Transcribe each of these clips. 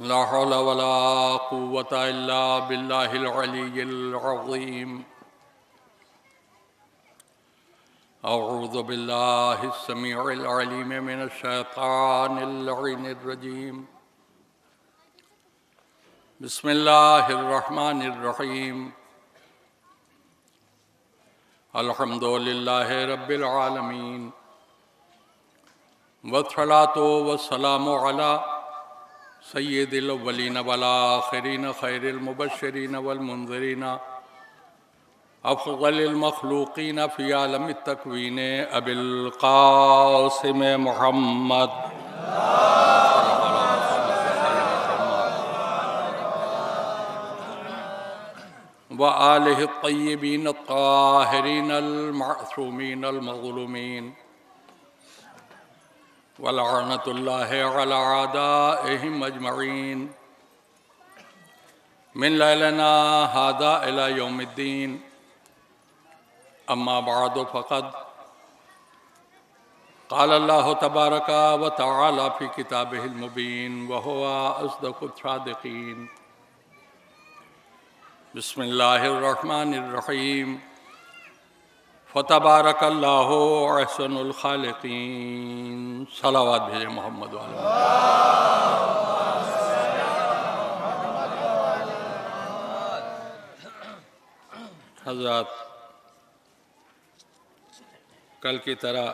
ला हौला वला कुव्वता इल्ला बिल्लाहिल अलिय्यिल अज़ीम। अऊज़ु बिल्लाहिस समीउल अलीम मिनश शैतानिर लईनिर रजीम। बिस्मिल्लाहिर रहमानिर रहीम। अल्हम्दुलिल्लाहि रब्बिल आलमीन वस्सलातु वस्सलामु अला सय्यिदिल अव्वलीन वल आखिरीन खैरिल मुबश्शिरीन वल मुनज़िरीन अफ़ज़लिल मख़लूक़ीन फ़ी आलमित तकवीन अबिल क़ासिम मुहम्मद व आलिहि त्तय्यिबीन अत्ताहिरीन अल-मअसूमीन अल-मज़लूमीन व लअनतुल्लाहि अला अअदाइहिम अजमईन मिन लैलना हाज़ा इला यौमिद्दीन। अम्मा बअदु फ़क़द क़ाल अल्लाहु तबारक व तआला फ़ी किताबिहिल मुबीन व हुवा अस्दक़ुस सादिक़ीन। बिस्मिल्लाहिर रहमानिर रहीम। फ़तबारकल्लाहु अहसनुल ख़ालिक़ीन। सलावत भेजे मोहम्मद वाले। हज़रात, कल की तरह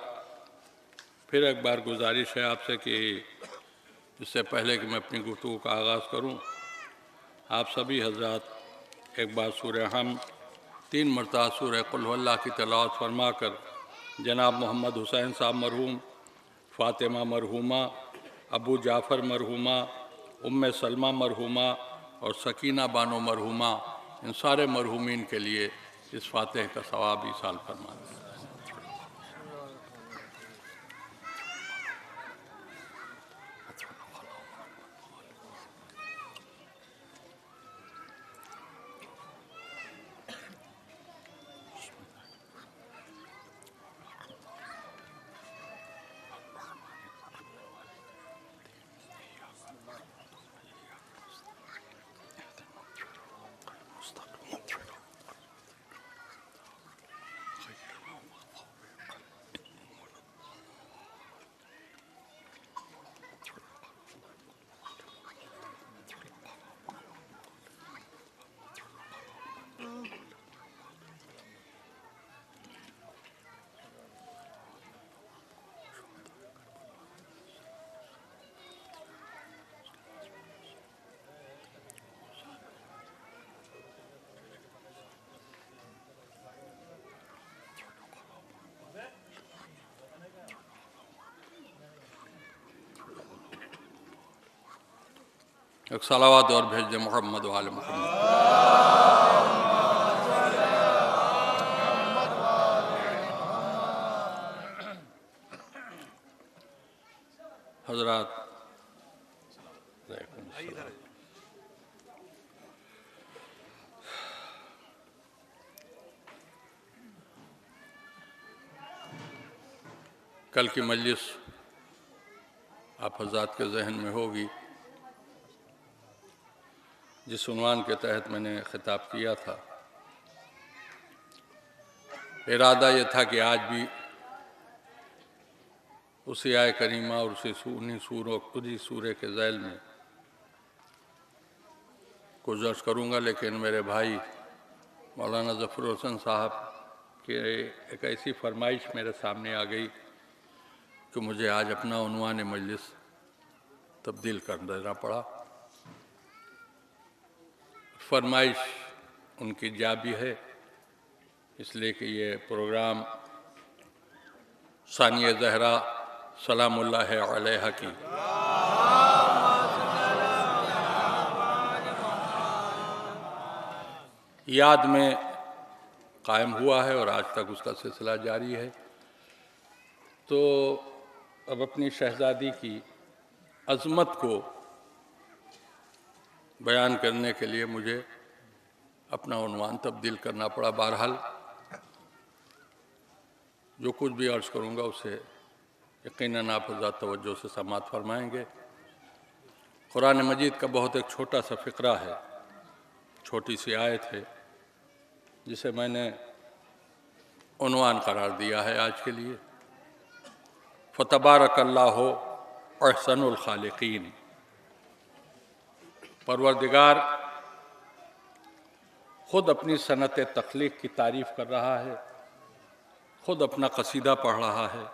फिर एक बार गुजारिश है आपसे कि इससे पहले कि मैं अपनी गुफ्तगू का आगाज़ करूं, आप सभी हज़रात एक बार सूरह हम 3 मरतबा सूरह कुल हुवल्लाह की तिलावत फरमा कर जनाब मोहम्मद हुसैन साहब मरहूम, फ़ातिमा मरहूमा, अबू जाफ़र मरहूमा, उम्मे सलमा मरहूमा और सकीना बानो मरहूमा, इन सारे मरहूमीन के लिए इस फ़ातिह का सवाब ईसाल फरमा दें। एक सलावत और भेज दे मोहम्मद वाले मोहम्मद। हज़रात, कल की मजलिस आप हज़रात के जहन में होगी। जिस उन्वान के तहत मैंने खिताब किया था, इरादा ये था कि आज भी उसी आय करीमा और उन्हीं सूरे के ज़ैल में कुछ अर्ज़ करूँगा, लेकिन मेरे भाई मौलाना ज़फ़र हुसैन साहब की एक ऐसी फरमाइश मेरे सामने आ गई कि मुझे आज अपना उन्वान मजलिस तब्दील कर देना पड़ा। फरमाइश उनकी जाबी है, इसलिए कि ये प्रोग्राम सानिया ज़हरा सलामुल्लाह अलैहा की याद में कायम हुआ है और आज तक उसका सिलसिला जारी है। तो अब अपनी शहज़ादी की अज़मत को बयान करने के लिए मुझे अपना उन्वान तब्दील करना पड़ा। बहरहाल जो कुछ भी अर्ज़ करूँगा उसे यकीनन आप हज़रात तवज्जो से समाअत फरमाएंगे। कुरान मजीद का बहुत एक छोटा सा फ़िक्रा है, छोटी सी आयत है, जिसे मैंने उन्वान करार दिया है आज के लिए, फ़तबारकल्लाहु अहसनुल खालिकीन। परवरदिगार ख़ुद अपनी सनत तख्लीक़ की तारीफ़ कर रहा है, ख़ुद अपना कसीदा पढ़ रहा है,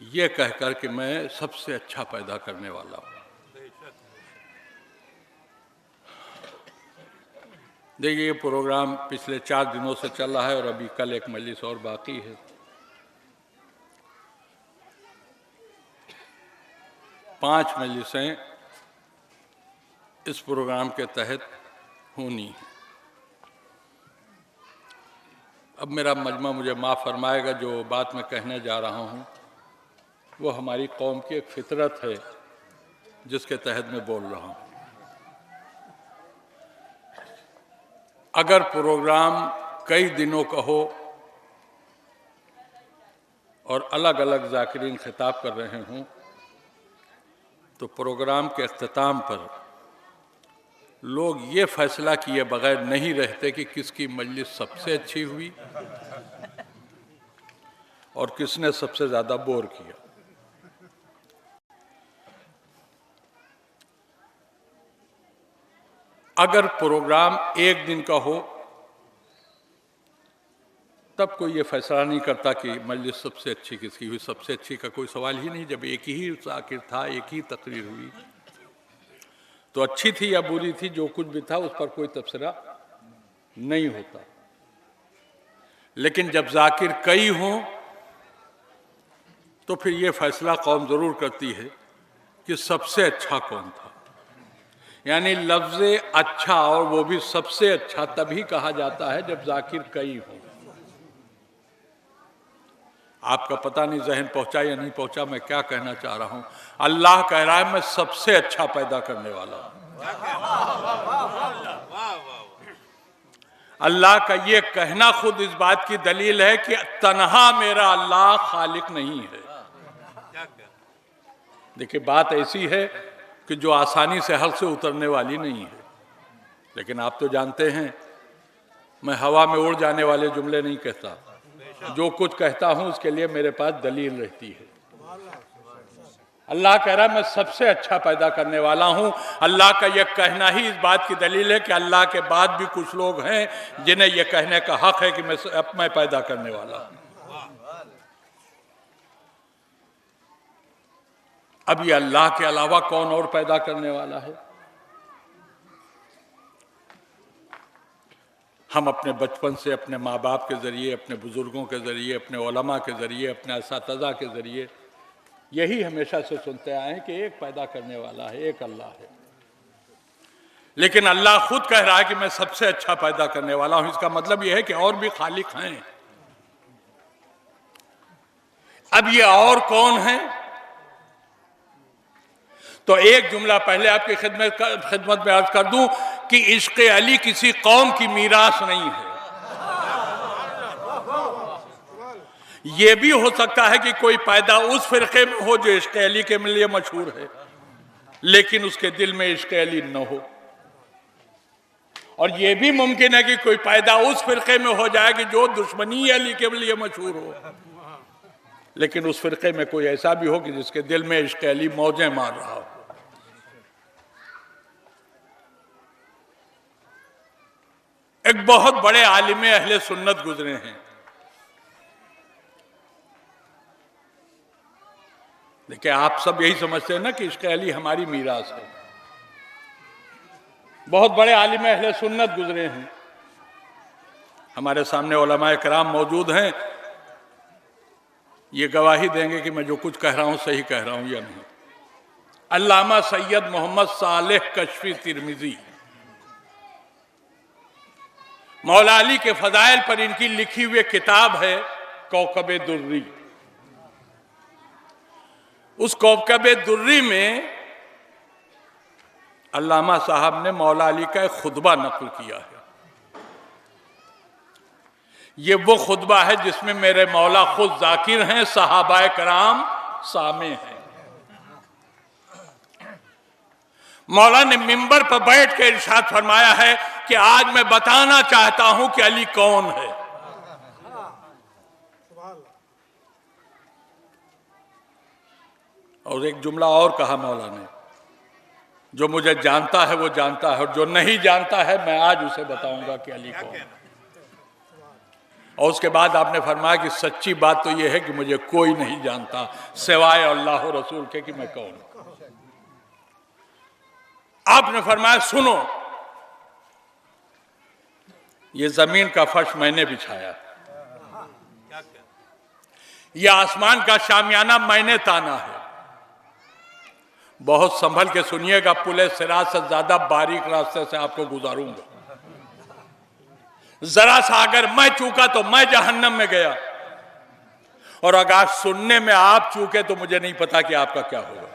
ये कहकर कि मैं सबसे अच्छा पैदा करने वाला हूँ। देखिए, ये प्रोग्राम पिछले 4 दिनों से चल रहा है और अभी कल एक मजलिस और बाकी है। पांच मजलिसें इस प्रोग्राम के तहत होनी है। अब मेरा मजमा मुझे माफ़ फरमाएगा, जो बात मैं कहने जा रहा हूँ वो हमारी कौम की एक फितरत है जिसके तहत मैं बोल रहा हूँ। अगर प्रोग्राम कई दिनों का हो और अलग अलग ज़ाकिरीन खिताब कर रहे हों, तो प्रोग्राम के अख्ताम पर लोग ये फैसला किए बगैर नहीं रहते कि किसकी मजलिस सबसे अच्छी हुई और किसने सबसे ज़्यादा बोर किया। अगर प्रोग्राम एक दिन का हो तब कोई ये फैसला नहीं करता कि मजलिस सबसे अच्छी किसकी हुई। सबसे अच्छी का कोई सवाल ही नहीं। जब एक ही ज़ाकिर था, एक ही तकरीर हुई, तो अच्छी थी या बुरी थी, जो कुछ भी था उस पर कोई तबसरा नहीं होता। लेकिन जब ज़ाकिर कई हों तो फिर ये फैसला कौम ज़रूर करती है कि सबसे अच्छा कौन था। यानी लफ्ज़ अच्छा, और वो भी सबसे अच्छा, तभी कहा जाता है जब ज़ाकिर कई हो। आपका पता नहीं जहन पहुंचा या नहीं पहुंचा मैं क्या कहना चाह रहा हूं। अल्लाह कह रहा है मैं सबसे अच्छा पैदा करने वाला हूं। अल्लाह का ये कहना खुद इस बात की दलील है कि तन्हा मेरा अल्लाह खालिक नहीं है। देखिए, बात ऐसी है कि जो आसानी से हल से उतरने वाली नहीं है। लेकिन आप तो जानते हैं मैं हवा में उड़ जाने वाले जुमले नहीं कहता। जो कुछ कहता हूं उसके लिए मेरे पास दलील रहती है। अल्लाह कह रहा है मैं सबसे अच्छा पैदा करने वाला हूं। अल्लाह का यह कहना ही इस बात की दलील है कि अल्लाह के बाद भी कुछ लोग हैं जिन्हें यह कहने का हक है कि मैं पैदा करने वाला हूं। अब ये अल्लाह के अलावा कौन और पैदा करने वाला है? हम अपने बचपन से अपने माँ बाप के ज़रिए, अपने बुज़ुर्गों के ज़रिए, अपने उलमा के ज़रिए, अपने असातिज़ा के ज़रिए यही हमेशा से सुनते आए हैं कि एक पैदा करने वाला है, एक अल्लाह है। लेकिन अल्लाह खुद कह रहा है कि मैं सबसे अच्छा पैदा करने वाला हूं। इसका मतलब यह है कि और भी खालिक हैं। अब ये और कौन है? तो एक जुमला पहले आपकी खिदमत में अर्ज कर दूं कि इश्क़ अली किसी कौम की मीरास नहीं है। यह भी हो सकता है कि कोई पैदा उस फिरके में हो जो इश्क़ अली के लिए मशहूर है, लेकिन उसके दिल में इश्क़ अली न हो। और यह भी मुमकिन है कि कोई पैदा उस फिरके में हो जाए कि जो दुश्मनी अली के लिए मशहूर हो, लेकिन उस फिरके में कोई ऐसा भी हो कि जिसके दिल में इश्क़ अली मौजें मार रहा हो। एक बहुत बड़े आलिम अहले सुन्नत गुजरे हैं। देखिए, आप सब यही समझते हैं ना कि इश्क़ अली हमारी मीरास है। बहुत बड़े आलिम अहले सुन्नत गुजरे हैं। हमारे सामने उलमाए कराम मौजूद हैं, ये गवाही देंगे कि मैं जो कुछ कह रहा हूं सही कह रहा हूं या नहीं। अल्लामा सैयद मोहम्मद सालेह कश्फी तिरमिजी, मौला अली के फजाइल पर इनकी लिखी हुई किताब है कौकबे दुर्री। उस कौकबे दुर्री में अल्लामा साहब ने मौला अली का एक खुतबा नकल किया है। ये वो खुतबा है जिसमें मेरे मौला खुद जाकिर हैं, सहाबाए कराम सामे हैं। मौला ने मिंबर पर बैठ के इरशाद फरमाया है कि आज मैं बताना चाहता हूं कि अली कौन है। और एक जुमला और कहा मौला ने, जो मुझे जानता है वो जानता है और जो नहीं जानता है मैं आज उसे बताऊंगा कि अली कौन है। और उसके बाद आपने फरमाया कि सच्ची बात तो यह है कि मुझे कोई नहीं जानता सिवाय अल्लाह और रसूल के कि मैं कौन हूं। आपने फरमाया सुनो, ये जमीन का फर्श मैंने बिछाया, ये आसमान का शामियाना मैंने ताना है। बहुत संभल के सुनिएगा, पुले सिराज से ज्यादा बारीक रास्ते से आपको गुजारूंगा। जरा सा अगर मैं चूका तो मैं जहन्नम में गया, और अगर सुनने में आप चूके तो मुझे नहीं पता कि आपका क्या होगा।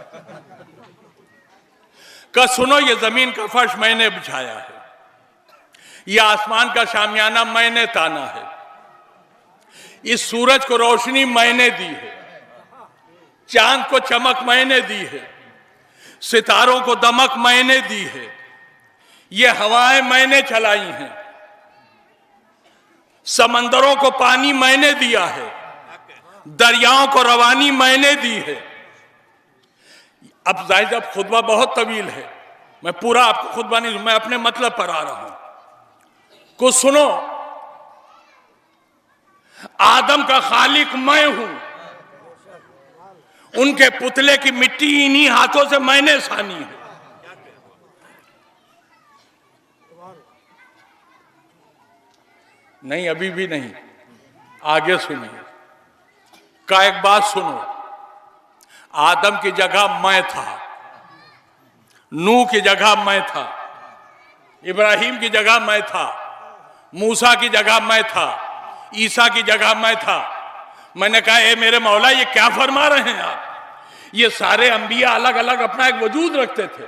सुनो, ये जमीन का फर्श मैंने बिछाया है, ये आसमान का शामियाना मैंने ताना है, इस सूरज को रोशनी मैंने दी है, चांद को चमक मैंने दी है, सितारों को दमक मैंने दी है, ये हवाएं मैंने चलाई हैं, समंदरों को पानी मैंने दिया है, दरियाओं को रवानी मैंने दी है। अब जाहिर अब खुतबा बहुत तवील है, मैं पूरा आपको खुतबा नहीं, मैं अपने मतलब पर आ रहा हूं। कुछ सुनो, आदम का खालिक मैं हूं, उनके पुतले की मिट्टी इन्हीं हाथों से मैंने सानी है। नहीं, अभी भी नहीं, आगे सुनिए। का एक बात सुनो, आदम की जगह मैं था, नूह की जगह मैं था, इब्राहिम की जगह मैं था, मूसा की जगह मैं था, ईसा की जगह मैं था। मैंने कहा, ए मेरे मौला, ये क्या फरमा रहे हैं आप? ये सारे अंबिया अलग अलग अपना एक वजूद रखते थे,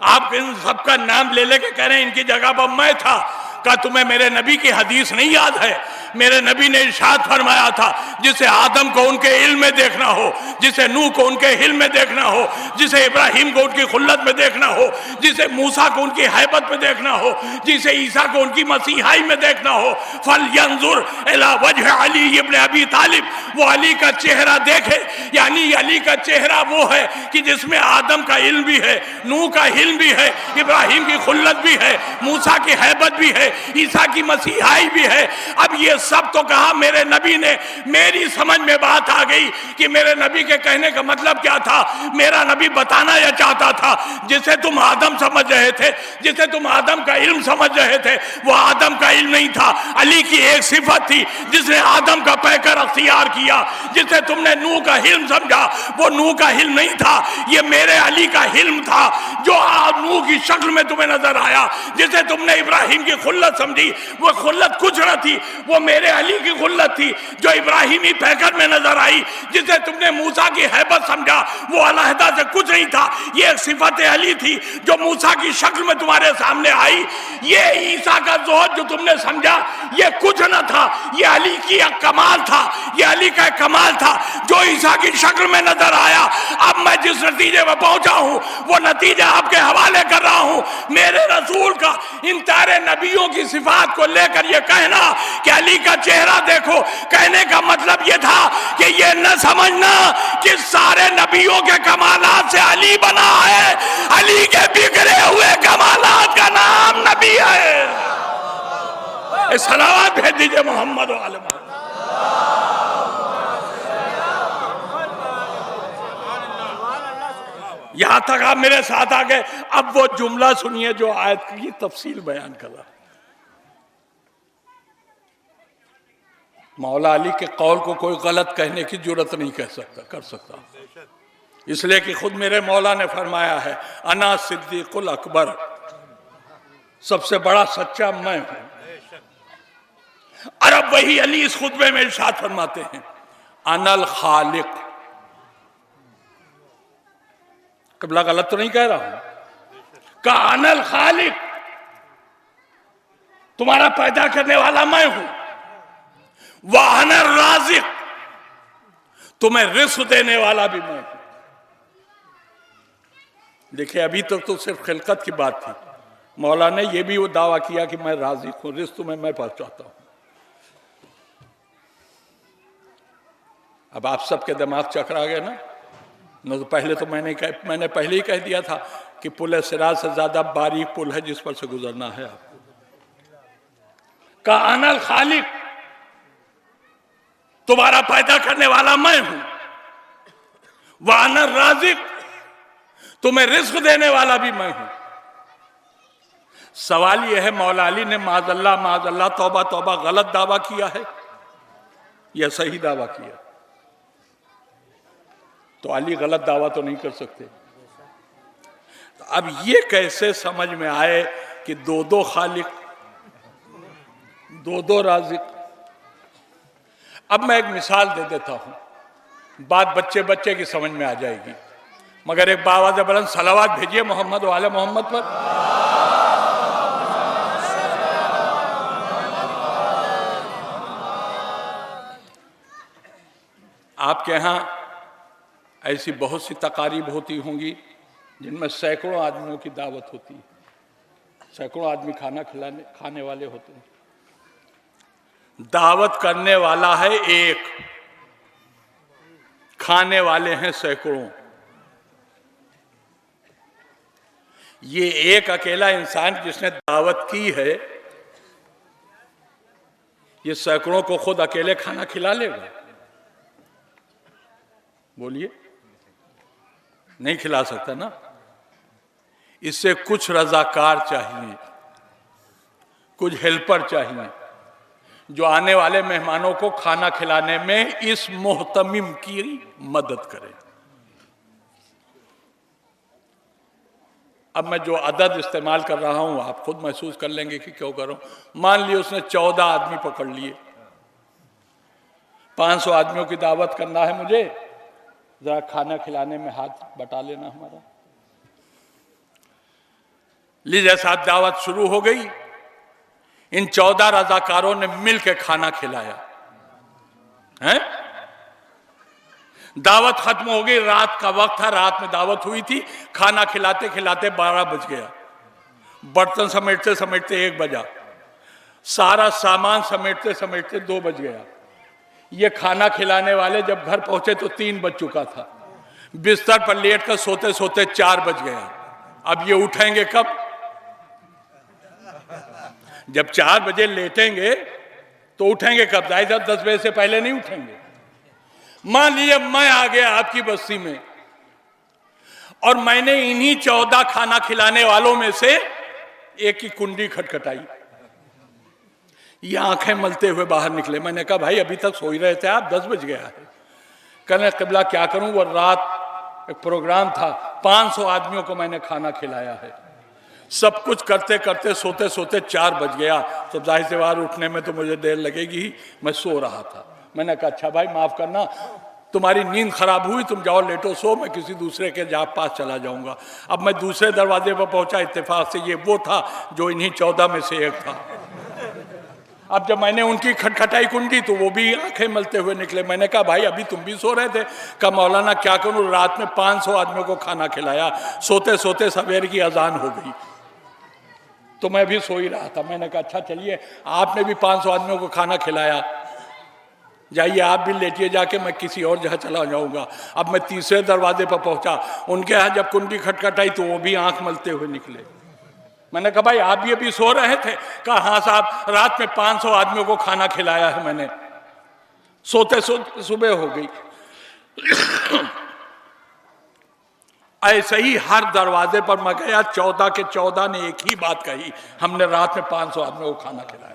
आप इन सबका नाम ले लेके कह रहे हैं इनकी जगह पर मैं था। क्या तुम्हें मेरे नबी की हदीस नहीं याद है? मेरे नबी ने इरशाद फरमाया था, जिसे आदम को उनके इल्म में देखना हो, जिसे नूह को उनके हिल्म में देखना हो, जिसे इब्राहिम को उनकी खुल्लत में देखना हो, जिसे मूसा को उनकी हैबत में देखना हो, जिसे ईसा को उनकी मसीहाई में देखना हो, फल यंजुर इला वजह अली इब्न अबी तालिब, वो अली का चेहरा देखे। यानी अली का चेहरा वो है कि जिसमें आदम का इल्म भी है, नूह का हिल्म भी है, इब्राहिम की खुल्लत भी है, मूसा की हैबत भी है, ईसा की मसीहाई भी है। अब ये सब तो कहा मेरे नबी ने, मेरी समझ में बात आ गई कि मेरे नबी के कहने का मतलब क्या था। मेरा नबी बताना यह चाहता था, जिसे तुम आदम समझ रहे थे, जिसे तुम आदम का इल्म समझ रहे थे, वो आदम का इल्म नहीं था। अली की एक सिफत थी जिसने आदम का पैकर अख्तियार किया। जिसे तुमने नूह का हिल्म समझा, वो नूह का हिल्म नहीं था, ये मेरे अली का हिल्म था, जो नूह की शक्ल में तुम्हें नजर आया। जिसे तुमने इब्राहिम की खुल्लत समझी, वो खुल्लत कुछ न थी, वो मेरे अली की खुल्लत थी जो इब्राहिमी पैकर में नजर आई। जिसे तुमने मूसा की हैबत समझा, वो अलहदा से कुछ नहीं था, ये एक सिफत अली थी जो मूसा की शक्ल में तुम्हारे सामने आई। ये ईसा का ज़ोहद जो तुमने समझा, ये कुछ न था, ये अली की एक कमाल था, ये अली का कमाल था जो ईसा की शक्ल में नजर आया। अब मैं जिस नतीजे में पहुंचा हूं, वो नतीजा आपके हवाले कर रहा हूं। मेरे रसूल का इन तारे नबियों की सिफात को लेकर ये कहना कि अली का चेहरा देखो, कहने का मतलब ये था कि ये न समझना कि सारे नबियों के कमालात से अली बना है। अली के बिखरे हुए कमालात का नाम नबी है। सलावत भेज दीजिए मोहम्मद वाले मोहम्मद। यहां तक आप मेरे साथ आ गए। अब वो जुमला सुनिए जो आयत की तफसील बयान कर रहा। मौला अली के कौल को कोई गलत कहने की जरूरत नहीं कर सकता, इसलिए कि खुद मेरे मौला ने फरमाया है, अना सिद्दीकुल अकबर, सबसे बड़ा सच्चा मैं हूं। और अब वही अली इस खुतबे में इरशाद फरमाते हैं, अनल खालिक। कबला गलत तो नहीं कह रहा हूं, का अनल खालिक, तुम्हारा पैदा करने वाला मैं हूं। वाहनर राज़िक, तुम्हें रिस्क देने वाला भी मैं हूं। देखिए अभी तक तो सिर्फ खिलकत की बात थी, मौला ने यह भी वो दावा किया कि मैं राज़िक हूं, रिज़्क़ में मैं पहुंचाता हूं। अब आप सबके दिमाग चकरा गए ना। न तो पहले तो मैंने पहले ही कह दिया था कि पुल सिराज से ज्यादा बारीक पुल है जिस पर से गुजरना है आपको। का अनल खालिक, तुम्हारा पैदा करने वाला मैं हूं, व अनल राज़िक, तुम्हें रिज़्क़ देने वाला भी मैं हूं। सवाल यह है, मौला अली ने माज़अल्लाह तौबा तौबा गलत दावा किया है या सही दावा किया? तो अली गलत दावा तो नहीं कर सकते। तो अब ये कैसे समझ में आए कि दो दो खालिक, दो दो राज़िक? अब मैं एक मिसाल दे देता हूं, बात बच्चे बच्चे की समझ में आ जाएगी, मगर एक बावाज़ बुलंद सलावत भेजिए मोहम्मद वाले मोहम्मद पर। आपके यहां ऐसी बहुत सी तकारीब होती होंगी जिनमें सैकड़ों आदमियों की दावत होती है, सैकड़ों आदमी खाने वाले होते हैं। दावत करने वाला है एक, खाने वाले हैं सैकड़ों। ये एक अकेला इंसान जिसने दावत की है, ये सैकड़ों को खुद अकेले खाना खिला लेगा? बोलिए, नहीं खिला सकता ना। इससे कुछ रजाकार चाहिए, कुछ हेल्पर चाहिए जो आने वाले मेहमानों को खाना खिलाने में इस मोहतमिम की मदद करे। अब मैं जो अदद इस्तेमाल कर रहा हूं आप खुद महसूस कर लेंगे कि क्यों कर रहा हूं। मान लिया उसने 14 आदमी पकड़ लिए, 500 आदमियों की दावत करना है मुझे, जरा खाना खिलाने में हाथ बटा लेना हमारा। लीजिए साहब, दावत शुरू हो गई। इन 14 रजाकारों ने मिलकर खाना खिलाया है। दावत खत्म हो गई, रात का वक्त था, रात में दावत हुई थी। खाना खिलाते खिलाते 12 बज गया, बर्तन समेटते समेटते 1 बजा, सारा सामान समेटते समेटते 2 बज गया। ये खाना खिलाने वाले जब घर पहुंचे तो 3 बज चुका था। बिस्तर पर लेट कर सोते सोते 4 बज गया। अब ये उठेंगे कब? जब 4 बजे लेटेंगे तो उठेंगे कब? जाहिर 10 बजे से पहले नहीं उठेंगे। मान लीजिए मैं आ गया आपकी बस्ती में और मैंने इन्हीं 14 खाना खिलाने वालों में से एक की कुंडी खटखटाई। ये आंखें मलते हुए बाहर निकले। मैंने कहा भाई अभी तक सो ही रहे थे आप, 10 बज गया है। कहने क़िबला क्या करूं, वो रात एक प्रोग्राम था, 500 आदमियों को मैंने खाना खिलाया है। सब कुछ करते करते सोते सोते 4 बज गया। तो जाहिर सी बात उठने में तो मुझे देर लगेगी ही, मैं सो रहा था। मैंने कहा अच्छा भाई माफ करना, तुम्हारी नींद खराब हुई, तुम जाओ लेटो सो, मैं किसी दूसरे के पास चला जाऊंगा। अब मैं दूसरे दरवाजे पर पहुंचा, इत्तेफाक से ये वो था जो इन्हीं 14 में से एक था। अब जब मैंने उनकी खटखटाई कुंडी तो वो भी आंखें मलते हुए निकले। मैंने कहा भाई अभी तुम भी सो रहे थे? कहा मौलाना क्या करूं, रात में 500 आदमियों को खाना खिलाया, सोते सोते सवेर की अजान हो गई तो मैं भी सो ही रहा था। मैंने कहा अच्छा चलिए, आपने भी 500 आदमियों को खाना खिलाया, जाइए आप भी लेटिए जाके, मैं किसी और जगह चला जाऊंगा। अब मैं तीसरे दरवाजे पर पहुंचा, उनके यहाँ जब कुंडी खटखटाई तो वो भी आंख मलते हुए निकले। मैंने कहा भाई आप भी अभी सो रहे थे? कहा हाँ साहब, रात में 500 आदमियों को खाना खिलाया है मैंने, सोते सोते सुबह हो गई। ऐसे ही हर दरवाजे पर मैं गया, 14 के 14 ने एक ही बात कही, हमने रात में 500 आदमियों को खाना खिलाया।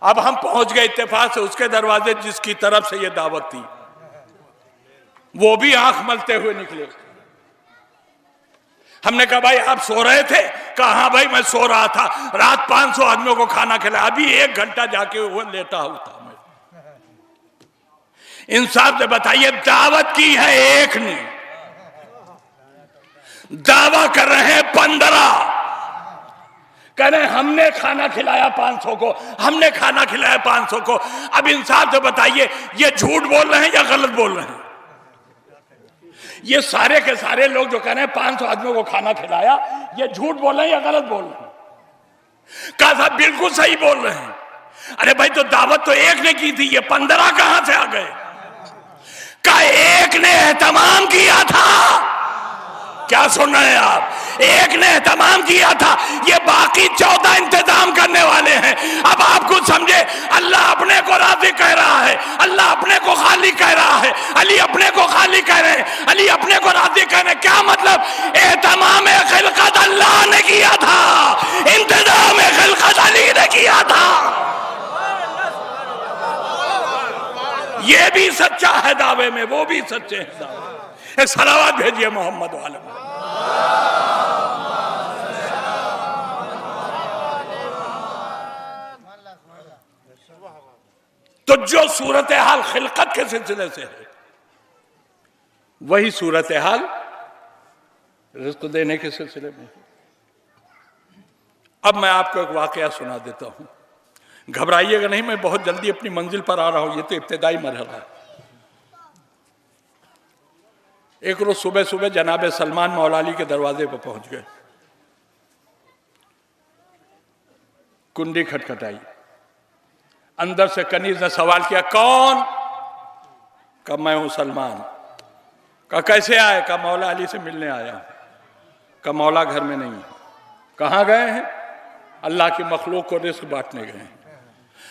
अब हम पहुंच गए इत्तेफाक से उसके दरवाजे जिसकी तरफ से ये दावत थी, वो भी आंख मलते हुए निकले। हमने कहा भाई आप सो रहे थे? कहा हाँ भाई मैं सो रहा था, रात 500 आदमियों को खाना खिलाया, अभी 1 घंटा जाके वो लेटा हुआ था मैं। इंसाफ से बताइए, दावत की है एक ने, दावा कर रहे हैं 15। कह रहे हमने खाना खिलाया 500 को, हमने खाना खिलाया 500 को। अब इंसाफ से बताइए ये झूठ बोल रहे हैं या गलत बोल रहे हैं? ये सारे के सारे लोग जो कह रहे हैं 500 आदमियों को खाना खिलाया, ये झूठ बोल रहे हैं या गलत बोल रहे हैं? कहा साहब बिल्कुल सही बोल रहे हैं। अरे भाई तो दावत तो एक ने की थी, ये 15 कहां से आ गए? का एक ने एहतमाम किया था। क्या सुन रहे हैं आप? एक ने एहतमाम किया था, ये बाकी 14 इंतजाम करने वाले हैं। अब आप कुछ समझे, अल्लाह अपने को राज़ी कह रहा है, अल्लाह अपने को खाली कह रहा है, अली अपने को खाली कह रहे हैं, अली अपने को राज़ी कह रहे हैं। क्या मतलब? एहतमाम खिलकत अल्लाह ने किया था, इंतजाम खिलकत अली ने किया था। ये भी सच्चा है दावे में, वो भी सच्चे हैं दावे। सलावत भेजिए मोहम्मद वाले। तो जो सूरत हाल खिलकत के सिलसिले से है, वही सूरत हाल रिज़्क़ देने के सिलसिले में। अब मैं आपको एक वाकया सुना देता हूं, घबराइएगा नहीं, मैं बहुत जल्दी अपनी मंजिल पर आ रहा हूं, ये तो इब्तिदाई मरहला है। एक रोज सुबह सुबह जनाब सलमान मौला अली के दरवाजे पर पहुंच गए। कुंडी खटखटाई, अंदर से कनीज ने सवाल किया, कौन? कहा मैं हूं सलमान। कहा कैसे आए? कहा मौला अली से मिलने आया हूं। कहा मौला घर में नहीं है। कहां गए हैं? अल्लाह की मखलूक को रिस्क बांटने गए हैं।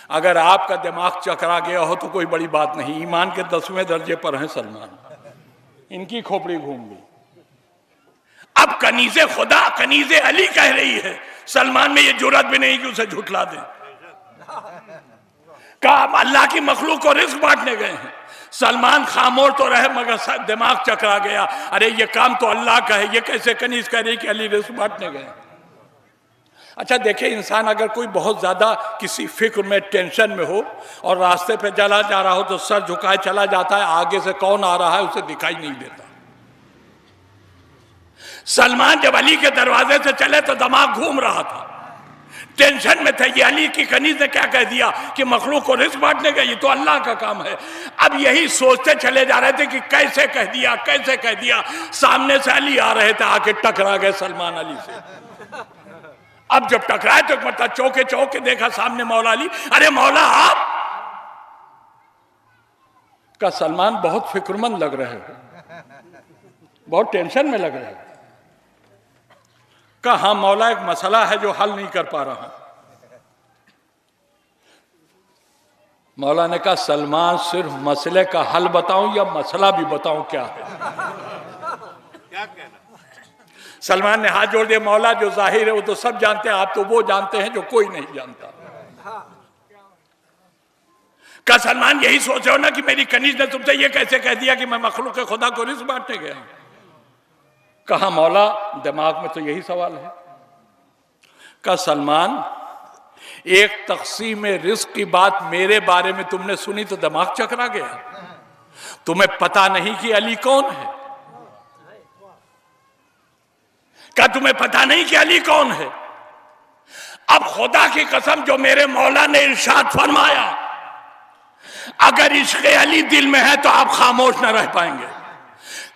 अगर आपका दिमाग चकरा गया हो तो कोई बड़ी बात नहीं, ईमान के 10वें दर्जे पर हैं सलमान, इनकी खोपड़ी घूम गई। अब कनीज़े खुदा, कनीज़े अली कह रही है, सलमान में ये जुर्रत भी नहीं कि उसे झुठला दे। कहा अल्लाह की मखलूक को रिस्क बांटने गए हैं। सलमान खामोश तो रहे मगर दिमाग चकरा गया, अरे ये काम तो अल्लाह का है, ये कैसे कनीज कह रही कि अली रिस्क बांटने गए? अच्छा देखिए, इंसान अगर कोई बहुत ज्यादा किसी फिक्र में, टेंशन में हो और रास्ते पे चला जा रहा हो तो सर झुकाए चला जाता है, आगे से कौन आ रहा है उसे दिखाई नहीं देता। सलमान जब अली के दरवाजे से चले तो दिमाग घूम रहा था, टेंशन में थे, ये अली की कनीज ने क्या कह दिया कि मखलूक को रिस्क बांटने का, ये तो अल्लाह का काम है। अब यही सोचते चले जा रहे थे कि कैसे कह दिया, कैसे कह दिया। सामने से अली आ रहे थे, आके टकरा गए सलमान अली से। अब जब टकराए तो मतलब चौके चौके देखा सामने मौला अली। अरे मौला आप? का सलमान बहुत फिक्रमंद लग रहे हो, बहुत टेंशन में लग रहे हो। कहा हाँ मौला, एक मसला है जो हल नहीं कर पा रहा। मौला ने कहा सलमान, सिर्फ मसले का हल बताऊं या मसला भी बताऊं क्या है? क्या कहना? सलमान ने हाथ जोड़ दिया, मौला जो जाहिर है वो तो सब जानते हैं, आप तो वो जानते हैं जो कोई नहीं जानता। क्या सलमान यही सोच रहे हो ना कि मेरी कनीज ने तुमसे ये कैसे कह दिया कि मैं मखलूक के खुदा को रिस्क बांटने गया? कहा मौला, दिमाग में तो यही सवाल है। कहा सलमान, एक तक़सीम रिस्क की बात मेरे बारे में तुमने सुनी तो दिमाग चकरा गया। तुम्हें पता नहीं कि अली कौन है? क्या तुम्हें पता नहीं कि अली कौन है? अब खुदा की कसम, जो मेरे मौला ने इरशाद फरमाया, अगर इश्क़ अली दिल में है तो आप खामोश न रह पाएंगे।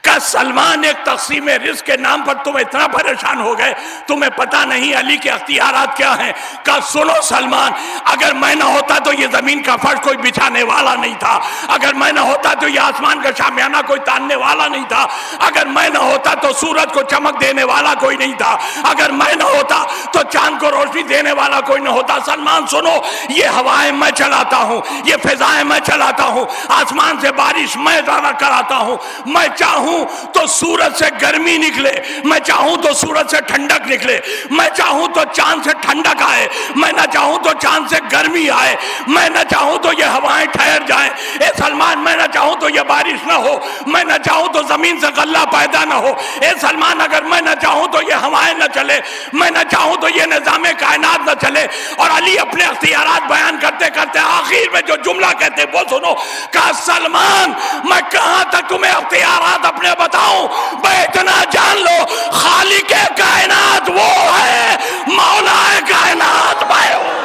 का सलमान, एक तक़सीम रिज़्क़ के नाम पर तुम इतना परेशान हो गए, तुम्हें पता नहीं अली के अख्तियारात क्या हैं? का सुनो सलमान, अगर मैं ना होता तो ये जमीन का फर्श कोई बिछाने वाला नहीं था, अगर मैं ना होता तो ये आसमान का शामियाना कोई तानने वाला नहीं था, अगर मैं ना होता तो सूरज को चमक देने वाला कोई नहीं था, अगर मैं ना होता तो चांद को रोशनी देने वाला कोई ना होता। सलमान सुनो, ये हवाएं मैं चलाता हूँ, ये फिजाएं मैं चलाता हूँ, आसमान से बारिश मैं ज्यादा कराता हूँ। मैं चाहूँ तो सूरज से गर्मी निकले, मैं चाहूं तो सूरज से ठंडक निकले, मैं चाहूं तो चांद से ठंडक आए, मैं ना चाहूं तो चांद से गर्मी आए, मैं ना चाहूं तो ये हवाएं ठहर जाएं। ए सलमान, मैं ना चाहूं तो ये बारिश ना हो, मैं ना चाहूं तो जमीन से गल्ला पैदा ना हो। ए सलमान, अगर मैं ना चाहूं तो ये हवाएं ना चले, मैं ना चाहूं तो ये निजामे कायनात ना चले। और अली अपने अख्तियारात बयान करते करते आखिर में जो जुमला कहते वो सुनो। कहा सलमान, मैं कहां तक तुम्हें अख्तियारात अपने बताऊं, मैं इतना जान लो, खालिके कायनात वो है, मौलाए कायनात मैं हूं।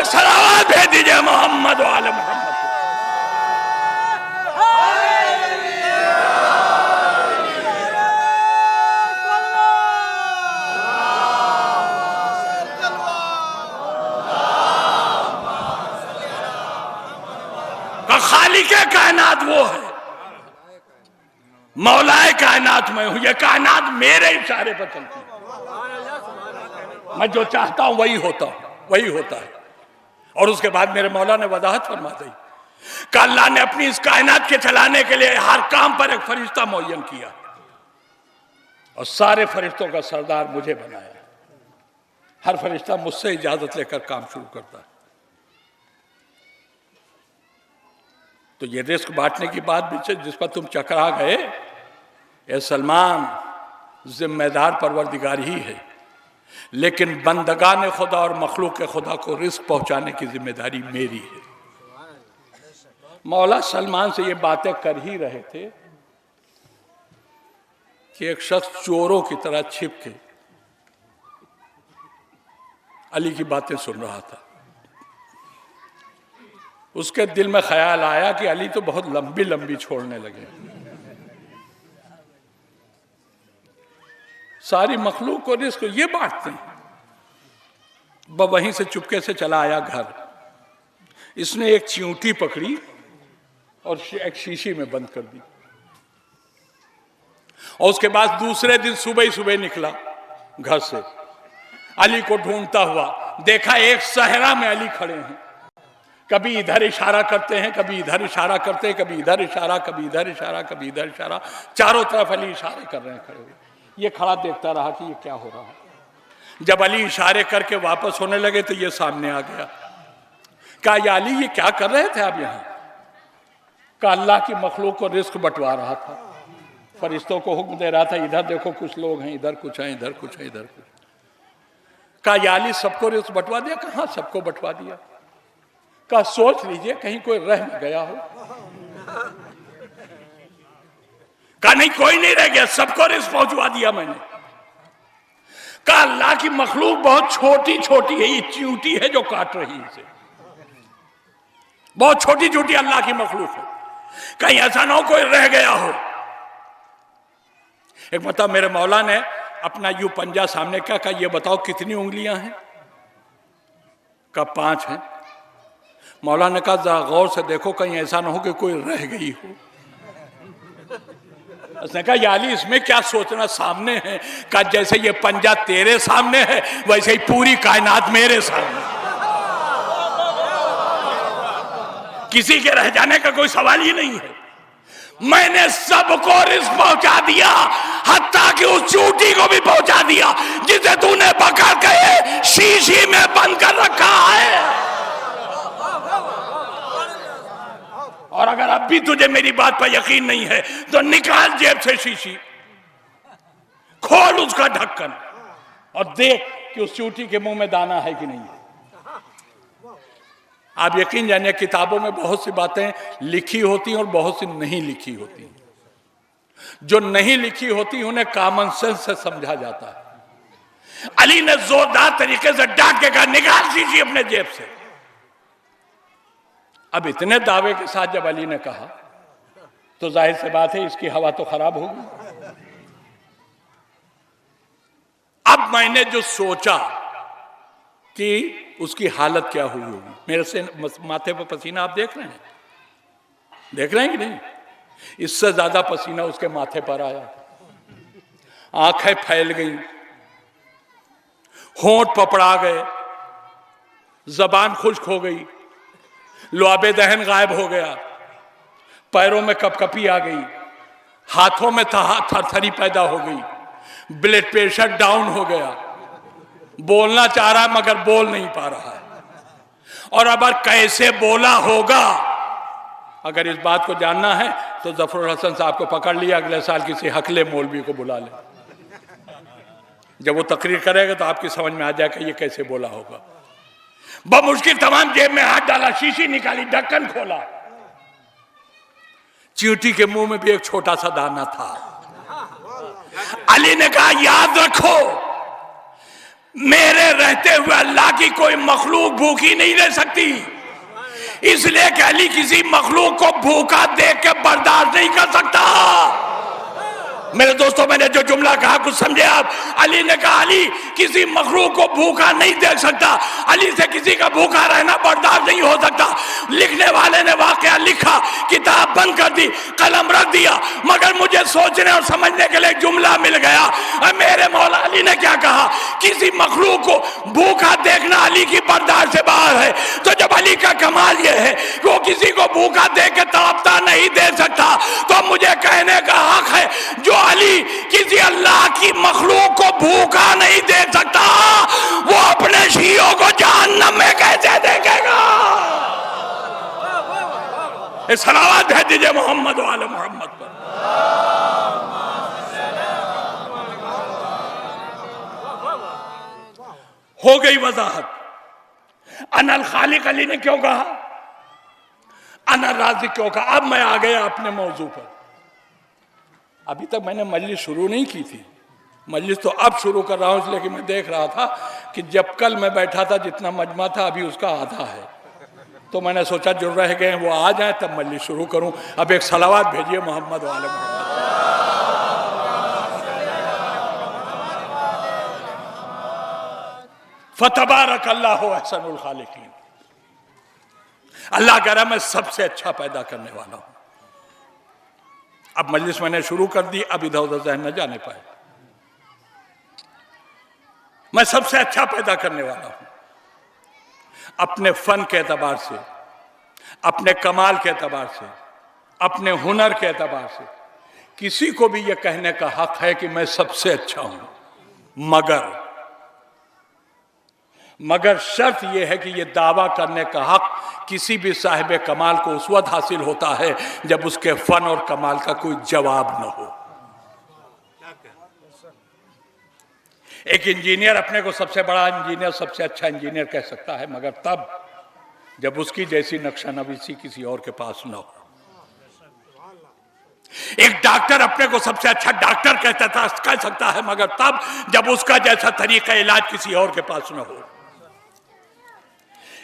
सलावत भेज दीजिए मोहम्मद वाले मोहम्मद। मालिक कायनात वो है, मौलाए कायनात मैं हूं, ये कायनात मेरे इशारे पर चलती है, मैं जो चाहता हूं वही होता हूं, वही होता है। और उसके बाद मेरे मौला ने वजाहत फरमा दी कि अल्लाह ने अपनी इस कायनात के चलाने के लिए हर काम पर एक फरिश्ता मुअय्यन किया और सारे फरिश्तों का सरदार मुझे बनाया। हर फरिश्ता मुझसे इजाजत लेकर काम शुरू करता है। तो ये रिस्क बांटने की बात भी जिस पर तुम चकरा गए, ये सलमान जिम्मेदार परवरदिगार ही है, लेकिन बंदगान खुदा और मखलूक के खुदा को रिस्क पहुंचाने की जिम्मेदारी मेरी है। मौला सलमान से ये बातें कर ही रहे थे कि एक शख्स चोरों की तरह छिप के अली की बातें सुन रहा था। उसके दिल में ख्याल आया कि अली तो बहुत लंबी लंबी छोड़ने लगे, सारी मखलूक को रिस्क ये बांटते हैं। वह वहीं से चुपके से चला आया घर। इसने एक चींटी पकड़ी और एक शीशी में बंद कर दी और उसके बाद दूसरे दिन सुबह ही सुबह निकला घर से, अली को ढूंढता हुआ। देखा एक सहरा में अली खड़े हैं, कभी इधर इशारा करते हैं, कभी इधर इशारा करते हैं, कभी इधर इशारा, कभी इधर इशारा, कभी इधर इशारा, चारों तरफ अली इशारे कर रहे हैं खड़े हुए। ये खड़ा देखता रहा कि ये क्या हो रहा है। जब अली इशारे करके वापस होने लगे तो ये सामने आ गया। कहा या अली ये क्या कर रहे थे आप यहाँ? कहा अल्लाह की मखलूक को रिस्क बंटवा रहा था, फरिश्तों को हुक्म दे रहा था, इधर देखो कुछ लोग हैं, इधर कुछ हैं, इधर कुछ है, इधर कुछ। कहा या अली सबको रिस्क बंटवा दिया? कहाँ सबको बंटवा दिया? कहा सोच लीजिए कहीं कोई रह न गया हो। कहा नहीं कोई नहीं रह गया, सबको रिस्क पहुंचवा दिया मैंने। कहा अल्लाह की मखलूक बहुत छोटी छोटी है, ये चींटी है जो काट रही है इसे, बहुत छोटी छोटी अल्लाह की मखलूक है, कहीं ऐसा ना हो कोई रह गया हो। एक मतलब मेरे मौला ने अपना यूं पंजा सामने क्या कहा, ये बताओ कितनी उंगलियां हैं? कहा 5 हैं। मौला ने कहा जरा गौर से देखो कहीं ऐसा ना हो कि कोई रह गई हो। उसने कहा या अली इसमें क्या सोचना, सामने है। कहा जैसे ये पंजा तेरे सामने है वैसे ही पूरी कायनात मेरे सामने, किसी के रह जाने का कोई सवाल ही नहीं है। मैंने सबको रिस्क पहुंचा दिया, हत्ता कि उस चूटी को भी पहुंचा दिया जिसे तूने पकड़ के शीशी में बंद कर रखा है। और अगर अब भी तुझे मेरी बात पर यकीन नहीं है तो निकाल जेब से शीशी, खोल उसका ढक्कन और देख कि उस चूटी के मुंह में दाना है कि नहीं है। आप यकीन जानिए किताबों में बहुत सी बातें लिखी होती हैं और बहुत सी नहीं लिखी होती हैं। जो नहीं लिखी होती उन्हें कॉमन सेंस से समझा जाता है। अली ने जोरदार तरीके से डांट के कहा निकाल शीशी अपने जेब से। अब इतने दावे के साथ जब अली ने कहा तो जाहिर सी बात है इसकी हवा तो खराब होगी। अब मैंने जो सोचा कि उसकी हालत क्या हुई होगी, मेरे से माथे पर पसीना आप देख रहे हैं, देख रहे हैं कि नहीं? इससे ज्यादा पसीना उसके माथे पर आया, आंखें फैल गई, होंठ पपड़ा गए, जबान खुश्क हो गई, लुआबे दहन गायब हो गया, पैरों में कपकपी आ गई, हाथों में थरथरी पैदा हो गई, ब्लड प्रेशर डाउन हो गया, बोलना चाह रहा मगर बोल नहीं पा रहा है। और अब कैसे बोला होगा, अगर इस बात को जानना है तो जफरुल हसन साहब को पकड़ लिया, अगले साल किसी हकले मौलवी को बुला ले, जब वो तकरीर करेगा तो आपकी समझ में आ जाएगा ये कैसे बोला होगा। बमुश्किल तमाम जेब में हाथ डाला, शीशी निकाली, ढक्कन खोला, चींटी के मुंह में भी एक छोटा सा दाना था। अली ने कहा याद रखो मेरे रहते हुए अल्लाह की कोई मखलूक भूखी नहीं रह सकती, इसलिए कि अली किसी मखलूक को भूखा देख के बर्दाश्त नहीं कर सकता। मेरे दोस्तों, मैंने जो जुमला कहा कुछ समझे आप? अली ने कहा अली किसी मखलूक को भूखा नहीं देख सकता, अली से किसी का भूखा रहना बर्दाश्त नहीं हो सकता। लिखने वाले ने वाकया लिखा, किताब बंद कर दी, कलम रख दिया, मगर मुझे सोचने और समझने के लिए जुमला मिल गया। मेरे मौला अली ने क्या कहा? किसी मखलूक को भूखा देखना अली की बर्दाश्त से बाहर है। तो जब अली का कमाल यह है कि वो किसी को भूखा देख के तड़पता नहीं दे सकता, तो मुझे कहने का हक है जो अली किसी अल्लाह की मखलूक को भूखा नहीं देख सकता, वो अपने शियों को जहन्नम में कैसे देखेगा? सलावत भेज दीजिए मोहम्मद वाले मोहम्मद पर। हो गई वजाहत। अनल खालिक अली ने क्यों कहा, अनल राज़िक क्यों कहा? अब मैं आ गया अपने मौजू पर। अभी तक मैंने मजलिस शुरू नहीं की थी, मजलिस तो अब शुरू कर रहा हूं, इसलिए कि मैं देख रहा था कि जब कल मैं बैठा था जितना मजमा था अभी उसका आधा है, तो मैंने सोचा जो रह गए वो आ जाए तब मजलिस शुरू करूं। अब एक सलावत भेजिए मोहम्मद वाले मोहम्मद। फतबारक अल्लाहु अहसनुल खालिकीन। अल्लाह कह रहा है मैं सबसे अच्छा पैदा करने वाला हूं। अब मजलिस मैंने शुरू कर दी, अब इधर उधर जहन न जाने पाए। मैं सबसे अच्छा पैदा करने वाला हूं, अपने फन के एतबार से, अपने कमाल के एतबार से, अपने हुनर के एतबार से। किसी को भी यह कहने का हक है कि मैं सबसे अच्छा हूं, मगर शर्त यह है कि यह दावा करने का हक किसी भी साहिब कमाल को उस वक्त हासिल होता है जब उसके फन और कमाल का कोई जवाब न हो। एक इंजीनियर अपने को सबसे बड़ा इंजीनियर, सबसे अच्छा इंजीनियर कह सकता है, मगर तब जब उसकी जैसी नक्शा नवीसी किसी और के पास न हो। एक डॉक्टर अपने को सबसे अच्छा डॉक्टर कह सकता है, मगर तब जब उसका जैसा तरीका इलाज किसी और के पास न हो।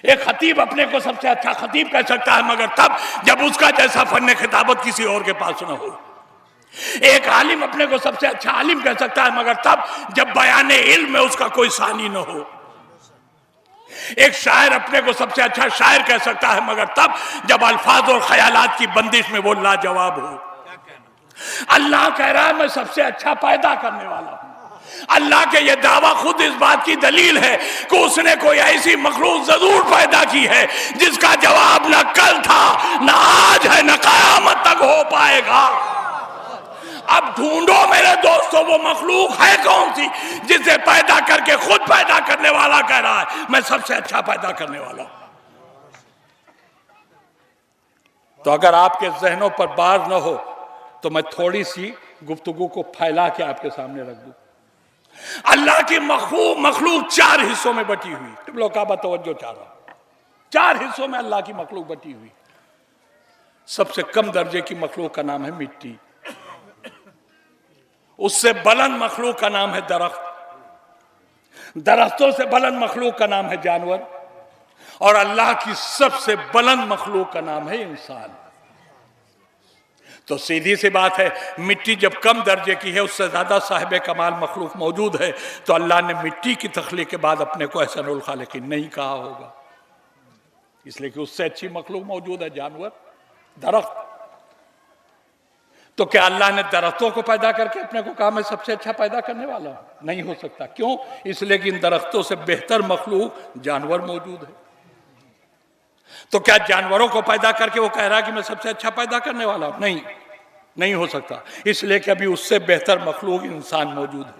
एक खतीब अपने को सबसे अच्छा खतीब कह सकता है, मगर तब जब उसका जैसा फन खिताबत किसी और के पास न हो। एक आलिम अपने को सबसे अच्छा आलिम कह सकता है, मगर तब जब बयान इल्म में उसका कोई सानी न हो। एक शायर अपने को सबसे अच्छा शायर कह सकता है, मगर तब जब अल्फाज और ख्यालात की बंदिश में वो लाजवाब हो। अल्लाह कह रहा है मैं सबसे अच्छा पैदा करने वाला हूं। अल्लाह के ये दावा खुद इस बात की दलील है कि उसने कोई ऐसी मखलूक जरूर पैदा की है जिसका जवाब न कल था, न आज है, न कयामत तक हो पाएगा। अब ढूंढो मेरे दोस्तों वो मखलूक है कौन सी जिसे पैदा करके खुद पैदा करने वाला कह रहा है मैं सबसे अच्छा पैदा करने वाला हूं। तो अगर आपके जहनों पर बार न हो तो मैं थोड़ी सी गुफ्तगू को फैला के आपके सामने रख दूं। अल्लाह की मखलूक चार हिस्सों में बटी हुई, टिबलो काबा तवज्जो चाह रहा, चार हिस्सों में अल्लाह की मखलूक बटी हुई। सबसे कम दर्जे की मखलूक का नाम है मिट्टी, उससे बुलंद मखलूक का नाम है दरख्त, दरख्तों से बुलंद मखलूक का नाम है जानवर, और अल्लाह की सबसे बुलंद मखलूक का नाम है इंसान। तो सीधी सी बात है, मिट्टी जब कम दर्जे की है, उससे ज्यादा साहिब कमाल मखलूक मौजूद है, तो अल्लाह ने मिट्टी की तख्लीक के बाद अपने को अहसनुल खालिकीन नहीं कहा होगा, इसलिए कि उससे अच्छी मखलूक मौजूद है जानवर, दरख्त। तो क्या अल्लाह ने दरख्तों को पैदा करके अपने को कहा मैं सबसे अच्छा पैदा करने वाला हूं? नहीं हो सकता। क्यों? इसलिए कि इन दरख्तों से बेहतर मखलूक जानवर मौजूद है। तो क्या जानवरों को पैदा करके वो कह रहा है कि मैं सबसे अच्छा पैदा करने वाला हूं? नहीं हो सकता, इसलिए कि अभी उससे बेहतर मखलूक इंसान मौजूद है।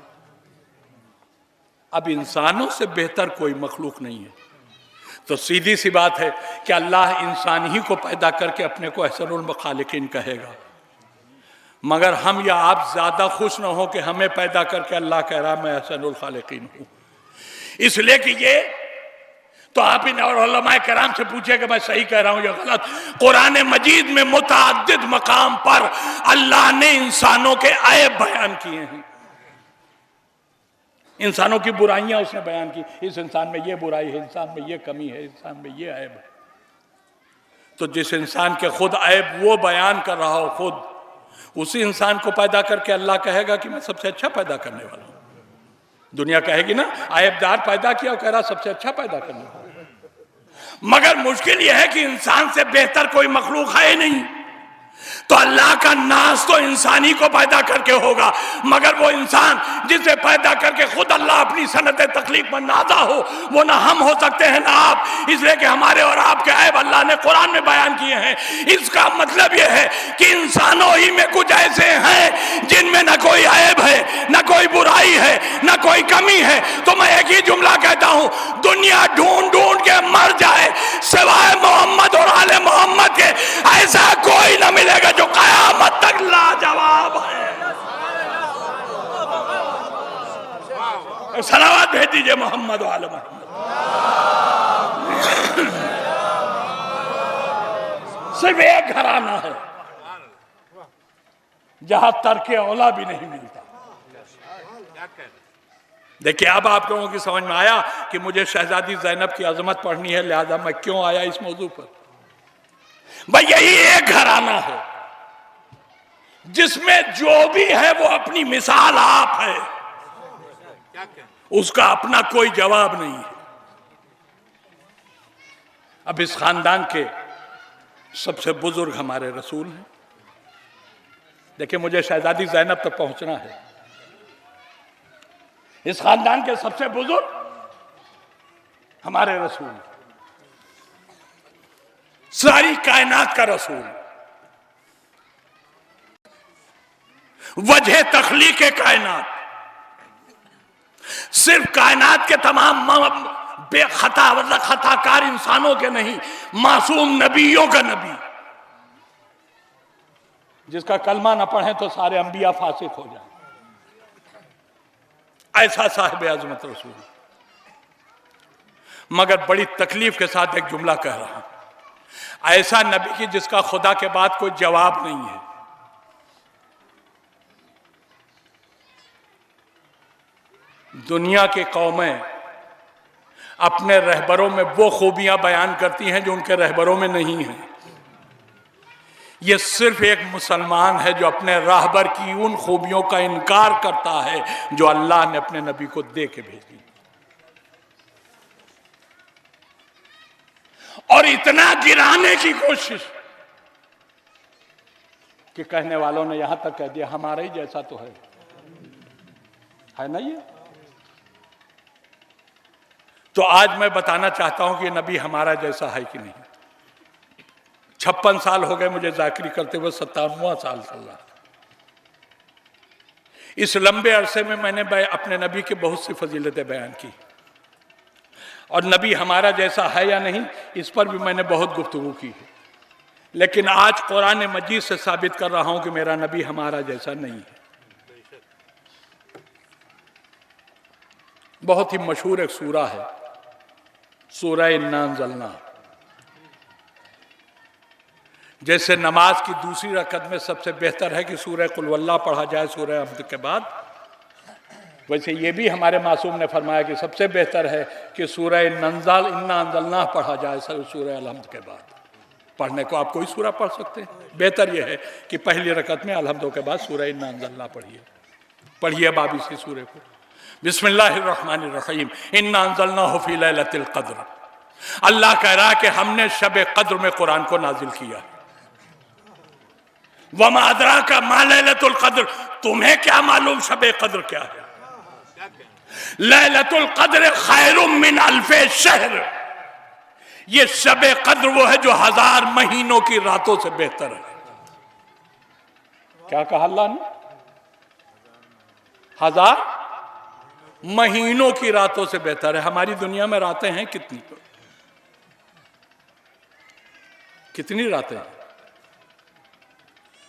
अब इंसानों से बेहतर कोई मखलूक नहीं है। तो सीधी सी बात है कि अल्लाह इंसान ही को पैदा करके अपने को अहसनुल खालिकीन कहेगा, मगर हम या आप ज्यादा खुश न हो कि हमें पैदा करके अल्लाह कह रहा मैं अहसनुल खालिकीन हूं। इसलिए कि ये तो आप इन और उलमाए कराम से पूछिएगा मैं सही कह रहा हूं या गलत। कुरान मजीद में मुतअद्दिद मकाम पर अल्लाह ने इंसानों के ऐब बयान किए हैं, इंसानों की बुराइयां उसने बयान की, इस इंसान में ये बुराई है, इंसान में ये कमी है, इंसान में ये ऐब है। तो जिस इंसान के खुद ऐब वो बयान कर रहा हो खुद, उसी इंसान को पैदा करके अल्लाह कहेगा कि मैं सबसे अच्छा पैदा करने वाला हूं। दुनिया कहेगी ना आयबदार पैदा किया और कह रहा सबसे अच्छा पैदा करने वाला। मगर मुश्किल यह है कि इंसान से बेहतर कोई मखलूक है ही नहीं। तो अल्लाह का नाज तो इंसानी को पैदा करके होगा, मगर वो इंसान जिसे पैदा करके खुद अल्लाह अपनी सनत तकलीफ में नाजा हो, वो ना हम हो सकते हैं ना आप, इसलिए कि हमारे और आपके ऐब अल्लाह ने कुरान में बयान किए हैं। इसका मतलब यह है कि इंसानों ही में कुछ ऐसे हैं जिनमें ना कोई ऐब है, ना कोई बुराई है, ना कोई कमी है। तो मैं एक ही जुमला कहता हूं, दुनिया ढूंढ ढूंढ के मर जाए, सिवाय मोहम्मद और आले मोहम्मद के ऐसा कोई ना मिलेगा जो कयामत तक लाजवाब है। सलावत भेज दीजिए मोहम्मद वाले मोहम्मद। सिर्फ एक घराना है जहां तर्क औला भी नहीं मिलता। देखिए अब आप लोगों की समझ में आया कि मुझे शहजादी ज़ैनब की अजमत पढ़नी है, लिहाजा मैं क्यों आया इस मौजू पर। भाई यही एक घराना है जिसमें जो भी है वो अपनी मिसाल आप है, उसका अपना कोई जवाब नहीं है। अब इस खानदान के सबसे बुजुर्ग हमारे रसूल हैं। देखिए मुझे शहजादी ज़ैनब तक पहुंचना है। इस खानदान के सबसे बुजुर्ग हमारे रसूल, सारी कायनात का रसूल, वजह तख्लीक कायनात, सिर्फ कायनात के तमाम बेखता खताकार इंसानों के नहीं, मासूम नबियों का नबी, जिसका कलमा न पढ़े तो सारे अंबिया फासिक हो जाए, ऐसा साहिब अजमत रसूल। मगर बड़ी तकलीफ के साथ एक जुमला कह रहा हूं, ऐसा नबी की जिसका खुदा के बाद कोई जवाब नहीं है। दुनिया की कौमें अपने रहबरों में वो खूबियां बयान करती हैं जो उनके रहबरों में नहीं है। ये सिर्फ एक मुसलमान है जो अपने राहबर की उन खूबियों का इनकार करता है जो अल्लाह ने अपने नबी को दे के भेजी। और इतना गिराने की कोशिश कि कहने वालों ने यहां तक कह दिया हमारा ही जैसा तो है ना ये। तो आज मैं बताना चाहता हूं कि नबी हमारा जैसा है कि नहीं। 56 साल हो गए मुझे जाकरी करते हुए, 57वां साल चल रहा। इस लंबे अरसे में मैंने अपने नबी की बहुत सी फजीलतें बयान की, और नबी हमारा जैसा है या नहीं इस पर भी मैंने बहुत गुफ्तगू की है। लेकिन आज कुरान मजीद से साबित कर रहा हूं कि मेरा नबी हमारा जैसा नहीं है। बहुत ही मशहूर एक सूरा है, सूरा इन्ना अंज़लना। जैसे नमाज की दूसरी रकत में सबसे बेहतर है कि सूरह कुल वल्लाह पढ़ा जाए सूरह हमद के बाद, वैसे ये भी हमारे मासूम ने फरमाया कि सबसे बेहतर है कि सूरह इन्ना अंज़लना पढ़ा जाए सूरह अलहम्द के बाद। पढ़ने को आप कोई सूरा पढ़ सकते हैं, बेहतर यह है कि पहली रकत में अलहम्द के बाद सूरह इन्ना अंज़लना पढ़िए अब आप इसी सूरे को। बिस्मिल्लाहिर्रहमानिर्रहीम, इन्ना अंज़लनाहु फी लैलतिल क़द्र। अल्लाह कह रहा है कि हमने शब कद्र में कुरान को नाजिल किया। वमा अदराका मा लैलतुल क़द्र, तुम्हें क्या मालूम शब कद्र क्या है। लैलतुल क़द्र खैरुम मिन अल्फे शहर, ये शब कद्र वो है जो 1000 महीनों की रातों से बेहतर है। क्या कहा अल्लाह ने? 1000 महीनों की रातों से बेहतर है। हमारी दुनिया में रातें हैं कितनी? कितनी रातें हैं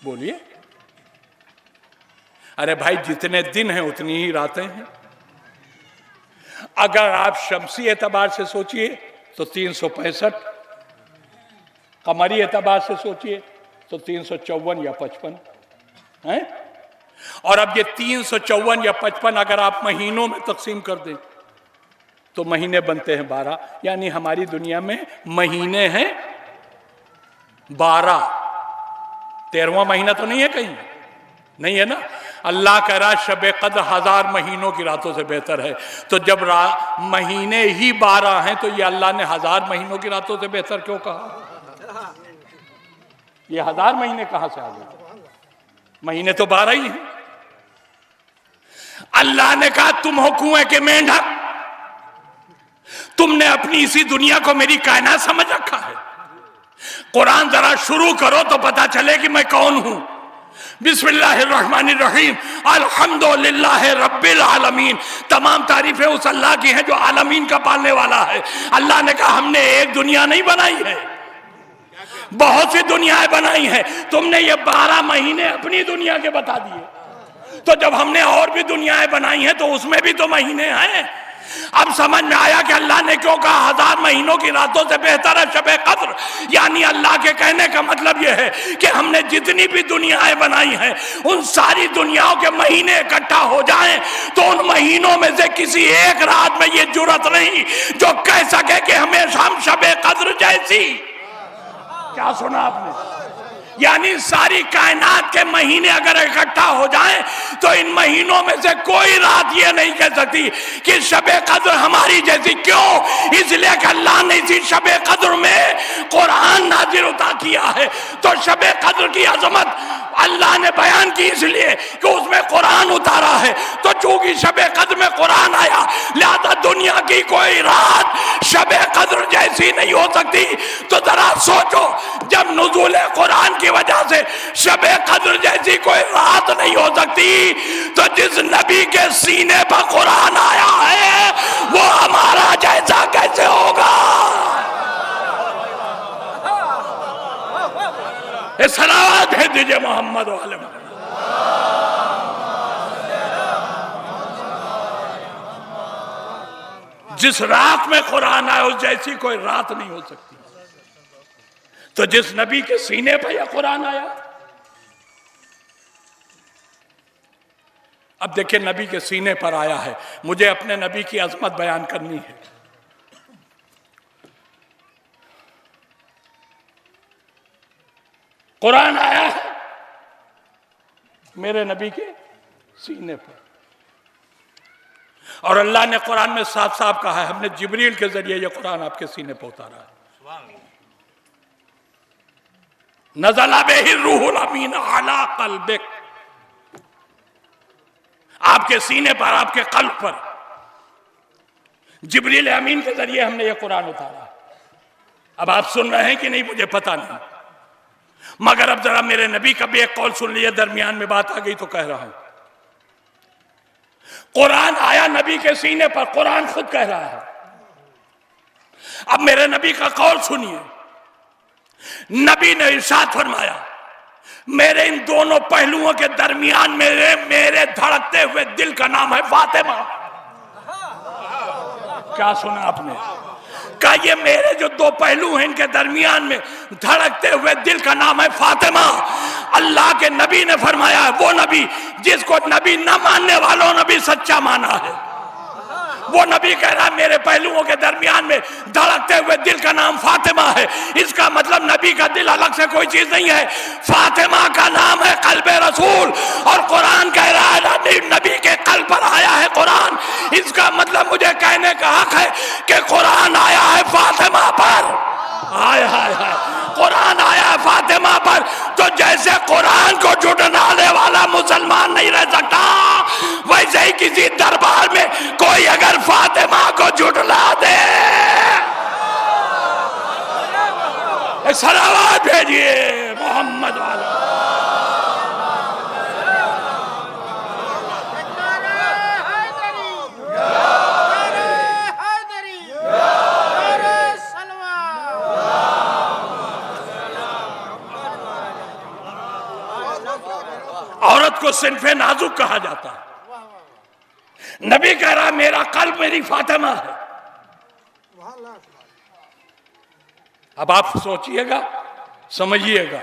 बोलिए? अरे भाई जितने दिन हैं उतनी ही रातें हैं। अगर आप शमसी एतबार से सोचिए तो 365, कमरी एतबार से सोचिए तो 354 या 55 हैं। और अब ये 354 या 55 अगर आप महीनों में तकसीम कर दें तो महीने बनते हैं 12, यानी हमारी दुनिया में महीने हैं 12। 13वां महीना तो नहीं है कहीं। नहीं है ना। अल्लाह कह रहा शब कद्र 1000 महीनों की रातों से बेहतर है। तो जब महीने ही 12 हैं तो ये अल्लाह ने 1000 महीनों की रातों से बेहतर क्यों कहा? ये 1000 महीने कहां से आ गए? महीने तो 12 ही हैं। अल्लाह ने कहा तुम हो कुएं के मेंढक, तुमने अपनी इसी दुनिया को मेरी कायनात समझ रखा है। कुरान जरा शुरू करो तो पता चले कि मैं कौन हूं। बिस्मिल्लाहिर्रहमानिर्रहीम, अल्हम्दुलिल्लाह रब्बिल आलमीन। तमाम तारीफें उस अल्लाह की हैं जो आलमीन का पालने वाला है। अल्लाह ने कहा हमने एक दुनिया नहीं बनाई है, बहुत सी दुनियाएं बनाई हैं। तुमने ये 12 महीने अपनी दुनिया के बता दिए। तो जब हमने और भी दुनियाएं बनाई हैं तो उसमें भी तो महीने हैं। अब समझ में आया कि अल्लाह ने क्यों कहा 1000 महीनों की रातों से बेहतर है शब कद्र। यानी अल्लाह के कहने का मतलब यह है कि हमने जितनी भी दुनियाएं बनाई हैं उन सारी दुनियाओं के महीने इकट्ठा हो जाएं तो उन महीनों में से किसी एक रात में ये जुर्रत नहीं जो कह सके कि हमेशा हम शब कद्र जैसी। क्या सुना आपने? यानी सारी कायनात के महीने अगर इकट्ठा हो जाएं तो इन महीनों में से कोई रात ये नहीं कह सकती कि शबे कद्र हमारी जैसी। क्यों? इसलिए कि अल्लाह ने इसी शबे कद्र में कुरान नाजिल उतार किया है। तो शबे कद्र की अजमत अल्लाह ने बयान की इसलिए कि उसमें कुरान उतारा है। तो चूंकि शबे कद्र में कुरान आया लिहाजा दुनिया की कोई रात शबे कद्र जैसी नहीं हो सकती। तो जरा सोचो, जब नुज़ूल कुरान की वजह से शबे कद्र जैसी कोई रात नहीं हो सकती तो जिस नबी के सीने पर कुरान आया है वो हमारा जैसा कैसे होगा? सलावत भेज दीजिए मोहम्मद वाले। जिस रात में कुरान आया उस जैसी कोई रात नहीं हो सकती। तो जिस नबी के सीने पर यह कुरान आया, अब देखिए नबी के सीने पर आया है। मुझे अपने नबी की अजमत बयान करनी है। कुरान आया है मेरे नबी के सीने पर और अल्लाह ने कुरान में साफ साफ कहा है हमने जिब्रील के जरिए यह कुरान आपके सीने पर उतारा है। नज़ला बिही रूहुल अमीन अला क़ल्बिक, आपके सीने पर, आपके कल्ब पर जिब्रील अमीन के जरिए हमने यह कुरान उतारा। अब आप सुन रहे हैं कि नहीं मुझे पता नहीं, मगर अब जरा मेरे नबी का भी एक कौल सुन लिए। दरमियान में बात आ गई तो कह रहा हूं। कुरान आया नबी के सीने पर, कुरान खुद कह रहा है। अब मेरे नबी का कौल सुनिए। नबी ने इरशाद फरमाया मेरे इन दोनों पहलुओं के दरमियान मेरे धड़कते हुए दिल का नाम है फातिमा। क्या सुना आपने? कहा ये मेरे जो दो पहलू हैं इनके दरमियान में धड़कते हुए दिल का नाम है फातिमा। अल्लाह के नबी ने फरमाया है वो नबी जिसको नबी न मानने वालों ने भी सच्चा माना है। वो नबी कह रहा है मेरे पहलुओं के दरमियान में धड़कते हुए दिल का नाम फातिमा है। इसका मतलब नबी का दिल अलग से कोई चीज नहीं है, फातिमा का नाम है कल्बे रसूल। और कुरान कह रहा है नबी के कल्ब पर आया है कुरान। इसका मतलब मुझे कहने का हक है कि कुरान आया है फातिमा पर। हाय हाय हाय, कुरान आया है फातिमा पर। तो जैसे कुरान को झुठलाने वाला मुसलमान नहीं रह सकता, वैसे ही किसी दरबार में कोई अगर फातिमा को झुठला दे, सलावत भेजिए मोहम्मद वाला। औरत को सिन्फे नाजुक कहा जाता है। नबी कह रहा मेरा कल्ब मेरी फातिमा है। अब आप सोचिएगा, समझिएगा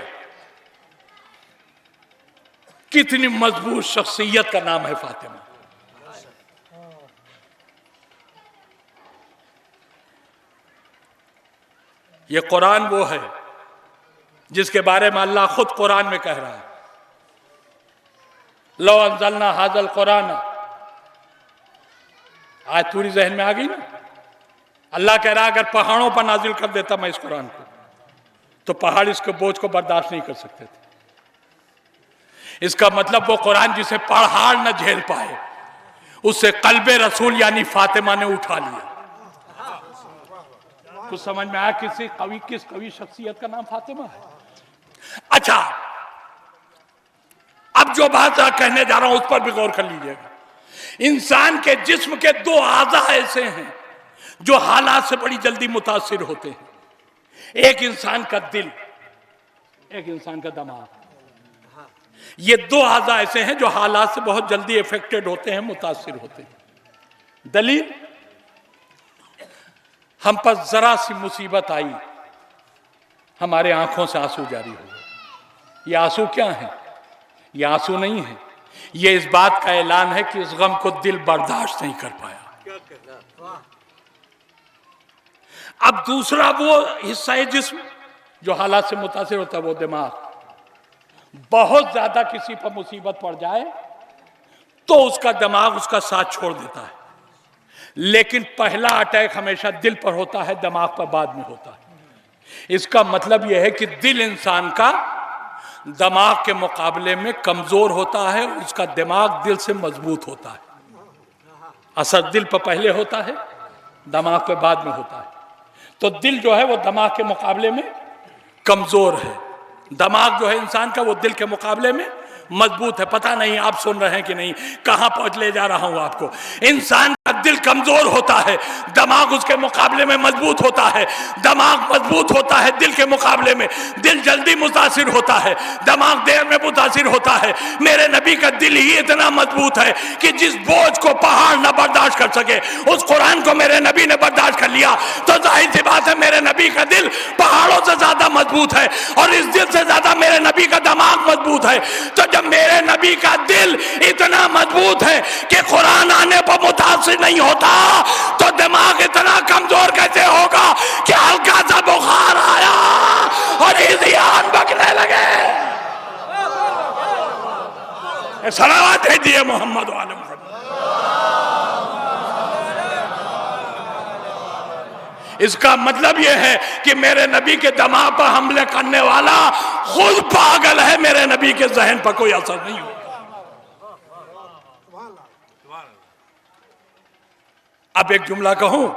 कितनी मजबूत शख्सियत का नाम है फातिमा। ये कुरान वो है जिसके बारे में अल्लाह खुद कुरान में कह रहा है लो अंज़लना हाज़ल कुरान, आज पूरी जहन में आ गई ना। अल्लाह कह रहा अगर पहाड़ों पर नाजिल कर देता मैं इस कुरान को, तो पहाड़ इसके बोझ को बर्दाश्त नहीं कर सकते थे। इसका मतलब वो कुरान जिसे पहाड़ न झेल पाए, उससे कल्बे रसूल यानी फातिमा ने उठा लिया। कुछ समझ में आया किस कवि शख्सियत का नाम फातिमा है? अच्छा, अब जो बात कहने जा रहा हूं उस पर भी गौर कर लीजिएगा। इंसान के जिस्म के दो आज़ा ऐसे हैं जो हालात से बड़ी जल्दी मुतासिर होते हैं। एक इंसान का दिल, एक इंसान का दिमाग। ये दो आज़ा ऐसे हैं जो हालात से बहुत जल्दी इफेक्टेड होते हैं, मुतासिर होते हैं। दलील, हम पर जरा सी मुसीबत आई, हमारे आंखों से आंसू जारी हो गए। ये आंसू क्या है? ये आंसू नहीं है, ये इस बात का ऐलान है कि इस गम को दिल बर्दाश्त नहीं कर पाया। अब दूसरा वो हिस्सा है जिस्म जो हालात से मुतासिर होता है, वो दिमाग। बहुत ज्यादा किसी पर मुसीबत पड़ जाए तो उसका दिमाग उसका साथ छोड़ देता है, लेकिन पहला अटैक हमेशा दिल पर होता है, दिमाग पर बाद में होता है। इसका मतलब यह है कि दिल इंसान का दिमाग के मुकाबले में कमजोर होता है, उसका दिमाग दिल से मजबूत होता है। असर दिल पर पहले होता है, दिमाग पे बाद में होता है। तो दिल जो है वो दिमाग के मुकाबले में कमजोर है, दिमाग जो है इंसान का वो दिल के मुकाबले में मजबूत है। पता नहीं आप सुन रहे हैं कि नहीं, कहां पहुंच ले जा रहा हूं आपको। इंसान का दिल कमजोर होता है, दिमाग उसके मुकाबले में मजबूत होता है। दिमाग मजबूत होता है दिल के मुकाबले में, दिल जल्दी मुतासिर होता है, दिमाग देर में मुतासिर होता है। मेरे नबी का दिल ही इतना मजबूत है कि जिस बोझ को पहाड़ न बर्दाश्त कर सके, उस कुरान को मेरे नबी ने बर्दाश्त कर लिया। तो जाहिर सी बात है मेरे नबी का दिल पहाड़ों से ज्यादा मजबूत है, और इस दिल से ज्यादा मेरे नबी का दिमाग मजबूत है। तो जब मेरे नबी का दिल इतना मजबूत है कि कुरान आने पर मुतासिर नहीं होता, तो दिमाग इतना कमजोर कैसे होगा कि हल्का सा बुखार आया और ईज़ियान बकने लगे। सलावत भेजिए मोहम्मद वाले मोहम्मद। इसका मतलब यह है कि मेरे नबी के दिमाग पर हमले करने वाला खुद पागल है, मेरे नबी के जहन पर कोई असर नहीं होगा। अब एक जुमला कहूं,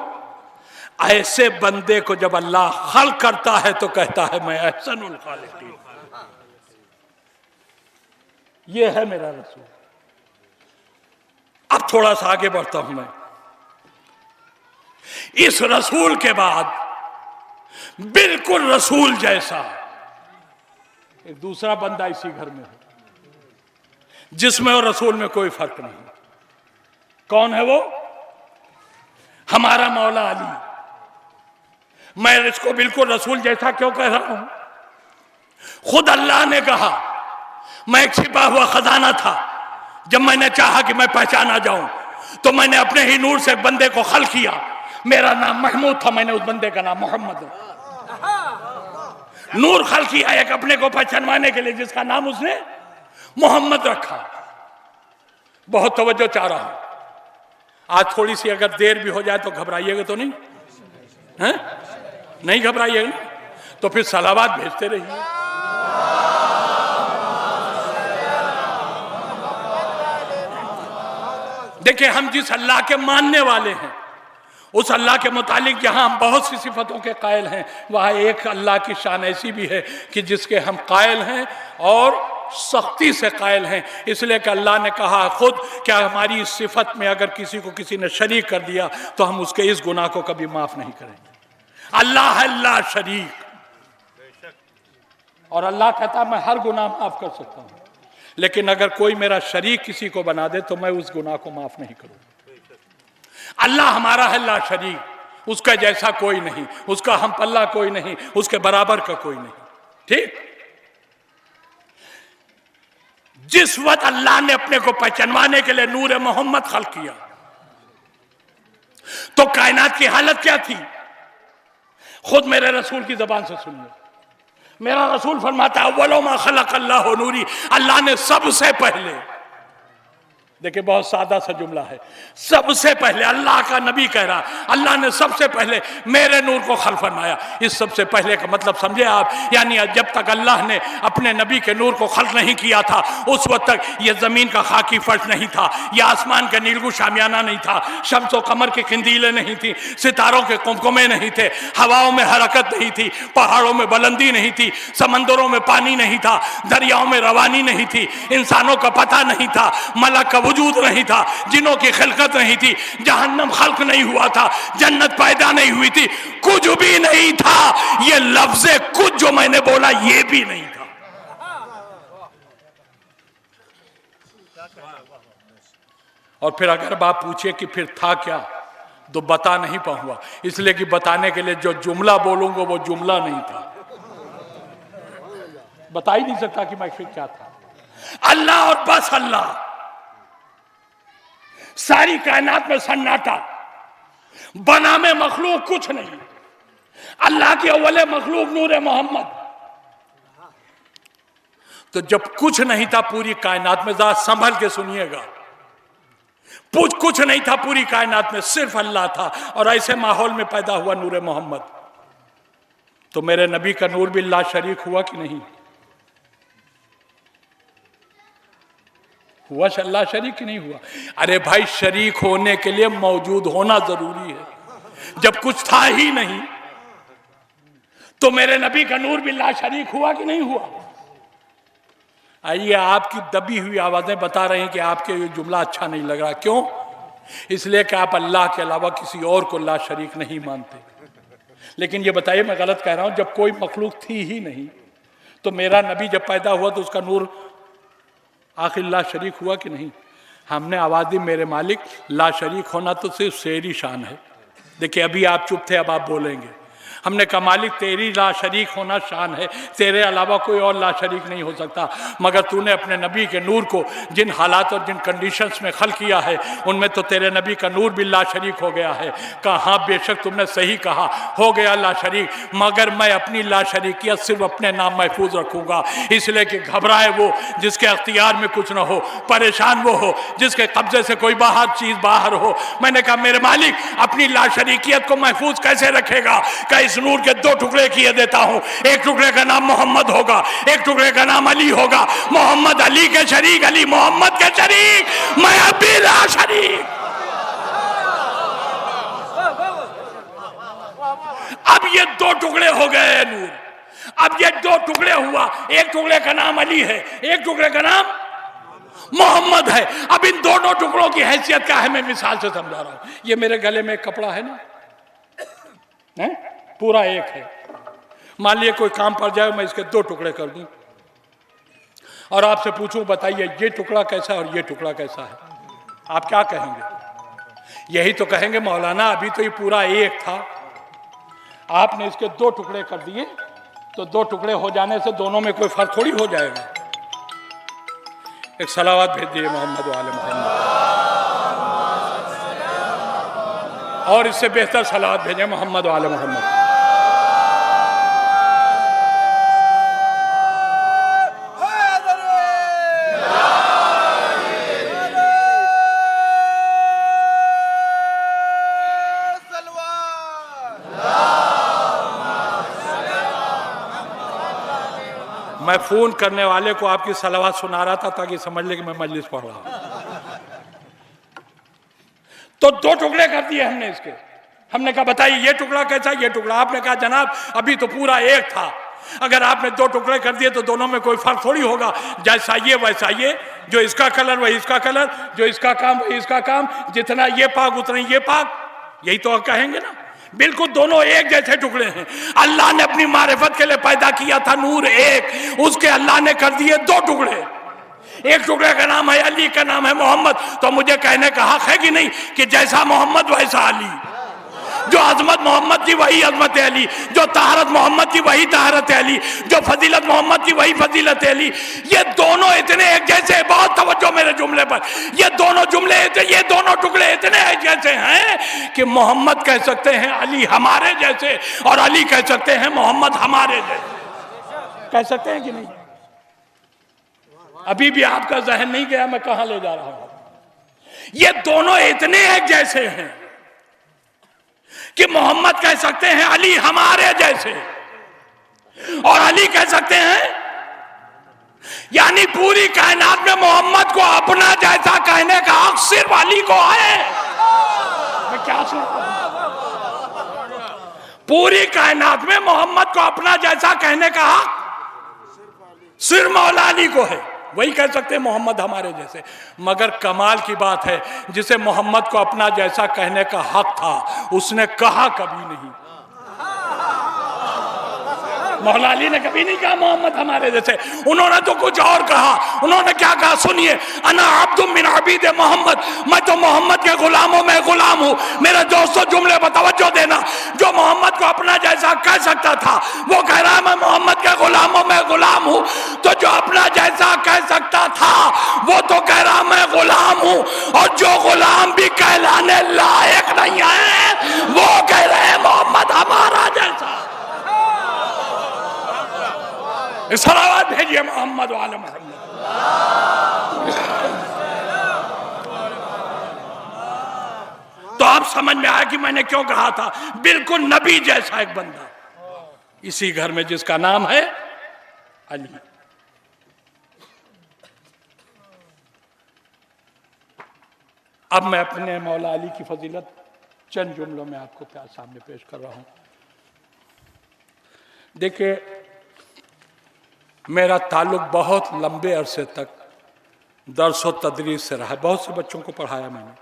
ऐसे बंदे को जब अल्लाह खल्क करता है तो कहता है मैं अहसनुल खालिकीन। ये है मेरा रसूल। अब थोड़ा सा आगे बढ़ता हूं मैं। इस रसूल के बाद बिल्कुल रसूल जैसा एक दूसरा बंदा इसी घर में है, जिसमें और रसूल में कोई फर्क नहीं। कौन है वो? हमारा मौला अली। मैं इसको बिल्कुल रसूल जैसा क्यों कह रहा हूं? खुद अल्लाह ने कहा मैं एक छिपा हुआ खजाना था, जब मैंने चाहा कि मैं पहचाना जाऊं तो मैंने अपने ही नूर से एक बंदे को खल किया। मेरा नाम महमूद था, मैंने उस बंदे का नाम मोहम्मद नूर खल किया एक अपने को पहचानवाने के लिए, जिसका नाम उसने मोहम्मद रखा। बहुत तवज्जो चाह रहा हूं। आज थोड़ी सी अगर देर भी हो जाए तो घबराइएगा तो नहीं है? नहीं घबराइएगा ना? तो फिर सलावत भेजते रहिए। देखिए, हम जिस अल्लाह के मानने वाले हैं, उस अल्लाह के मुतालिक जहां हम बहुत सी सिफतों के कायल हैं, वहां एक अल्लाह की शान ऐसी भी है कि जिसके हम कायल हैं और सख्ती से कायल हैं। इसलिए कि अल्लाह ने कहा खुद, क्या हमारी इस सिफत में अगर किसी को किसी ने शरीक कर दिया तो हम उसके इस गुनाह को कभी माफ नहीं करेंगे। अल्लाह है अल्लाह शरीक, और अल्लाह कहता मैं हर गुनाह माफ कर सकता हूं, लेकिन अगर कोई मेरा शरीक किसी को बना दे तो मैं उस गुनाह को माफ नहीं करूंगा। अल्लाह हमारा है अल्लाह शरीक, उसका जैसा कोई नहीं, उसका हम पल्ला कोई नहीं, उसके बराबर का कोई नहीं। ठीक? जिस वक्त अल्लाह ने अपने को पहचानवाने के लिए नूर मोहम्मद खल्क किया, तो कायनात की हालत क्या थी? खुद मेरे रसूल की जबान से सुनिए। मेरा रसूल फरमाता है अव्वलो मा खलक अल्लाहु नूरी, अल्लाह ने सबसे पहले देखिए बहुत सादा सा जुमला है। सबसे पहले अल्लाह का नबी कह रहा, अल्लाह ने सबसे पहले मेरे नूर को खल फरमाया। इस सबसे पहले का मतलब समझे आप, यानी जब तक अल्लाह ने अपने नबी के नूर को खल नहीं किया था उस वक्त तक ये जमीन का खाकी फर्श नहीं था, ये आसमान का नीलगु शामियाना नहीं था, शम्स व कमर की किंदीलें नहीं थी, सितारों के कुमकुमे नहीं थे, हवाओं में हरकत नहीं थी, पहाड़ों में बुलंदी नहीं थी, समंदरों में पानी नहीं था, दरियाओं में रवानी नहीं थी, इंसानों का पता नहीं था, मलक का वजूद नहीं था, जिनों की खिलकत नहीं थी, जहन्नम खल्क नहीं हुआ था, जन्नत पैदा नहीं हुई थी, कुछ भी नहीं था। ये लफ्ज़ कुछ जो मैंने बोला ये भी नहीं था। और फिर अगर आप पूछिए कि फिर था क्या, तो बता नहीं पाऊंगा, इसलिए कि बताने के लिए जो जुमला बोलूंगा वो जुमला नहीं था, बता ही नहीं सकता कि मैं फिर क्या था। अल्लाह और बस अल्लाह। सारी कायनात में सन्नाटा, बना में मखलूक कुछ नहीं, अल्लाह के अव्वले मखलूक नूर मोहम्मद। तो जब कुछ नहीं था पूरी कायनात में, जरा संभल के सुनिएगा, कुछ नहीं था पूरी कायनात में, सिर्फ अल्लाह था, और ऐसे माहौल में पैदा हुआ नूर मोहम्मद। तो मेरे नबी का नूर भी ला शरीक हुआ कि नहीं हुआ? अल्लाह शरीक ही नहीं हुआ। अरे भाई, शरीक होने के लिए मौजूद होना जरूरी है। जब कुछ था ही नहीं तो मेरे नबी का नूर भी ला शरीक हुआ कि नहीं हुआ? आइए, आपकी दबी हुई आवाजें बता रही हैं कि आपके ये जुमला अच्छा नहीं लग रहा। क्यों? इसलिए कि आप अल्लाह के अलावा किसी और को ला शरीक नहीं मानते। लेकिन ये बताइए, मैं गलत कह रहा हूं? जब कोई मखलूक थी ही नहीं तो मेरा नबी जब पैदा हुआ तो उसका नूर आखिर ला शरीक हुआ कि नहीं? हमने आवाज दी, मेरे मालिक, ला शरीक होना तो सिर्फ शेरी शान है। देखिए, अभी आप चुप थे, अब आप बोलेंगे। हमने कहा, मालिक तेरी ला शरीक होना शान है, तेरे अलावा कोई और ला शरीक नहीं हो सकता, मगर तूने अपने नबी के नूर को जिन हालात और जिन कंडीशंस में खल किया है उनमें तो तेरे नबी का नूर भी ला शरीक हो गया है। कहा, हाँ बेशक तुमने सही कहा, हो गया ला शरीक, मगर मैं अपनी ला शरीकियत सिर्फ अपने नाम महफूज रखूँगा, इसलिए कि घबराए वो जिसके अख्तियार में कुछ ना हो, परेशान वो हो जिसके कब्जे से कोई बाहर चीज़ बाहर हो। मैंने कहा, मेरे मालिक अपनी ला शरीकियत को महफूज कैसे रखेगा? इस नूर के दो टुकड़े किए देता हूं, एक टुकड़े का नाम मोहम्मद होगा, एक टुकड़े का नाम अली होगा। मोहम्मद अली के शरीक, अली मोहम्मद के शरीक, मैं अभी ला शरीक। अब ये दो टुकड़े हो गए नूर, अब ये दो टुकड़े हुआ, एक टुकड़े का नाम अली है, एक टुकड़े का नाम मोहम्मद है। अब इन दोनों टुकड़ों की हैसियत क्या है, मैं मिसाल से समझा रहा हूं। ये मेरे गले में एक कपड़ा है ना, है? पूरा एक है। मान लिया कोई काम पड़ जाए, मैं इसके दो टुकड़े कर दूं और आपसे पूछूं, बताइए ये टुकड़ा कैसा है और ये टुकड़ा कैसा है, आप क्या कहेंगे? यही तो कहेंगे, मौलाना अभी तो ये पूरा एक था, आपने इसके दो टुकड़े कर दिए, तो दो टुकड़े हो जाने से दोनों में कोई फर्क थोड़ी हो जाएगा। एक सलावत भेज दिए मोहम्मद वाले मोहम्मद, और इससे बेहतर सलावत भेजे मोहम्मद वाले मोहम्मद। मैं फोन करने वाले को आपकी सलावत सुना रहा था ताकि समझ ले कि मैं मजलिस पढ़ रहा हूं। तो दो टुकड़े कर दिए हमने इसके। हमने कहा, बताइए ये टुकड़ा कैसा, ये टुकड़ा। आपने कहा, जनाब अभी तो पूरा एक था, अगर आपने दो टुकड़े कर दिए तो दोनों में कोई फर्क थोड़ी होगा, जैसा ये वैसा ये, जो इसका कलर वही इसका कलर, जो इसका काम वही इसका काम, जितना ये पाक उतना ये पाक, यही तो कहेंगे ना। बिल्कुल दोनों एक जैसे टुकड़े हैं। अल्लाह ने अपनी मारिफत के लिए पैदा किया था नूर एक, उसके अल्लाह ने कर दिए दो टुकड़े। एक टुकड़े का नाम है अली, का नाम है मोहम्मद। तो मुझे कहने का हक है कि नहीं कि जैसा मोहम्मद वैसा अली, जो अजमत मोहम्मद की वही अजमत अली, जो तहारत मोहम्मद की वही तहारत अली, जो फजीलत मोहम्मद की वही फजीलत अली। ये दोनों इतने एक जैसे, बहुत तवज्जो मेरे जुमले पर, ये दोनों जुमले, ये दोनों टुकड़े इतने एक जैसे हैं कि मोहम्मद कह सकते हैं अली हमारे जैसे, और अली कह सकते हैं मोहम्मद हमारे जैसे। कह सकते हैं कि नहीं? अभी भी आपका जहन नहीं गया मैं कहां ले जा रहा हूं? ये दोनों इतने एक जैसे हैं कि मोहम्मद कह सकते हैं अली हमारे जैसे, और अली कह सकते हैं, यानी पूरी कायनात में मोहम्मद को अपना जैसा कहने का हक सिर्फ अली को है। मैं क्या सुन रहा हूं? पूरी कायनात में मोहम्मद को अपना जैसा कहने का हक सिर्फ मौला अली को है। वही कह सकते हैं मोहम्मद हमारे जैसे। मगर कमाल की बात है, जिसे मोहम्मद को अपना जैसा कहने का हक था उसने कहा कभी नहीं। मौला अली ने कभी नहीं कहा मोहम्मद हमारे जैसे। उन्होंने तो कुछ और कहा। उन्होंने क्या कहा सुनिए, अना अब्दुम मिन अबीद मोहम्मद, मैं तो मोहम्मद के गुलामों में गुलाम हूं। मेरे दोस्तों जुमले पर तवज्जो देना। जो मोहम्मद को अपना जैसा कह सकता था वो कह रहा मैं मोहम्मद के गुलामों में गुलाम हूं, तो जो अपना जैसा कह सकता था वो तो कह रहा मैं गुलाम हूं, और जो गुलाम भी कहलाने लायक नहीं है वो कह रहे हैं मोहम्मद हमारा जैसा। सलावत भेजिए मोहम्मद वाले मोहम्मद। तो आप समझ में आया कि मैंने क्यों कहा था बिल्कुल नबी जैसा एक बंदा इसी घर में जिसका नाम है अली। अब मैं अपने मौला अली की फजीलत चंद जुमलों में आपको क्या सामने पेश कर रहा हूं। देखिए, मेरा ताल्लुक बहुत लंबे अरसे तक दर्स व तदरीस से रहा है। बहुत से बच्चों को पढ़ाया मैंने।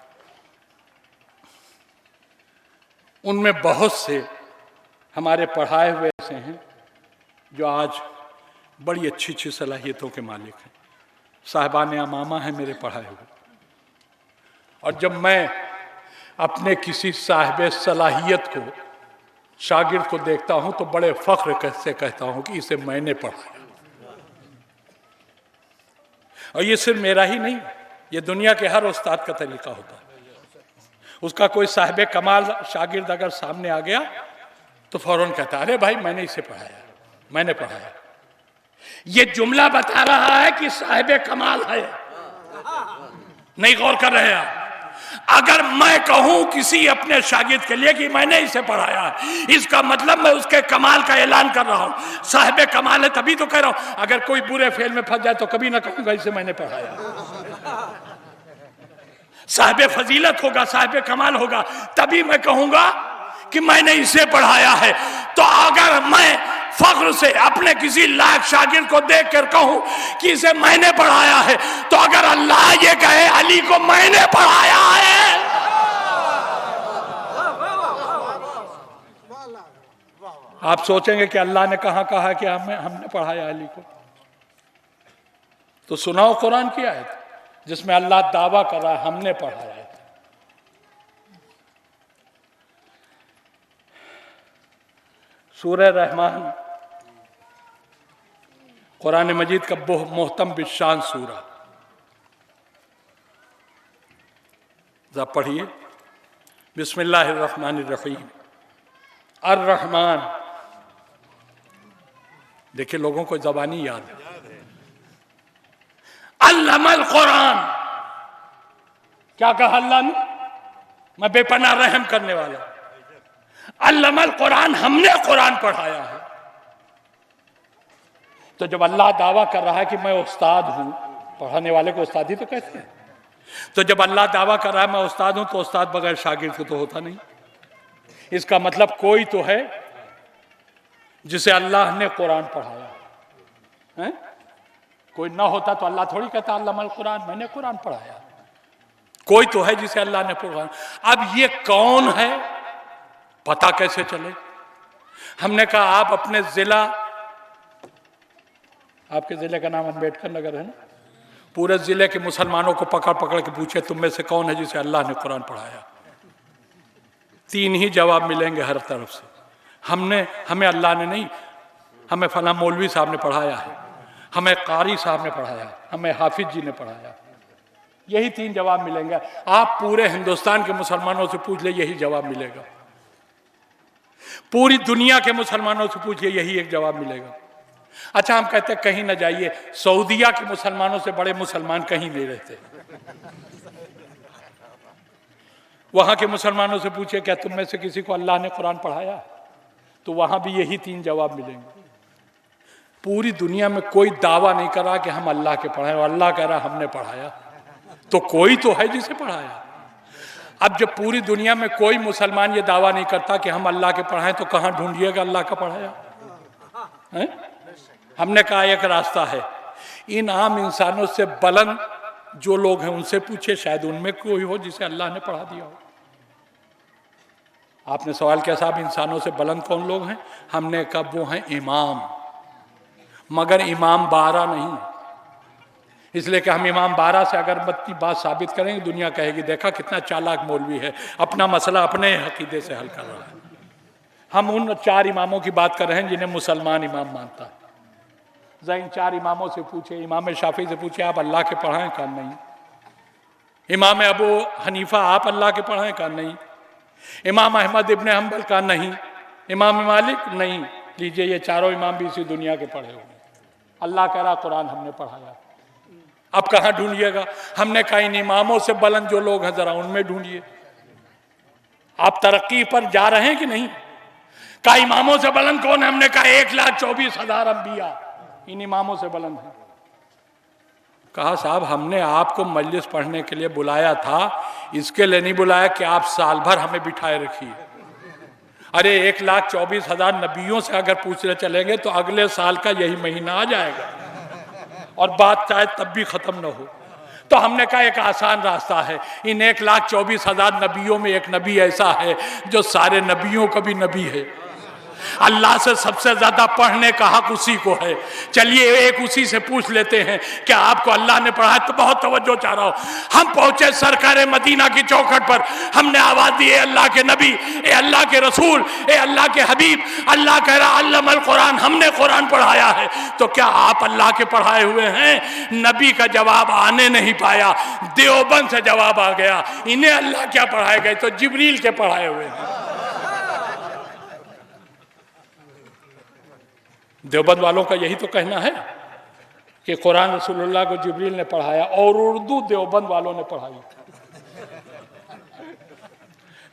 उनमें बहुत से हमारे पढ़ाए हुए ऐसे हैं जो आज बड़ी अच्छी अच्छी सलाहियतों के मालिक हैं। साहिबान अमामा हैं मेरे पढ़ाए हुए। और जब मैं अपने किसी साहिब सलाहियत को, शागिर्द को देखता हूं तो बड़े फख्र से कहता हूं कि इसे मैंने पढ़ाया। और ये सिर्फ मेरा ही नहीं, ये दुनिया के हर उस्ताद का तरीका होता है। उसका कोई साहिब कमाल शागिर्द अगर सामने आ गया तो फौरन कहता है अरे भाई मैंने इसे पढ़ाया, मैंने पढ़ाया। ये जुमला बता रहा है कि साहिब कमाल है। नहीं गौर कर रहे आप? अगर मैं कहूं किसी अपने शागिर्द के लिए कि मैंने इसे पढ़ाया है, इसका मतलब मैं उसके कमाल का ऐलान कर रहा हूं। साहिब कमाल है तभी तो कह रहा हूं। अगर कोई बुरे फेल में फंस जाए तो कभी ना कहूंगा इसे मैंने पढ़ाया। साहिब फजीलत होगा, साहिब कमाल होगा, तभी मैं कहूंगा कि मैंने इसे पढ़ाया है। तो अगर मैं फख्र से अपने किसी लायक शागिर्द को देखकर कहूं कि इसे मैंने पढ़ाया है, तो अगर अल्लाह ये कहे अली को मैंने पढ़ाया है, आप सोचेंगे कि अल्लाह ने कहां कहा कि हमने पढ़ाया अली को? तो सुनाओ कुरान की आयत जिसमें अल्लाह दावा कर रहा है हमने पढ़ाया है। सूरह रहमान कुरान मजीद का मोहतम बिशान सूरा, जरा पढ़िए। बिस्मिल्लाहिर्रहमानिर्रहीम। अर्रहमान, देखिए लोगों को ज़बानी याद है। अल्लमल कुरान, क्या कहा अल्लाह ने? मैं बेपनाह रहम करने वाला। अल्लमल कुरान, हमने कुरान पढ़ाया है। तो जब अल्लाह दावा कर रहा है कि मैं उस्ताद हूं, पढ़ाने वाले को उस्ताद ही तो कहते हैं, तो जब अल्लाह दावा कर रहा है मैं उस्ताद हूं, तो उस्ताद बगैर शागिर्द को तो होता नहीं। इसका मतलब कोई तो है जिसे अल्लाह ने कुरान पढ़ाया है। कोई ना होता तो अल्लाह थोड़ी कहता अल्लामल कुरान, मैंने कुरान पढ़ाया। कोई तो है जिसे अल्लाह ने पढ़ाया। अब ये कौन है पता कैसे चले? हमने कहा आप अपने जिला, आपके जिले का नाम अम्बेडकर नगर है ना, पूरे जिले के मुसलमानों को पकड़ पकड़ के पूछे तुम में से कौन है जिसे अल्लाह ने कुरान पढ़ाया? 3 ही जवाब मिलेंगे हर तरफ से। हमें अल्लाह ने नहीं, हमें फला मौलवी साहब ने पढ़ाया है, हमें कारी साहब ने पढ़ाया, हमें हाफिज जी ने पढ़ाया। यही 3 जवाब मिलेंगे। आप पूरे हिंदुस्तान के मुसलमानों से पूछ ले, यही जवाब मिलेगा। पूरी दुनिया के मुसलमानों से पूछिए, यही एक जवाब मिलेगा। अच्छा, हम कहते हैं कहीं ना जाइए, सऊदीया के मुसलमानों से बड़े मुसलमान कहीं नहीं रहते। वहां के मुसलमानों से पूछे क्या तुम में से किसी को अल्लाह ने कुरान पढ़ाया? तो वहां भी यही 3 जवाब मिलेंगे। पूरी दुनिया में कोई दावा नहीं कर रहा कि हम अल्लाह के पढ़ाए, और अल्लाह कह रहा हमने पढ़ाया। तो कोई तो है जिसे पढ़ाया। अब जब पूरी दुनिया में कोई मुसलमान ये दावा नहीं करता कि हम अल्लाह के पढ़ाएं, तो कहां ढूंढिएगा अल्लाह का पढ़ाया है? हमने कहा एक रास्ता है, इन आम इंसानों से बुलंद जो लोग हैं उनसे पूछे, शायद उनमें कोई हो जिसे अल्लाह ने पढ़ा दिया हो। आपने सवाल किया साहब इंसानों से बुलंद कौन लोग हैं? हमने कहा वो हैं इमाम, मगर इमाम 12 नहीं। इसलिए कि हम इमाम 12 से अगर बात साबित करेंगे, दुनिया कहेगी देखा कितना चालाक मौलवी है, अपना मसला अपने अकीदे से हल कर रहा है। हम उन 4 इमामों की बात कर रहे हैं जिन्हें मुसलमान इमाम मानता है। जरा इन 4 इमामों से पूछे, इमाम शाफी से पूछे आप अल्लाह के पढ़ाएं? कहा नहीं। इमाम अबू हनीफा आप अल्लाह के पढ़ाएं? कहा नहीं। इमाम अहमद इब्ने हम्बल? कहा नहीं। इमाम मालिक? नहीं। लीजिए ये चारों इमाम भी इसी दुनिया के पढ़े हुए। अल्लाह कह रहा कुरान हमने पढ़ाया। अब कहां ढूंढिएगा? हमने कहा इन इमामों से बुलंद जो लोग हैं जरा उनमें ढूंढिए। आप तरक्की पर जा रहे हैं कि नहीं? कहा इमामों से बुलंद कौन है? हमने कहा 1,24,000 अंबिया इन इमामों से बुलंद है। कहा साहब हमने आपको मजलिस पढ़ने के लिए बुलाया था, इसके लिए नहीं बुलाया कि आप साल भर हमें बिठाए रखिए। अरे 1,24,000 नबियों से अगर पूछने चलेंगे तो अगले साल का यही महीना आ जाएगा और बात शायद तब भी खत्म न हो। तो हमने कहा एक आसान रास्ता है, इन 1,24,000 नबियों में एक नबी ऐसा है जो सारे नबियों का भी नबी है। अल्लाह से सबसे ज्यादा पढ़ने का हक उसी को है। चलिए एक उसी से पूछ लेते हैं क्या आपको अल्लाह ने पढ़ाया? तो बहुत तवज्जो चाह रहा हूं। हम पहुंचे सरकार मदीना की चौखट पर, हमने आवाज दी अल्लाह के नबी, ए अल्लाह के रसूल, ए अल्लाह के हबीब। अल्लाह कह रहा अल्लमल कुरान, हमने कुरान पढ़ाया है। तो क्या आप अल्लाह के पढ़ाए हुए हैं? नबी का जवाब आने नहीं पाया, देवबंद से जवाब आ गया, इन्हें अल्लाह क्या पढ़ाए गए? तो जिब्रील के पढ़ाए हुए हैं। देवबंद वालों का यही तो कहना है कि कुरान रसूलुल्लाह को जिब्रील ने पढ़ाया और उर्दू देवबंद वालों ने पढ़ाई।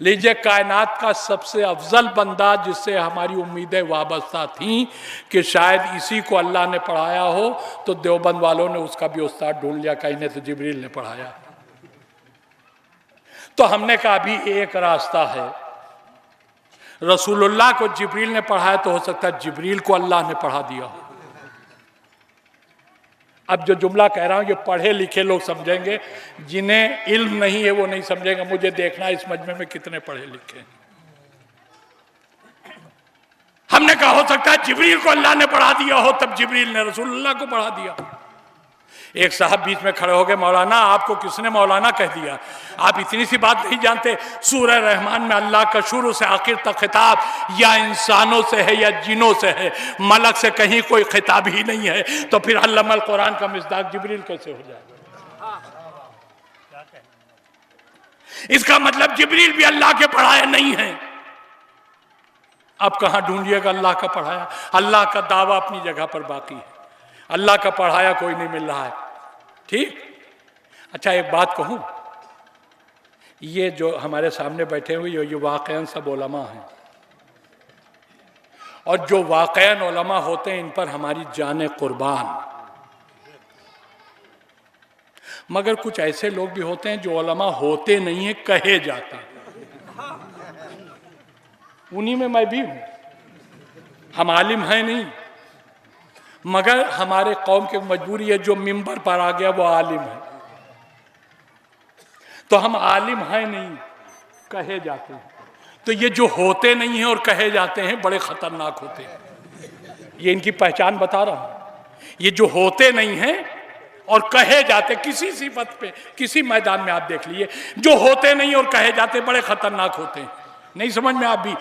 लीजिए कायनात का सबसे अफजल बंदा जिससे हमारी उम्मीदें वाबस्ता थीं कि शायद इसी को अल्लाह ने पढ़ाया हो, तो देवबंद वालों ने उसका भी उस्ताद ढूंढ लिया, कहने तो जिब्रील ने पढ़ाया। तो हमने कहा अभी एक रास्ता है, रसूलुल्लाह को जिब्रील ने पढ़ाया तो हो सकता है जिब्रील को अल्लाह ने पढ़ा दिया हो। अब जो जुमला कह रहा हूं ये पढ़े लिखे लोग समझेंगे, जिन्हें इल्म नहीं है वो नहीं समझेंगे। मुझे देखना इस मजमे में कितने पढ़े लिखे हैं। हमने कहा हो सकता है जिब्रील को अल्लाह ने पढ़ा दिया हो, तब जिब्रील ने रसूलुल्लाह को पढ़ा दिया। एक साहब बीच में खड़े हो गए, मौलाना आपको किसने मौलाना कह दिया? आप इतनी सी बात नहीं जानते? सूरह रहमान में अल्लाह का शुरू से आखिर तक खिताब या इंसानों से है या जिनों से है, मलक से कहीं कोई खिताब ही नहीं है। तो फिर अल्लामल कुरान का मिस्दाक जिब्रील कैसे हो जाएगा? इसका मतलब जिब्रील भी अल्लाह के पढ़ाए नहीं है। अब कहां ढूंढिएगा अल्लाह का पढ़ाया? अल्लाह का दावा अपनी जगह पर बाकी है, अल्लाह का पढ़ाया कोई नहीं मिल रहा है। ठीक, अच्छा एक बात कहूं, ये जो हमारे सामने बैठे हुए ये वाकईन सब उलमा हैं, और जो वाकईन उलमा होते हैं इन पर हमारी जाने कुर्बान। मगर कुछ ऐसे लोग भी होते हैं जो उलमा होते नहीं है, कहे जाते हैं। उन्हीं में मैं भी हूं। हम आलिम हैं नहीं, मगर हमारे कौम की मजबूरी है, जो मिंबर पर आ गया वो आलिम है। तो हम आलिम हैं नहीं, कहे जाते हैं। तो ये जो होते नहीं हैं और कहे जाते हैं बड़े खतरनाक होते हैं। ये इनकी पहचान बता रहा हूं। ये जो होते नहीं हैं और कहे जाते, किसी सिफत पे किसी मैदान में आप देख लीजिए, जो होते नहीं और कहे जाते बड़े खतरनाक होते हैं। नहीं समझ में आप भी?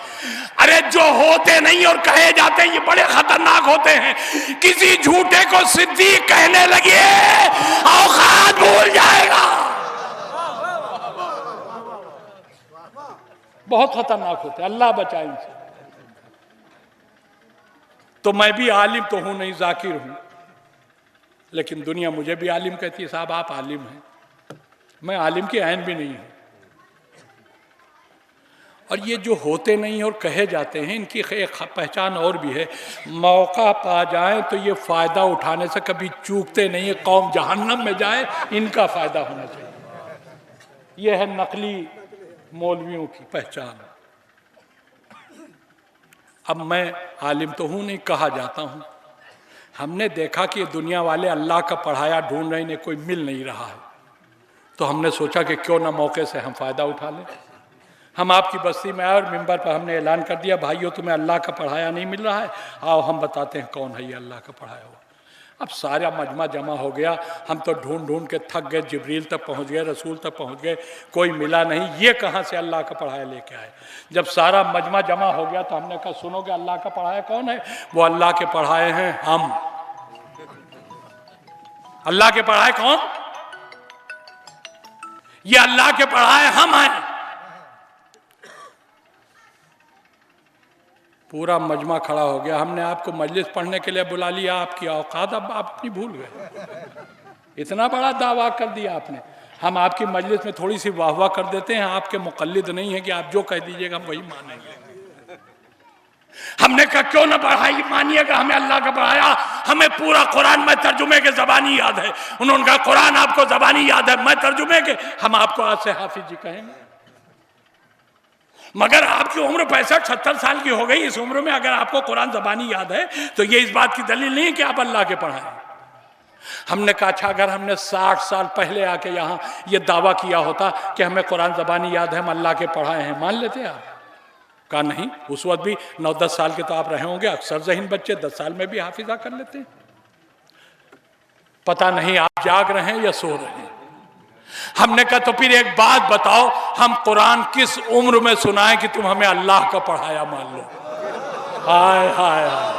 अरे जो होते नहीं और कहे जाते हैं ये बड़े खतरनाक होते हैं। किसी झूठे को सिद्दीक कहने लगे औकात भूल जाएगा, बहुत खतरनाक होते हैं। अल्लाह बचाए इनसे। तो मैं भी आलिम तो हूं नहीं, जाकिर हूं, लेकिन दुनिया मुझे भी आलिम कहती है। साहब आप आलिम हैं, मैं आलिम की ऐन भी नहीं हूं। और ये जो होते नहीं और कहे जाते हैं, इनकी एक पहचान और भी है, मौका पा जाए तो ये फ़ायदा उठाने से कभी चूकते नहीं है। कौम जहन्नम में जाए, इनका फ़ायदा होना चाहिए। ये है नकली मौलवियों की पहचान। अब मैं आलिम तो हूँ नहीं, कहा जाता हूँ। हमने देखा कि दुनिया वाले अल्लाह का पढ़ाया ढूंढ रहे, इन्हें कोई मिल नहीं रहा है, तो हमने सोचा कि क्यों ना मौके से हम फ़ायदा उठा लें। हम आपकी बस्ती में आए और मिंबर पर हमने ऐलान कर दिया, भाइयों तुम्हें अल्लाह का पढ़ाया नहीं मिल रहा है, आओ हम बताते हैं कौन है ये अल्लाह का पढ़ाया हुआ। अब सारा मजमा जमा हो गया। हम तो ढूंढ ढूंढ के थक गए, जिब्रील तक पहुंच गए, रसूल तक पहुंच गए, कोई मिला नहीं। ये कहाँ से अल्लाह का पढ़ाया लेके आए? जब सारा मजमा जमा हो गया तो हमने कहा सुनोगे अल्लाह का पढ़ाया कौन है? वो अल्लाह के पढ़ाए हैं हम। अल्लाह के पढ़ाए कौन? ये अल्लाह के पढ़ाए हम हैं। पूरा मजमा खड़ा हो गया। हमने आपको मजलिस पढ़ने के लिए बुला लिया, आपकी औकात अब आप अपनी भूल गए। इतना बड़ा दावा कर दिया आपने। हम आपकी मजलिस में थोड़ी सी वाह वाह कर देते हैं, आपके मुकल्लिद नहीं है कि आप जो कह दीजिएगा हम वही मानेंगे। हमने कहा क्यों ना पढ़ाई मानिएगा, हमें अल्लाह का पढ़ाया, हमें पूरा कुरान में तर्जुमे के ज़बानी याद है। उन्होंने कहा कुरान आपको ज़बानी याद है, मैं तर्जुमे के, हम आपको आज से हाफिज जी कहेंगे। मगर आपकी उम्र 65-76 साल की हो गई, इस उम्र में अगर आपको कुरान ज़बानी याद है तो ये इस बात की दलील नहीं है कि आप अल्लाह के पढ़ाएं। हमने कहा अच्छा अगर हमने 60 साल पहले आके यहाँ ये दावा किया होता कि हमें कुरान ज़बानी याद है, हम अल्लाह के पढ़ाए हैं, मान लेते आप? कहा नहीं, उस वक्त भी 9-10 साल के तो आप रहे होंगे। अक्सर ज़हीन बच्चे 10 साल में भी हाफिजा कर लेते हैं। पता नहीं आप जाग रहे हैं या सो रहे हैं। हमने कहा तो फिर एक बात बताओ, हम कुरान किस उम्र में सुनाएं कि तुम हमें अल्लाह का पढ़ाया मान लो? हाय हाय हाय,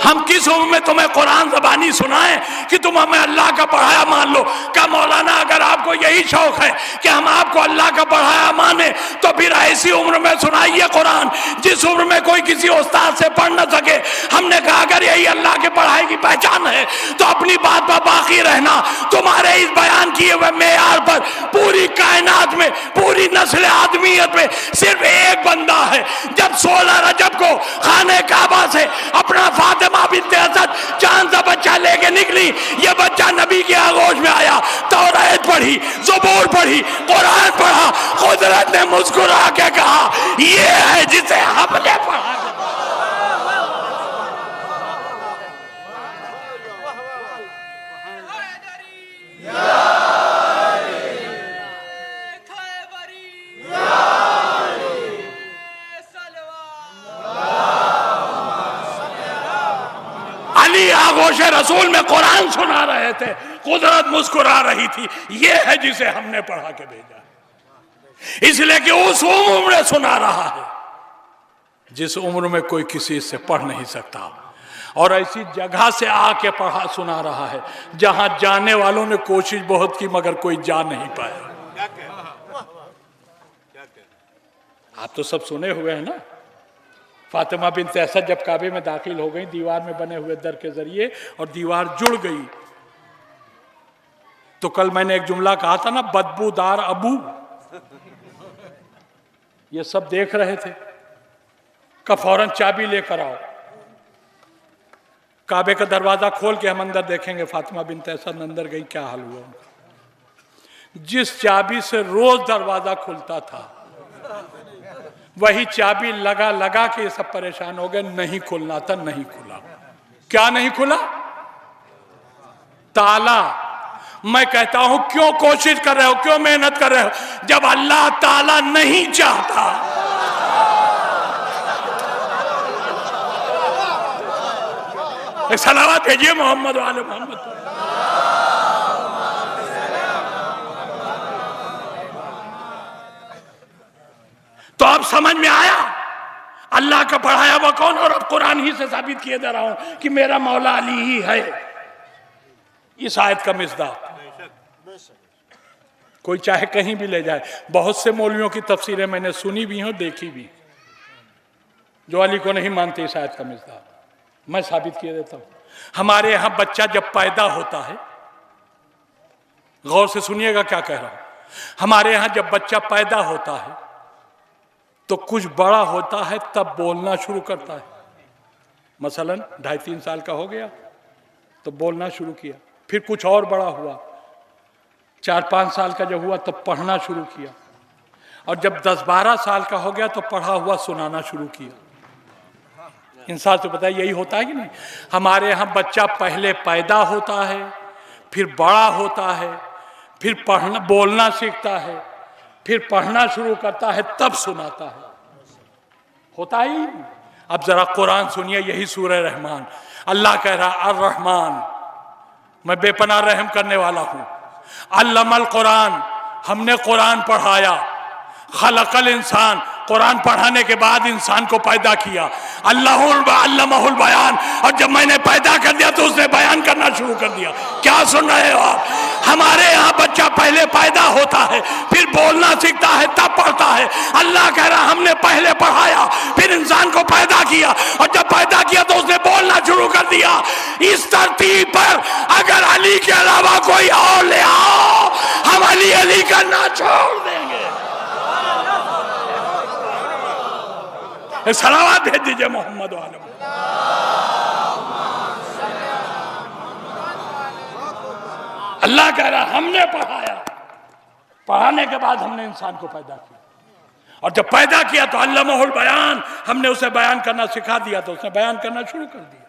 हम किस उम्र में तुम्हें कुरान ज़बानी सुनाएं कि तुम हमें अल्लाह का पढ़ाया मान लो? क्या मौलाना अगर आपको यही शौक है कि हम आपको अल्लाह का पढ़ाया माने तो फिर ऐसी उम्र में सुनाइए कुरान जिस उम्र में कोई किसी उस्ताद से पढ़ न सके। हमने कहा अगर यही अल्लाह के पढ़ाई की पहचान है तो अपनी बात पर बाकी रहना। तुम्हारे इस बयान किए हुए मेयार पर पूरी कायनात में, पूरी नस्ल आदमियत में सिर्फ एक बंदा है। जब 16 रजब को खाने काबा से अपना फातिमा बिन्ते असद चांद सा बच्चा लेके निकली, ये बच्चा नबी के आगोश में आया, तौरात पढ़ी, ज़बूर पढ़ी, कुरान पढ़ा, कुदरत ने मुस्कुरा के कहा ये है जिसे हमने पढ़ा। अली आगोश रसूल में कुरान सुना रहे थे, कुदरत मुस्कुरा रही थी, ये है जिसे हमने पढ़ा के भेजा। इसलिए कि उस उम्र में सुना रहा है जिस उम्र में कोई किसी से पढ़ नहीं सकता, और ऐसी जगह से आके पढ़ा सुना रहा है जहां जाने वालों ने कोशिश बहुत की मगर कोई जा नहीं पाया। आप तो सब सुने हुए हैं ना, फातिमा बिन्ते असद जब काबे में दाखिल हो गई दीवार में बने हुए दर के जरिए और दीवार जुड़ गई, तो कल मैंने एक जुमला कहा था ना, बदबूदार अबू, ये सब देख रहे थे। का फौरन चाबी लेकर आओ, काबे का दरवाजा खोल के हम अंदर देखेंगे। फातिमा बिन्ते असद अंदर गई, क्या हाल हुआ उनका? जिस चाबी से रोज दरवाजा खुलता था वही चाबी लगा लगा के ये सब परेशान हो गए, नहीं खुलना था, नहीं खुला। क्या नहीं खुला? ताला। मैं कहता हूं क्यों कोशिश कर रहे हो, क्यों मेहनत कर रहे हो, जब अल्लाह ताला नहीं चाहता। सलावत भेजिए मोहम्मद वाले मोहम्मद। तो अब समझ में आया अल्लाह का पढ़ाया हुआ कौन, और अब कुरान ही से साबित किए जा रहा हूं कि मेरा मौला अली ही है। इस आयत का मिसदाक कोई चाहे कहीं भी ले जाए। बहुत से मौलवियों की तफसीरें मैंने सुनी भी हैं, देखी भी, जो अली को नहीं मानते। इस आयत का मिसदाक मैं साबित किए देता हूं। हमारे यहां बच्चा जब पैदा होता है, गौर से सुनिएगा क्या कह रहा हूं, हमारे यहां जब बच्चा पैदा होता है तो कुछ बड़ा होता है तब बोलना शुरू करता है। मसलन 2.5-3 साल का हो गया तो बोलना शुरू किया, फिर कुछ और बड़ा हुआ, 4-5 साल का जब हुआ तो पढ़ना शुरू किया, और जब 10-12 साल का हो गया तो पढ़ा हुआ सुनाना शुरू किया। इंसान तो पता है यही होता है कि नहीं? हमारे यहाँ बच्चा पहले पैदा होता है, फिर बड़ा होता है, फिर पढ़ना बोलना सीखता है, फिर पढ़ना शुरू करता है, तब सुनाता है। होता ही। अब जरा कुरान सुनिए, यही सूरह रहमान। अल्लाह कह रहा अर रहमान, मैं बेपनाह रहम करने वाला हूं। अल्लमल कुरान, हमने कुरान पढ़ाया। खलकल इंसान, कुरान पढ़ाने के बाद इंसान को पैदा किया। अल्लाहुल बयान, और जब मैंने पैदा कर दिया तो उसने बयान करना शुरू कर दिया। क्या सुन रहे हो आप? हमारे यहाँ बच्चा पहले पैदा होता है, फिर बोलना सीखता है, तब पढ़ता है। अल्लाह कह रहा हमने पहले पढ़ाया, फिर इंसान को पैदा किया, और जब पैदा किया तो उसने बोलना शुरू कर दिया। इस धरती पर अगर अली के अलावा कोई और ले आओ, हम अली करना छोड़ देंगे। सलावत भेज दीजिए मोहम्मद वाले। अल्लाह कह रहा हमने पढ़ाया, पढ़ाने के बाद हमने इंसान को पैदा किया, और जब पैदा किया तो अल्लाहुल बयान, हमने उसे बयान करना सिखा दिया तो उसने बयान करना शुरू कर दिया।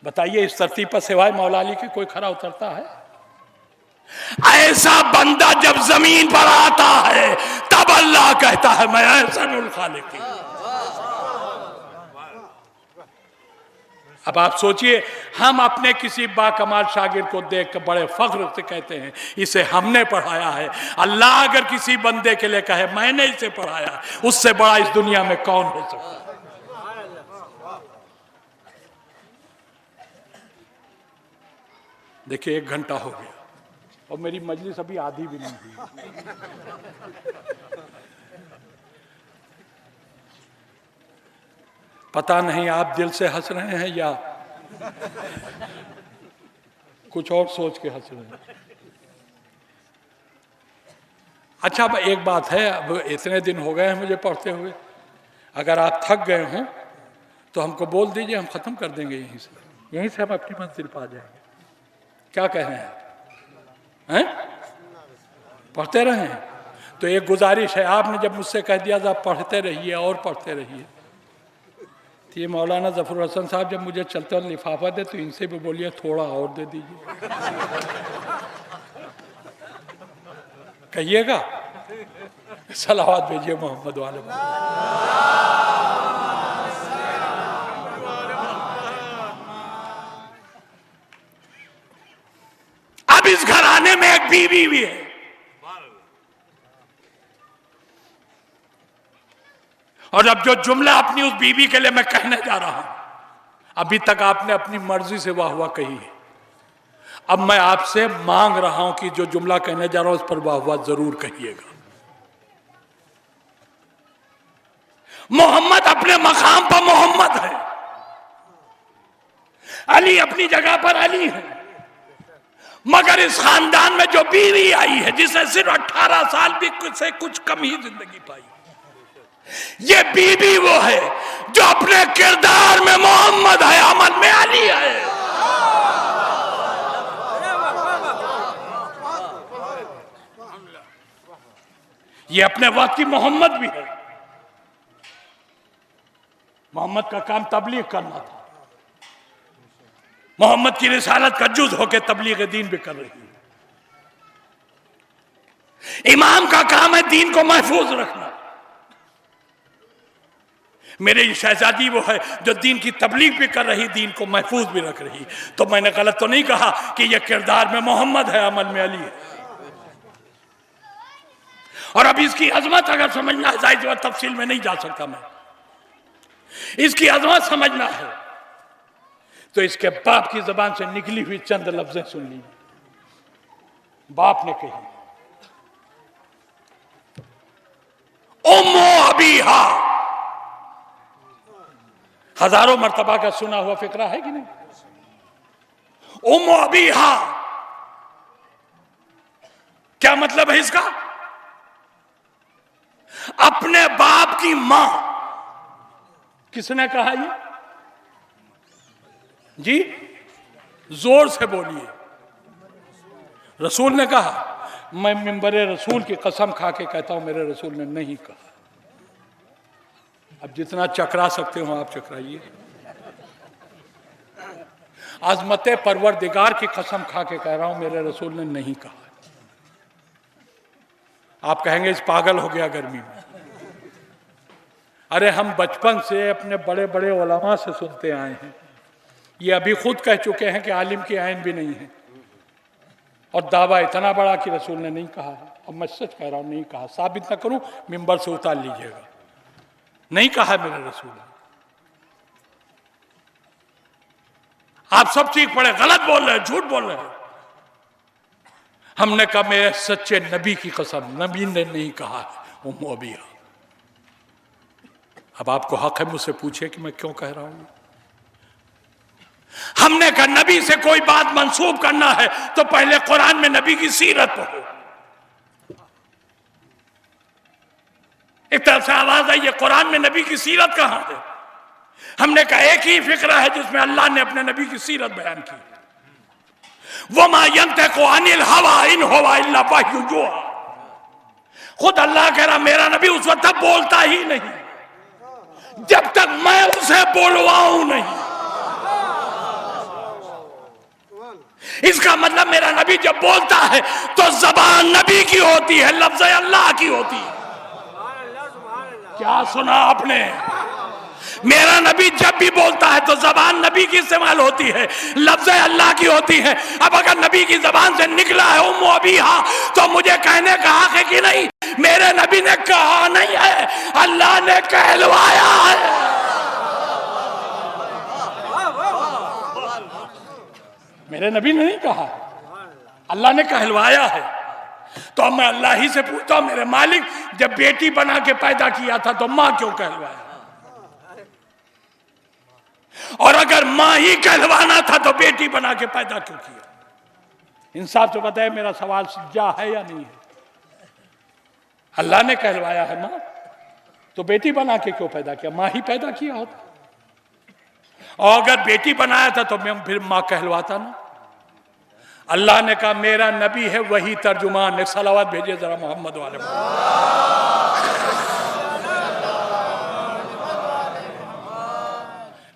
बताइए इस धरती पर सिवाय मौला अली के कोई खरा उतरता है? ऐसा बंदा जब जमीन पर आता है तब अल्लाह कहता है मैं अहसनुल खालिकीन। अब आप सोचिए, हम अपने किसी बाकमाल शागिर्द को देख कर बड़े फख्र से कहते हैं इसे हमने पढ़ाया है। अल्लाह अगर किसी बंदे के लिए कहे मैंने इसे पढ़ाया, उससे बड़ा इस दुनिया में कौन हो सकता है? देखिए 1 घंटा हो गया और मेरी मजलिस अभी आधी भी नहीं हुई। पता नहीं आप दिल से हंस रहे हैं या कुछ और सोच के हंस रहे हैं। अच्छा, अब एक बात है, अब इतने दिन हो गए हैं मुझे पढ़ते हुए, अगर आप थक गए हों तो हमको बोल दीजिए, हम खत्म कर देंगे यहीं से हम अपनी मंजिल पा जाएंगे। क्या कह रहे हैं? पढ़ते रहें। तो एक गुजारिश है, आपने जब मुझसे कह दिया था पढ़ते रहिए और पढ़ते रहिए, तो ये मौलाना जफर हसन साहब जब मुझे चलते हुए लिफाफा दे तो इनसे भी बोलिए थोड़ा और दे दीजिए। कहिएगा। सलावत भेजिए मोहम्मद वाले। अब इस घराने में एक बीवी भी है, और अब जो जुमला अपनी उस बीवी के लिए मैं कहने जा रहा हूं, अभी तक आपने अपनी मर्जी से वाह वाह कही है, अब मैं आपसे मांग रहा हूं कि जो जुमला कहने जा रहा हूं उस पर वाह वाह जरूर कहिएगा। मोहम्मद अपने मकाम पर मोहम्मद है, अली अपनी जगह पर अली है, मगर इस खानदान में जो बीवी आई है जिसे सिर्फ 18 साल भी से कुछ कम ही जिंदगी पाई, ये बीबी वो है जो अपने किरदार में मोहम्मद है, अमल में अली है। ये अपने वक्त की मोहम्मद भी है। मोहम्मद का काम तबलीग करना था, मोहम्मद की रिसालत का जुज़ होकर तबलीग दीन भी कर रही है। इमाम का काम है दीन को महफूज रखना। मेरी शहजादी वो है जो दीन की तबलीग भी कर रही, दीन को महफूज भी रख रही। तो मैंने गलत तो नहीं कहा कि यह किरदार में मोहम्मद है, अमल में अली है। और अब इसकी अजमत अगर समझना है, जाहिर बात तफसील में नहीं जा सकता मैं, इसकी अजमत समझना है तो इसके बाप की जबान से निकली हुई चंद लफ्जें सुन लीजिए। बाप ने कही, उम्मो अबीहा, हजारों मर्तबा का सुना हुआ फिक्रा है कि नहीं? उम्मो अबीहा क्या मतलब है इसका? अपने बाप की मां। किसने कहा ये जी? जोर से बोलिए। रसूल ने कहा? मैं मिंबरे रसूल की कसम खा के कहता हूं मेरे रसूल ने नहीं कहा। अब जितना चकरा सकते हो आप चकराइए। अज़मत परवरदिगार की कसम खा के कह रहा हूं मेरे रसूल ने नहीं कहा। आप कहेंगे इस पागल हो गया गर्मी में। अरे हम बचपन से अपने बड़े बड़े उलमा से सुनते आए हैं, ये अभी खुद कह चुके हैं कि आलिम की आइन भी नहीं है, और दावा इतना बड़ा कि रसूल ने नहीं कहा है। अब मैं सच कह रहा हूं नहीं कहा, साबित ना करूं मिंबर से उतार लीजिएगा, नहीं कहा मेरे रसूल ने। आप सब चीख पड़े गलत बोल रहे हैं, झूठ बोल रहे हैं। हमने कहा मेरे सच्चे नबी की कसम, नबी ने नहीं कहा है उम्मो अबिया। अब आपको हक है मुझसे पूछे कि मैं क्यों कह रहा हूं। हमने कहा नबी से कोई बात मंसूब करना है तो पहले कुरान में नबी की सीरत पढ़ो। एक तरफ से आवाज आई है कुरान में नबी की सीरत कहां है? हमने कहा एक ही फिक्र है जिसमें अल्लाह ने अपने नबी की सीरत बयान की। वो मा यंतिकु अनिल हवा इन हुवा इल्ला वह्यु यूहा। खुद अल्लाह कह रहा मेरा नबी उस वक्त तक बोलता ही नहीं जब तक मैं उसे बोलवाऊं नहीं। इसका मतलब मेरा नबी जब बोलता है तो जबान नबी की होती है, लफ्ज़ अल्लाह की होती है। क्या सुना आपने? मेरा नबी जब भी बोलता है तो जबान नबी की इस्तेमाल होती है, लफ्ज़ अल्लाह की होती है। अब अगर नबी की जबान से निकला है उम्मो अबीहा तो मुझे कहने का हक है कि नहीं? मेरे नबी ने कहा नहीं है, अल्लाह ने कहलवाया है। मेरे नबी ने नहीं कहा, अल्लाह ने कहलवाया है। तो अब मैं अल्लाह ही से पूछता हूं मेरे मालिक जब बेटी बना के पैदा किया था तो मां क्यों कहलवाया? और अगर मां ही कहलवाना था तो बेटी बना के पैदा क्यों किया? इंसाफ से बताए मेरा सवाल सच्चा है या नहीं है? अल्लाह ने कहलवाया है मां, तो बेटी बना के क्यों पैदा किया? मां ही पैदा किया होता। और अगर बेटी बनाया था तो मैं फिर मां कहलवाता ना। अल्लाह ने कहा मेरा नबी है वही तर्जुमान। एक सलावत भेजिए जरा मोहम्मद वाले।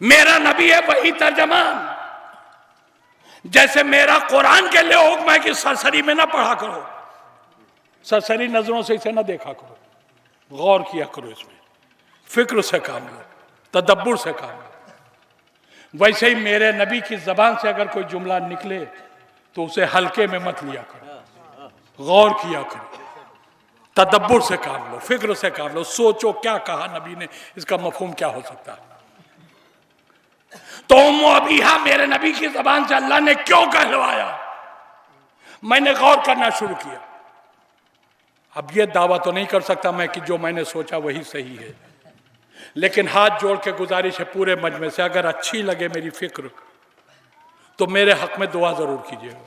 मेरा नबी है वही तर्जमान। जैसे मेरा कुरान के लिए हुक्म है कि सरसरी में ना पढ़ा करो, सरसरी नजरों से इसे ना देखा करो, गौर किया करो, इसमें फिक्र से काम लो, तदब्बुर से काम लो। वैसे ही मेरे नबी की जबान से अगर कोई जुमला निकले तो उसे हल्के में मत लिया करो, गौर किया करो, तदब्बुर से काम लो, फिक्र से काम लो, सोचो क्या कहा नबी ने, इसका मफहूम क्या हो सकता है। तो उम्मो अबीहा मेरे नबी की जबान से अल्लाह ने क्यों कहलवाया? मैंने गौर करना शुरू किया। अब यह दावा तो नहीं कर सकता मैं कि जो मैंने सोचा वही सही है, लेकिन हाथ जोड़ के गुजारिश है पूरे मजमे से, अगर अच्छी लगे मेरी फिक्र तो मेरे हक में दुआ जरूर कीजिएगा।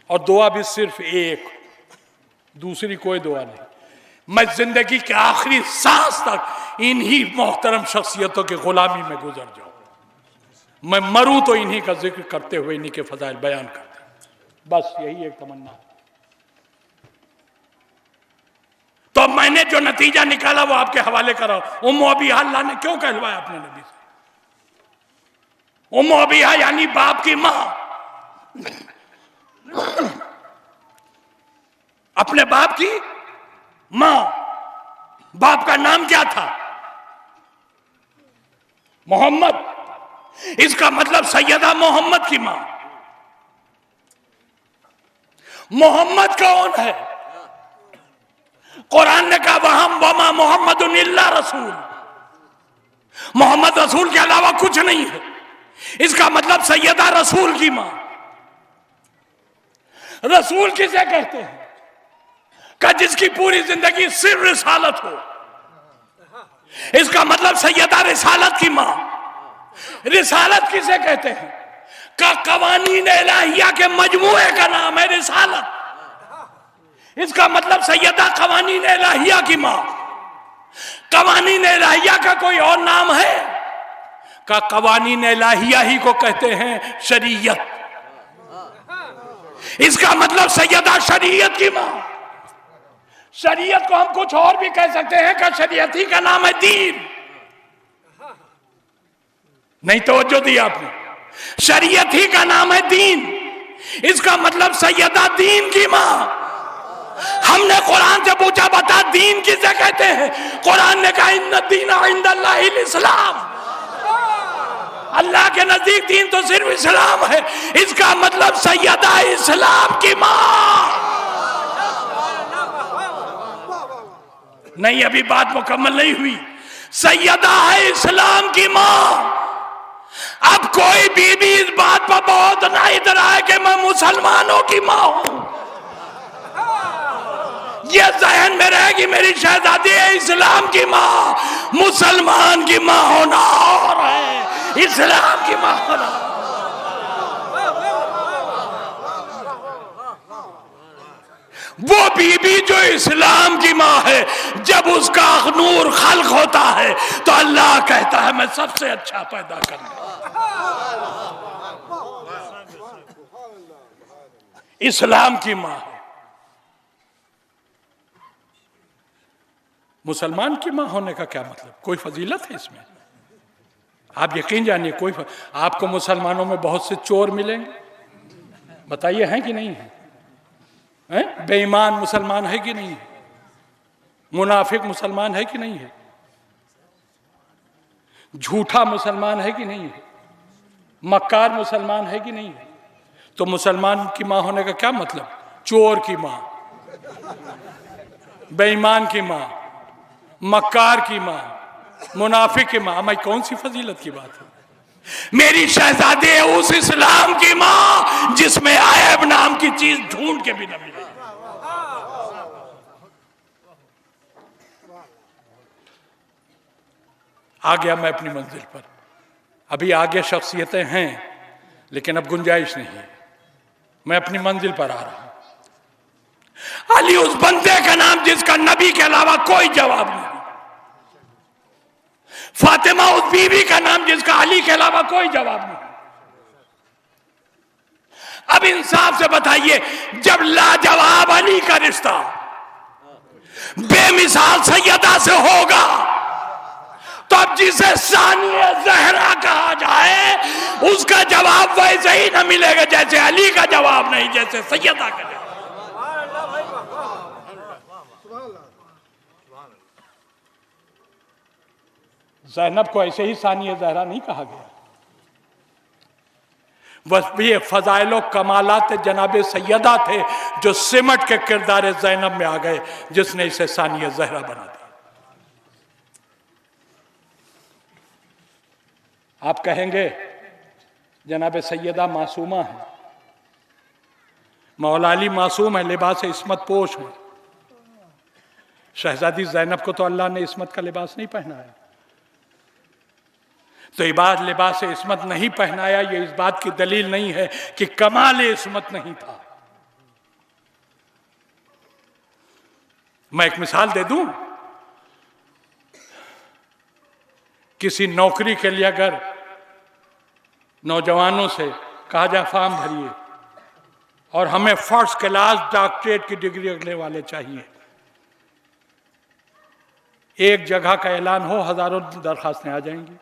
और दुआ भी सिर्फ एक, दूसरी कोई दुआ नहीं। मैं जिंदगी के आखिरी सांस तक इन्हीं मोहतरम शख्सियतों की गुलामी में गुजर जाऊं। मैं मरूं तो इन्हीं का जिक्र करते हुए इन्हीं के फजाइल बयान करते, बस यही एक तमन्ना है। तो मैंने जो नतीजा निकाला वो आपके हवाले कर रहा हूं। उम्मो अबीहा अल्लाह ने क्यों कहलवाया अपने नबी से? उम्मो अबीहा यानी बाप की मां। अपने बाप की मां। बाप का नाम क्या था? मोहम्मद। इसका मतलब सैयदा मोहम्मद की मां। मोहम्मद कौन है? कुरान ने कहा वहां वमा मोहम्मदुन इल्ला रसूल। मोहम्मद रसूल के अलावा कुछ नहीं है। इसका मतलब सैयदा रसूल की मां। रसूल किसे कहते हैं? का जिसकी पूरी जिंदगी सिर्फ रिसालत हो। इसका मतलब सैयदा रिसालत की मां। रिसालत किसे कहते हैं? का कवानीन इलाहिया के मजमूए का नाम है रिसालत। इसका मतलब सैयदा कवानीन इलाहिया की मां। कवानीन इलाहिया का कोई और नाम है? का कवानीन इलाहिया ही को कहते हैं शरीयत। इसका मतलब सैयदा शरीयत की मां। शरीयत को हम कुछ और भी कह सकते हैं कि शरीयत ही का नाम है दीन। नहीं तवज्जो दी आपने। शरीयत ही का नाम है दीन, इसका मतलब सैयदा दीन की मां। हमने कुरान से पूछा बता दीन किसे कहते हैं? कुरान ने कहा इन्ना दीना इंदल्लाहिल इस्लाम, अल्लाह के नजदीक दीन तो सिर्फ इस्लाम है। इसका मतलब सैयदा इस्लाम की मां। नहीं, अभी बात मुकम्मल नहीं हुई। सैयदा है इस्लाम की मां। अब कोई बीबी इस बात पर बहुत ना इधर आए कि मैं मुसलमानों की मां हूं। यह जहन में रहेगी मेरी शहजादी है इस्लाम की मां। मुसलमान की मां होना और है, इस्लाम की मां होना। वो बीबी जो इस्लाम की मां है, जब उसका नूर खल्क होता है तो अल्लाह कहता है मैं सबसे अच्छा पैदा करूंगा। इस्लाम की मां है। मुसलमान की मां होने का क्या मतलब? कोई फजीलत है इसमें? आप यकीन जानिए आपको मुसलमानों में बहुत से चोर मिलेंगे, बताइए हैं कि नहीं है? बेईमान मुसलमान है कि नहीं है? मुनाफिक मुसलमान है कि नहीं है? झूठा मुसलमान है कि नहीं है? मक्कार मुसलमान है कि नहीं है? तो मुसलमान की मां होने का क्या मतलब? चोर की मां, बेईमान की मां, मक्कार की मां, मुनाफिक की मां। मैं कौन सी फजीलत की बात है? मेरी शहजादी है उस इस्लाम की मां जिसमें आयब नाम की चीज ढूंढ के भी न मिले। आ गया मैं अपनी मंजिल पर। अभी आगे शख्सियतें हैं लेकिन अब गुंजाइश नहीं है। मैं अपनी मंजिल पर आ रहा हूं। अली उस बंदे का नाम जिसका नबी के अलावा कोई जवाब नहीं। फातिमा उस बीवी का नाम जिसका अली के अलावा कोई जवाब नहीं। अब इंसाफ से बताइए, जब लाजवाब अली का रिश्ता बेमिसाल सैयदा से होगा तो अब जिसे सानिया ज़हरा कहा जाए उसका जवाब वैसे ही ना मिलेगा जैसे अली का जवाब नहीं, जैसे सैयदा का जवाब। ज़ैनब को ऐसे ही सानिया ज़हरा नहीं कहा गया। बस ये फजाइलो कमालात जनाब सैयदा थे जो सिमट के किरदार ज़ैनब में आ गए, जिसने इसे सानिया ज़हरा बना दिया। आप कहेंगे जनाब सैयदा मासूमा है, मौला अली मासूम है, लिबास इस्मत पोश है। शहजादी ज़ैनब को तो अल्लाह ने इस्मत का लिबास नहीं पहनाया। तो इबाद लिबास इस्मत नहीं पहनाया, ये इस बात की दलील नहीं है कि कमाल इस्मत नहीं था। मैं एक मिसाल दे दूं। किसी नौकरी के लिए अगर नौजवानों से कहा जाए फॉर्म भरिए और हमें फर्स्ट क्लास डॉक्टरेट की डिग्री रखने वाले चाहिए, एक जगह का ऐलान हो हजारों दरखास्तें आ जाएंगी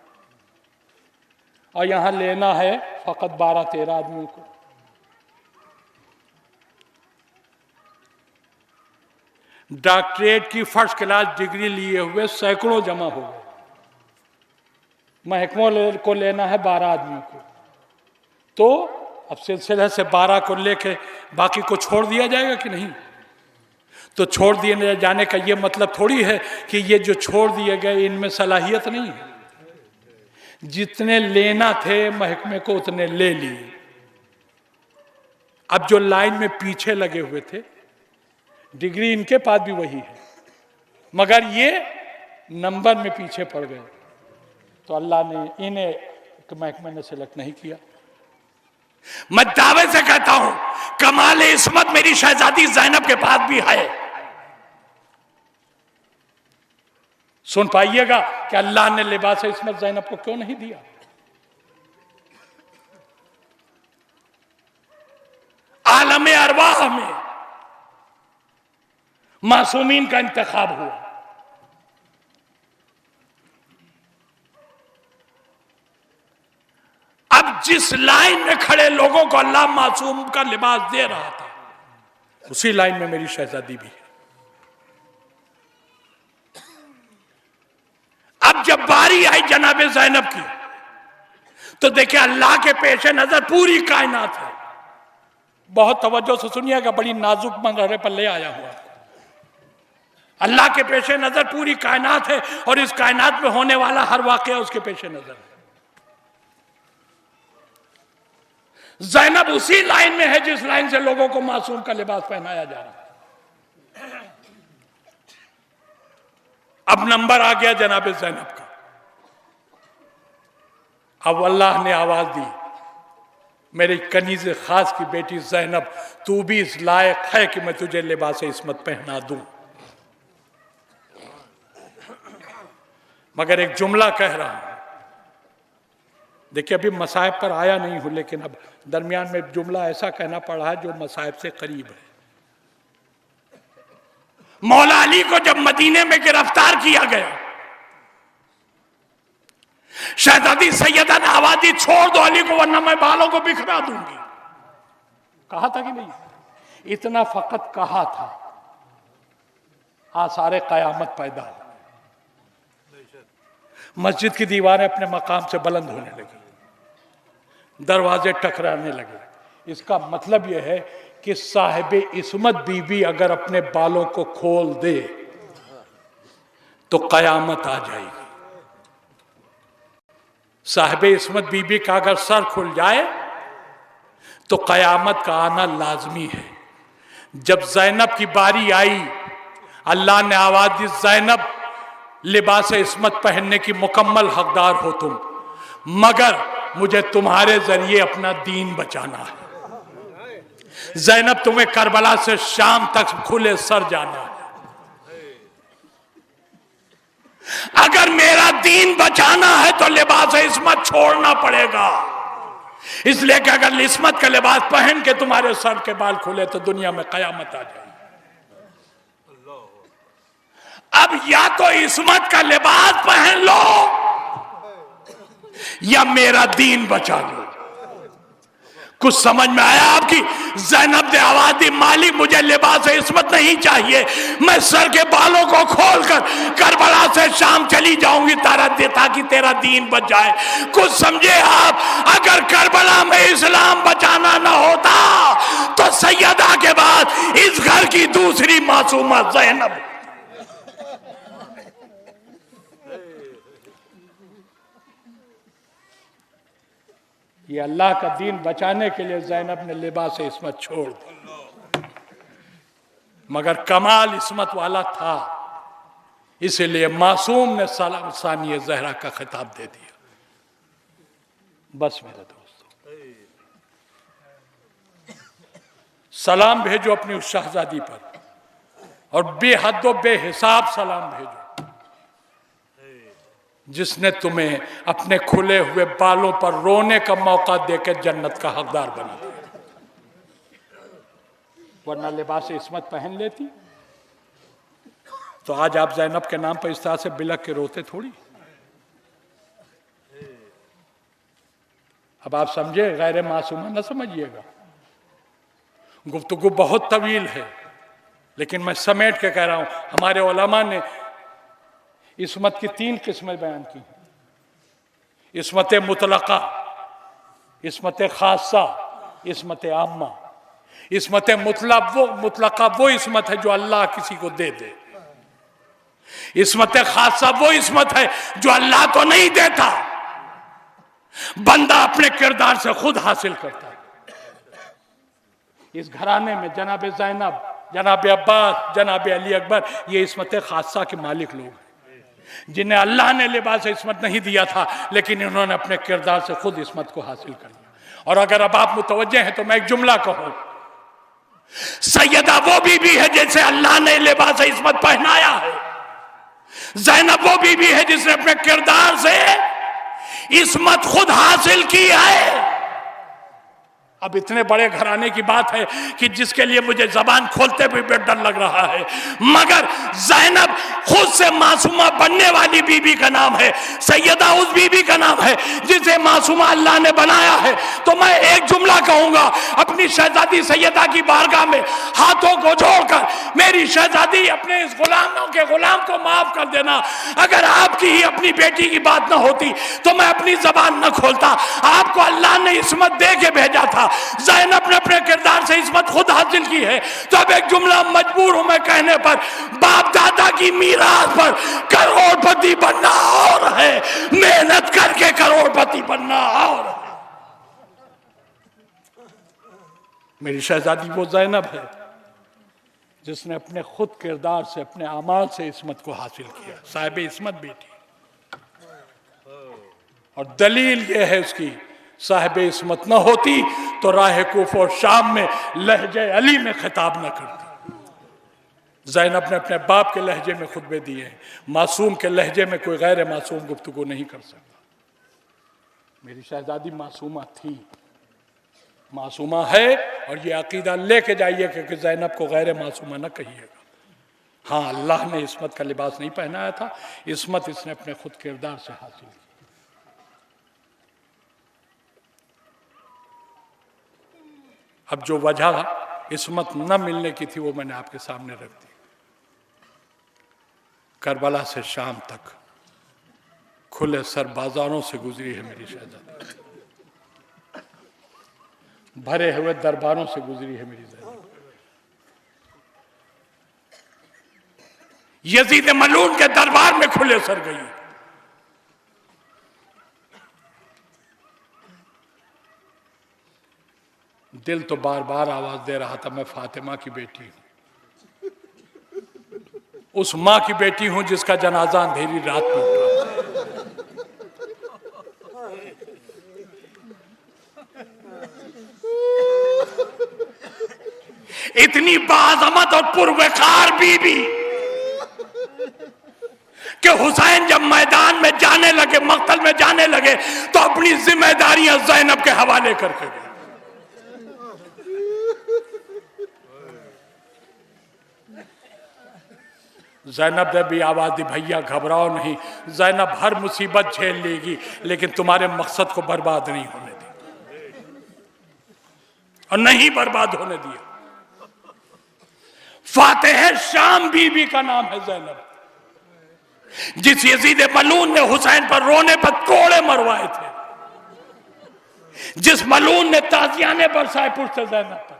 और यहां लेना है फकत 12-13 आदमियों को। डॉक्टरेट की फर्स्ट क्लास डिग्री लिए हुए सैकड़ों जमा हो गए, महकमों को लेना है 12 आदमियों को। तो अब सिलसिले से 12 को लेके बाकी को छोड़ दिया जाएगा कि नहीं? तो छोड़ दिए जाने का ये मतलब थोड़ी है कि ये जो छोड़ दिए गए इनमें सलाहियत नहीं है। जितने लेना थे महकमे को उतने ले लिए। अब जो लाइन में पीछे लगे हुए थे, डिग्री इनके पास भी वही है, मगर ये नंबर में पीछे पड़ गए, तो अल्लाह ने इन्हें महकमे ने सिलेक्ट नहीं किया। मैं दावे से कहता हूं कमाल इस्मत मेरी शहजादी ज़ैनब के पास भी है। सुन पाइएगा कि अल्लाह ने लिबास इस्मत ज़ैनब को क्यों नहीं दिया। आलम अरवाह में मासूमीन का इंतखाब हुआ। अब जिस लाइन में खड़े लोगों को अल्लाह मासूम का लिबास दे रहा था, उसी लाइन में मेरी शहजादी भी है। अब जब बारी आई जनाबे ज़ैनब की, तो देखिए अल्लाह के पेश नजर पूरी कायनात है। बहुत तवज्जो से सुनिएगा, बड़ी नाजुक मंजरे पर ले आया हुआ। अल्लाह के पेश नजर पूरी कायनात है और इस कायनात में होने वाला हर वाकया उसके पेश नजर है। ज़ैनब उसी लाइन में है जिस लाइन से लोगों को मासूम का लिबास पहनाया जा रहा है। अब नंबर आ गया जनाब ज़ैनब का। अब अल्लाह ने आवाज दी, मेरी कनीज़े खास की बेटी ज़ैनब, तू भी इस लायक है कि मैं तुझे लिबास इस्मत पहना दूं। मगर एक जुमला कह रहा हूं, देखिए अभी मसाइब पर आया नहीं हूं, लेकिन अब दरमियान में जुमला ऐसा कहना पड़ा है जो मसाइब से करीब है। मौला अली को जब मदीने में गिरफ्तार किया गया, शहजादी सैयदा ने आवाज दी, छोड़ दो अली को वरना मैं बालों को बिखरा दूंगी। कहा था कि नहीं? इतना फकत कहा था, आसारे कयामत पैदा हो। मस्जिद की दीवारें अपने मकाम से बुलंद होने लगी, दरवाजे टकराने लगे। इसका मतलब यह है कि साहिबे इस्मत बीबी अगर अपने बालों को खोल दे तो कयामत आ जाएगी। साहिबे इस्मत बीबी का अगर सर खुल जाए तो कयामत का आना लाजमी है। जब ज़ैनब की बारी आई, अल्लाह ने आवाज दी, ज़ैनब लिबास इस्मत पहनने की मुकम्मल हकदार हो तुम, मगर मुझे तुम्हारे जरिए अपना दीन बचाना है। ज़ैनब तुम्हें करबला से शाम तक खुले सर जाना है। अगर मेरा दीन बचाना है तो लिबास इस्मत छोड़ना पड़ेगा। इसलिए कि अगर इस्मत का लिबास पहन के तुम्हारे सर के बाल खुले तो दुनिया में कयामत आ जाएगी। अब या तो इस्मत का लिबास पहन लो या मेरा दीन बचा लो। कुछ समझ में आया आपकी? ज़ैनब ने आवाज दी, मालिक मुझे लिबास इस्मत नहीं चाहिए, मैं सर के बालों को खोलकर करबला से शाम चली जाऊंगी ताकि तेरा दीन बच जाए। कुछ समझे आप? अगर करबला में इस्लाम बचाना ना होता तो सैयदा के बाद इस घर की दूसरी मासूमा ज़ैनब। ये अल्लाह का दीन बचाने के लिए ज़ैनब ने लिबास इस्मत छोड़ दी, मगर कमाल इस्मत वाला था, इसलिए मासूम ने सलाम सानिया ज़हरा का खिताब दे दिया। बस मेरे दोस्तों, सलाम भेजो अपनी उस शहजादी पर और बेहद बेहिसाब सलाम भेजो जिसने तुम्हें अपने खुले हुए बालों पर रोने का मौका देकर जन्नत का हकदार बना दिया। वरना लिबास इस्मत पहन लेती तो आज आप ज़ैनब के नाम पर इस तरह से बिलक के रोते थोड़ी। अब आप समझे, गैर मासूमा न समझिएगा। गुफ्तगू बहुत तवील है, लेकिन मैं समेट के कह रहा हूं। हमारे उलमा ने इस्मत की 3 किस्में बयान की हैं। इस्मत मुतलका, इस्मत खासा, इस्मत आम्मा। इस्मत मुतलका वो इस्मत है जो अल्लाह किसी को दे दे। इस्मत खासा वो इस्मत है जो अल्लाह तो नहीं देता, बंदा अपने किरदार से खुद हासिल करता है। इस घराने में जनाब ज़ैनब, जनाब अब्बास, जनाब अली अकबर, ये इस्मत खासा के मालिक लोग हैं, जिन्हें अल्लाह ने लिबास इस्मत नहीं दिया था, लेकिन इन्होंने अपने किरदार से खुद इस्मत को हासिल कर लिया। और अगर अब आप मुतवज्जे हैं तो मैं एक जुमला कहूं, सैयदा वो बीबी है जैसे अल्लाह ने लिबास इस्मत पहनाया है। ज़ैनब वो बीबी है जिसने अपने किरदार से इस्मत खुद हासिल की है। अब इतने बड़े घराने की बात है कि जिसके लिए मुझे जबान खोलते हुए भी डर लग रहा है, मगर ज़ैनब खुद से मासूमा बनने वाली बीबी का नाम है, सैयदा उस बीबी का नाम है जिसे मासूमा अल्लाह ने बनाया है। तो मैं एक जुमला कहूंगा अपनी शहजादी सैयदा की बारगाह में हाथों को जोड़कर, मेरी शहजादी अपने इस गुलामों के गुलाम को माफ कर देना। अगर आपकी ही अपनी बेटी की बात ना होती तो मैं अपनी जबान न खोलता। आपको अल्लाह ने इस्मत दे के भेजा था, ज़ैनब ने अपने किरदार से इस्मत खुद हासिल की है। तो अब एक जुमला मजबूर हूं मैं कहने पर, बाप दादा की मीरास पर करोड़पति बनना और है, मेहनत करके करोड़पति बनना और है। मेरी शहजादी वो ज़ैनब है जिसने अपने खुद किरदार से, अपने अमाल से इस्मत को हासिल किया, साहिब इस्मत बेटी। और दलील यह है उसकी, साहिब इस्मत न होती तो राह कूफ और शाम में लहजे अली में खिताब न करती। ज़ैनब ने अपने बाप के लहजे में खुतबे दिए हैं, मासूम के लहजे में कोई गैर मासूम गुफ्तगू नहीं कर सकता। मेरी शहजादी मासूमा थी, मासूमा है, और ये अकीदा लेके जाइए कि ज़ैनब को गैर मासूमा न कहिएगा। हाँ, अल्लाह ने इस्मत का लिबास नहीं पहनाया था, इस्मत इसने अपने खुद किरदार से हासिल की। अब जो वजह इस्मत न मिलने की थी वो मैंने आपके सामने रख दी। करबला से शाम तक खुले सर बाजारों से गुजरी है मेरी शहजादी, भरे हुए दरबारों से गुजरी है मेरी ज़ैनब। यजीद मलून के दरबार में खुले सर गई। दिल तो बार बार आवाज दे रहा था मैं फातिमा की बेटी हूं, उस मां की बेटी हूं जिसका जनाजा अंधेरी रात में उठा। इतनी बाज़मत और पुरवकार बीबी कि हुसैन जब मैदान में जाने लगे, मक्तल में जाने लगे, तो अपनी जिम्मेदारियां ज़ैनब के हवाले करके गए। ज़ैनब ने भी आवाज दी, भैया घबराओ नहीं, ज़ैनब हर मुसीबत झेल लेगी, लेकिन तुम्हारे मकसद को बर्बाद नहीं होने दी, और नहीं बर्बाद होने दिया। फातेह शाम बीबी का नाम है ज़ैनब, जिस यजीद मलून ने हुसैन पर रोने पर कोड़े मरवाए थे, जिस मलून ने ताजियाने बरसाए पुछते ज़ैनब पर,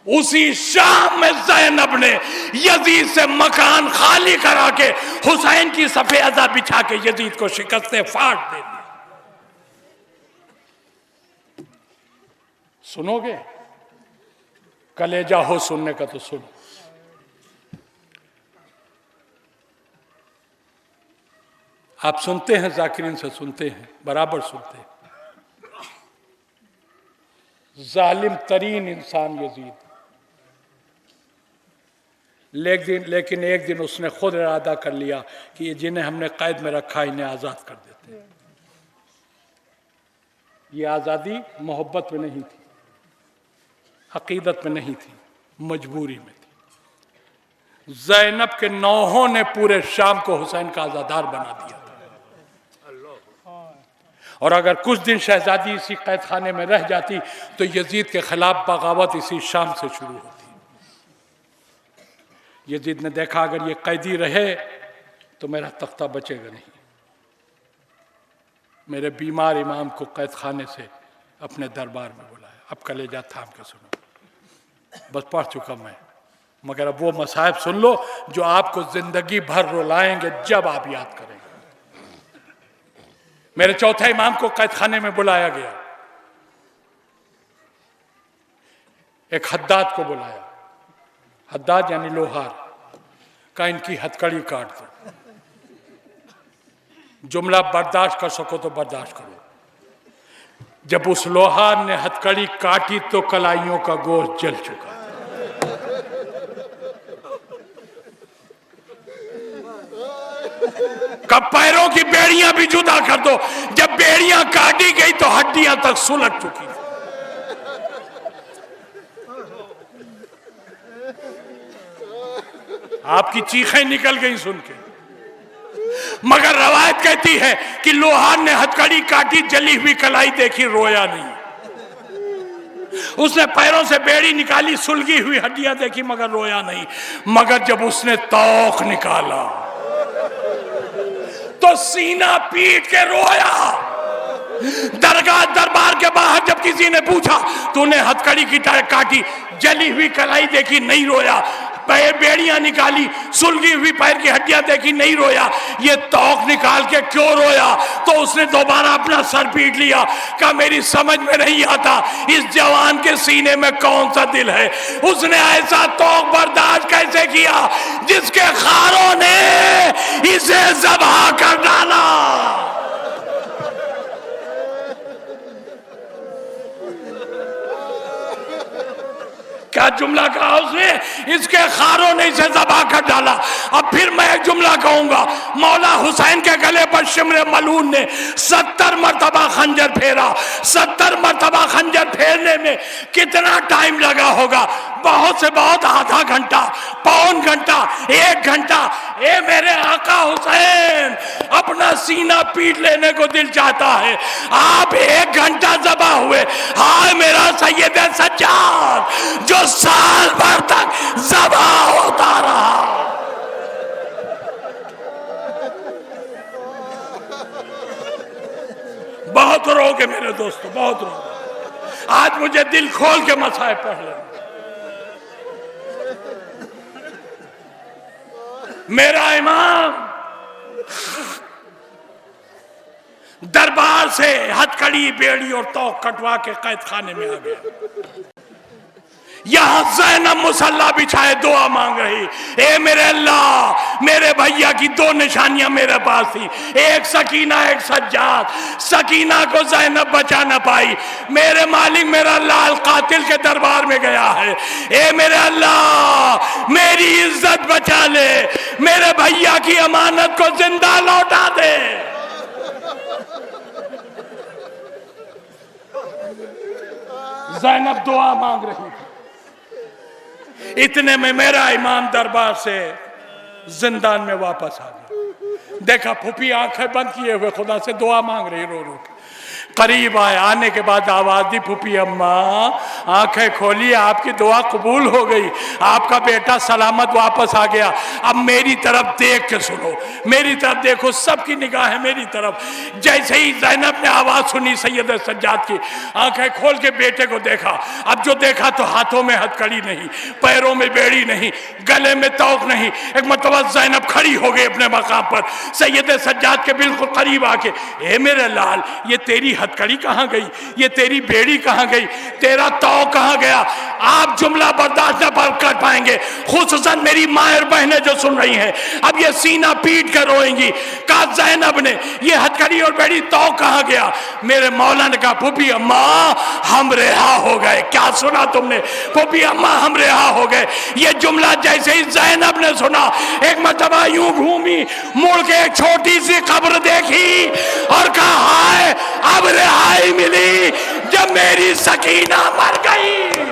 उसी शाम में ज़ैनब ने यजीद से मकान खाली करा के हुसैन की सफेदा बिछा के यजीद को शिकस्ते फाड़ दे दी। सुनोगे? कलेजा हो सुनने का तो सुनो। आप सुनते हैं, जाकिरीन से सुनते हैं, बराबर सुनते हैं। जालिम तरीन इंसान यजीद, लेकिन एक दिन उसने खुद इरादा कर लिया कि ये जिन्हें हमने कैद में रखा इन्हें आज़ाद कर देते हैं। ये आज़ादी मोहब्बत में नहीं थी, अकीदत में नहीं थी, मजबूरी में थी। ज़ैनब के नौहों ने पूरे शाम को हुसैन का आज़ादार बना दिया था, और अगर कुछ दिन शहजादी इसी कैद खाने में रह जाती तो यजीद के खिलाफ बगावत इसी शाम से शुरू होती। यजीद ने देखा अगर ये कैदी रहे तो मेरा तख्ता बचेगा नहीं। मेरे बीमार इमाम को कैद खाने से अपने दरबार में बुलाया। अब कलेजा थाम के सुनो, बस पढ़ चुका मैं, मगर अब वो मसाइब सुन लो जो आपको जिंदगी भर रुलाएंगे जब आप याद करेंगे। मेरे चौथे इमाम को कैद खाने में बुलाया गया, एक हद्दाद को बुलाया। हद्दाद यानी लोहार, का इनकी हथकड़ी काट दो, जुमला बर्दाश्त कर सको तो बर्दाश्त करो। जब उस लोहार ने हथकड़ी काटी तो कलाइयों का गोश्त जल चुका। कब पैरों की बेड़ियां भी जुदा कर दो, जब बेड़ियां काटी गई तो हड्डियां तक सुलग चुकी। आपकी चीखें निकल गई सुन के। मगर रवायत कहती है कि लोहार ने हथकड़ी काटी, जली हुई कलाई देखी, रोया नहीं। उसने पैरों से बेड़ी निकाली, सुलगी हुई हड्डियां देखी, मगर रोया नहीं। मगर जब उसने तौक निकाला तो सीना पीट के रोया। दरबार के बाहर जब किसी ने पूछा तूने हथकड़ी की काटी, जली हुई कलाई देखी, नहीं रोया। पैर बेड़ियां निकाली, सुलगी हुई पैर की हड्डियां देखी, नहीं रोया। ये तौक निकाल के क्यों रोया? तो उसने दोबारा अपना सर पीट लिया। कहा मेरी समझ में नहीं आता इस जवान के सीने में कौन सा दिल है। उसने ऐसा तौक बर्दाश्त कैसे किया जिसके खारों ने इसे ज़बाह कर डाला। क्या जुमला कहा उसने? इसके खारों ने इसे ज़बाह कर डाला। अब फिर मैं एक जुमला कहूंगा, मौला हुसैन के गले पर शिमरे मलून ने 70 मरतबा खंजर फेरा। 70 मरतबा खंजर फेरने में कितना टाइम लगा होगा? बहुत से बहुत आधा घंटा, पौन घंटा, 1 घंटा। ए मेरे आका हुसैन, अपना सीना पीट लेने को दिल चाहता है, आप 1 घंटा ज़बाह हुए। हाय मेरा सैयद सज्जाद जो साल भर तक ज़बाह होता रहा। बहुत रोगे मेरे दोस्तों, बहुत रोगे। आज मुझे दिल खोल के मसाए पढ़ लेना। मेरा इमाम दरबार से हथकड़ी, बेड़ी और तौक कटवा के कैद खाने में आ गया। यहां ज़ैनब मुसल्ला बिछाए दुआ मांग रही। ए मेरे अल्लाह, मेरे भैया की 2 निशानियां मेरे पास थी, एक सकीना, एक सज्जाद। सकीना को ज़ैनब बचा न पाई। मेरे मालिक, मेरा लाल कातिल के दरबार में गया है। ए मेरे अल्लाह, मेरी इज्जत बचा ले, मेरे भैया की अमानत को जिंदा लौटा दे। ज़ैनब दुआ मांग रही थी। इतने में मेरा इमाम दरबार से जिंदान में वापस आ गया। देखा फूफी आंखें बंद किए हुए खुदा से दुआ मांग रही रो रो के। करीब आए, आने के बाद आवाज दी, फूफी अम्मा आंखें खोली, आपकी दुआ कबूल हो गई, आपका बेटा सलामत वापस आ गया। अब मेरी तरफ देख के सुनो, मेरी तरफ देखो, सबकी निगाह है मेरी तरफ। जैसे ही ज़ैनब ने आवाज सुनी सैयद सज्जाद की, आंखें खोल के बेटे को देखा। अब जो देखा तो हाथों में हथकड़ी नहीं, पैरों में बेड़ी नहीं, गले में तौक नहीं। एक मरतबा ज़ैनब खड़ी हो गई अपने मकाम पर, सैयद सज्जाद के बिल्कुल करीब आके, ए मेरे लाल, ये तेरी हथकड़ी कहां गई? ये तेरी बेड़ी कहां गई? तेरा तौक कहां गया? आप जुमला बर्दाश्त न कर पाएंगे, खुसूसन मेरी माँ और बहनें जो सुन रही हैं, अब ये सीना पीट कर रोएंगी। कहा ज़ैनब ने, ये हथकड़ी और बेड़ी तौक कहां गया? मेरे मौला ने कहा, फूफी अम्मा हम रिहा हो गए। क्या सुना तुमने? फूफी अम्मा हम रिहा हो गए। ये जुमला जैसे ही ज़ैनब ने सुना, एक मरतबा यूं घूमी, मुड़ के एक छोटी सी कब्र देखी और कहा, हाय अब रिहाई मिली जब मेरी सकीना मर गई।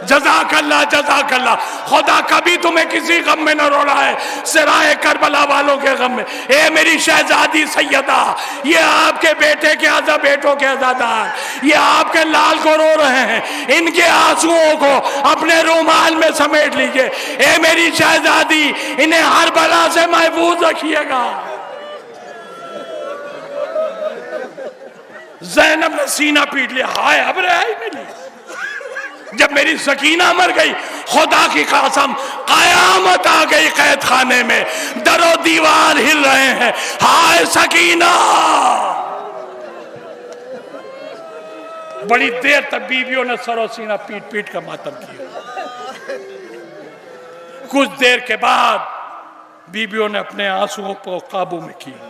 जज़ाकल्लाह, जज़ाकल्लाह। खुदा कभी तुम्हें किसी गम में न रोना है सिवाय करबला वालों के गम में। ए मेरी शहजादी सैयदा, ये आपके बेटे के आजा बेटों के आजादार, ये आपके लाल को रो रहे हैं, इनके आंसुओं को अपने रुमाल में समेट लीजिए। ए मेरी शहजादी, इन्हें हर बला से महफूज रखिएगा। ज़ैनब ने सीना पीट लिया, हाय अब रिहाई मिली जब मेरी सकीना मर गई। खुदा की कसम, कयामत आ गई कैद खाने में, दरो दीवार हिल रहे हैं, हाय सकीना। बड़ी देर तक बीवियों ने सरो सीना पीट पीट कर मातम किया। कुछ देर के बाद बीवियों ने अपने आंसुओं को काबू में किया,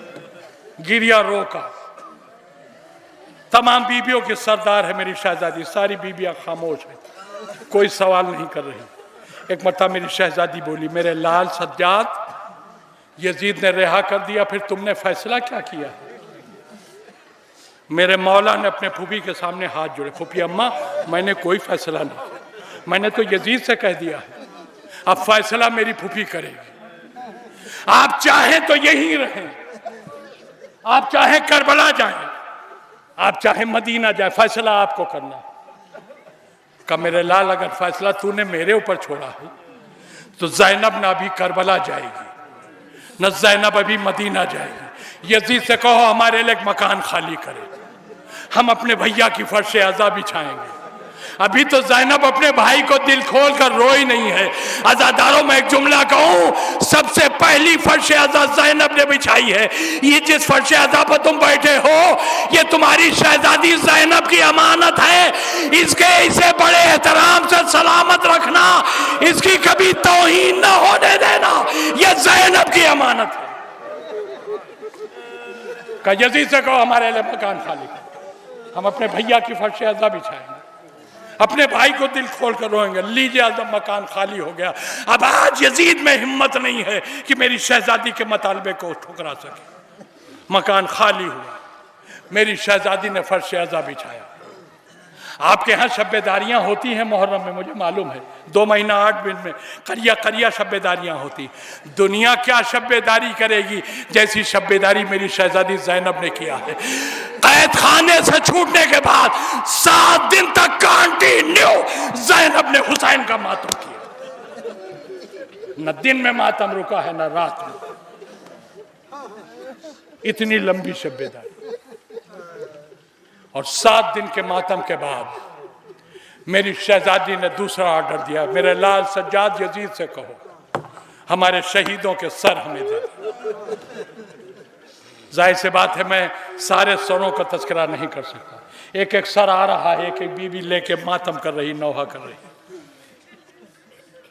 गिरिया रोका। तमाम बीबियों की सरदार है मेरी शहजादी। सारी बीबियां खामोश हैं, कोई सवाल नहीं कर रही। एक मरतबा मेरी शहजादी बोली, मेरे लाल सज्जाद, यजीद ने रिहा कर दिया, फिर तुमने फैसला क्या किया? मेरे मौला ने अपने फूफी के सामने हाथ जोड़े, फूफी अम्मा मैंने कोई फैसला नहीं, मैंने तो यजीद से कह दिया है, अब फैसला मेरी फूफी करेगी। आप चाहें तो यहीं रहें, आप चाहें करबला जाएं, आप चाहें मदीना जाए, फैसला आपको करना। का मेरे लाल, अगर फैसला तूने मेरे ऊपर छोड़ा है तो ज़ैनब ना अभी करबला जाएगी, न ज़ैनब अभी मदीना जाएगी। यजीद से कहो हमारे लिए एक मकान खाली करे, हम अपने भैया की फर्श अज़ा बिछाएंगे। अभी तो ज़ैनब अपने भाई को दिल खोल कर रोई नहीं है। अज़ादारों में एक जुमला कहूं, सबसे पहली फर्श अज़ा ज़ैनब ने बिछाई है। ये जिस फर्श अज़ा पर तुम बैठे हो, ये तुम्हारी शहजादी ज़ैनब की अमानत है। इसे बड़े एहतराम से सलामत रखना, इसकी कभी तौहीन न होने देना, ये ज़ैनब की अमानत है। का यजीद से कहो हमारे लिए मकान खाली, हम अपने भैया की फर्श अज़ा बिछाएंगे, अपने भाई को दिल खोल कर रोएंगे। लीजिए आजम मकान खाली हो गया। अब आज यजीद में हिम्मत नहीं है कि मेरी शहजादी के मुतालबे को ठुकरा सके। मकान खाली हुआ, मेरी शहजादी ने फर्श अज़ा बिछाया। आपके यहाँ शब्बेदारियाँ होती हैं मुहर्रम में, मुझे मालूम है, 2 महीना 8 दिन में करिया करिया शब्बेदारियाँ होती। दुनिया क्या शब्बेदारी करेगी जैसी शब्बेदारी मेरी शहजादी ज़ैनब ने किया है। कैद खाने से छूटने के बाद 7 दिन तक कंटिन्यू ज़ैनब ने हुसैन का मातम किया। न दिन में मातम रुका है न रात में, इतनी लंबी शब्बेदारी। और 7 दिन के मातम के बाद मेरी शहजादी ने दूसरा ऑर्डर दिया, मेरे लाल सज्जाद यजीद से कहो हमारे शहीदों के सर हमें दे दो। जाहिर सी बात है मैं सारे सरों का तस्करा नहीं कर सकता, एक एक सर आ रहा है, एक एक बीबी लेके मातम कर रही, नौहा कर रही।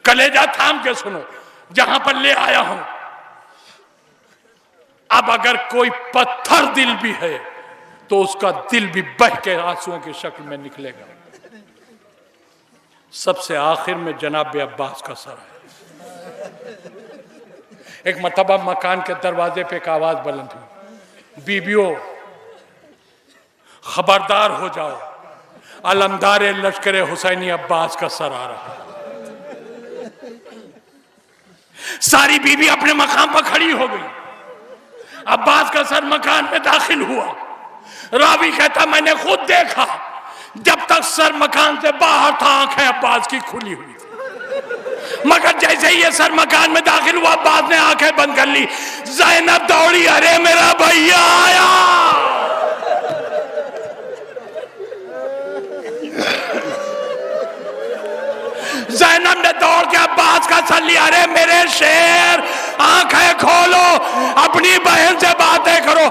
कलेजा थाम के सुनो, जहां पर ले आया हूं, अब अगर कोई पत्थर दिल भी है तो उसका दिल भी बह के आंसुओं की शक्ल में निकलेगा। सबसे आखिर में जनाब अब्बास का सर है। एक मरतबा मकान के दरवाजे पे एक आवाज बुलंद हुई, बीबियों खबरदार हो जाओ, अलमदार लश्कर हुसैनी अब्बास का सर आ रहा है। सारी बीबी अपने मकान पर खड़ी हो गई। अब्बास का सर मकान में दाखिल हुआ। रावी कहता मैंने खुद देखा, जब तक सर मकान से बाहर था आंखें अब्बास की खुली हुई थी, मगर जैसे ही ये सर मकान में दाखिल हुआ अब्बास ने आंखें बंद कर ली। ज़ैनब दौड़ी, अरे मेरा भैया आया। ज़ैनब ने दौड़ के अब्बास का सर लिया, अरे मेरे शेर आंखें खोलो, अपनी बहन से बातें करो।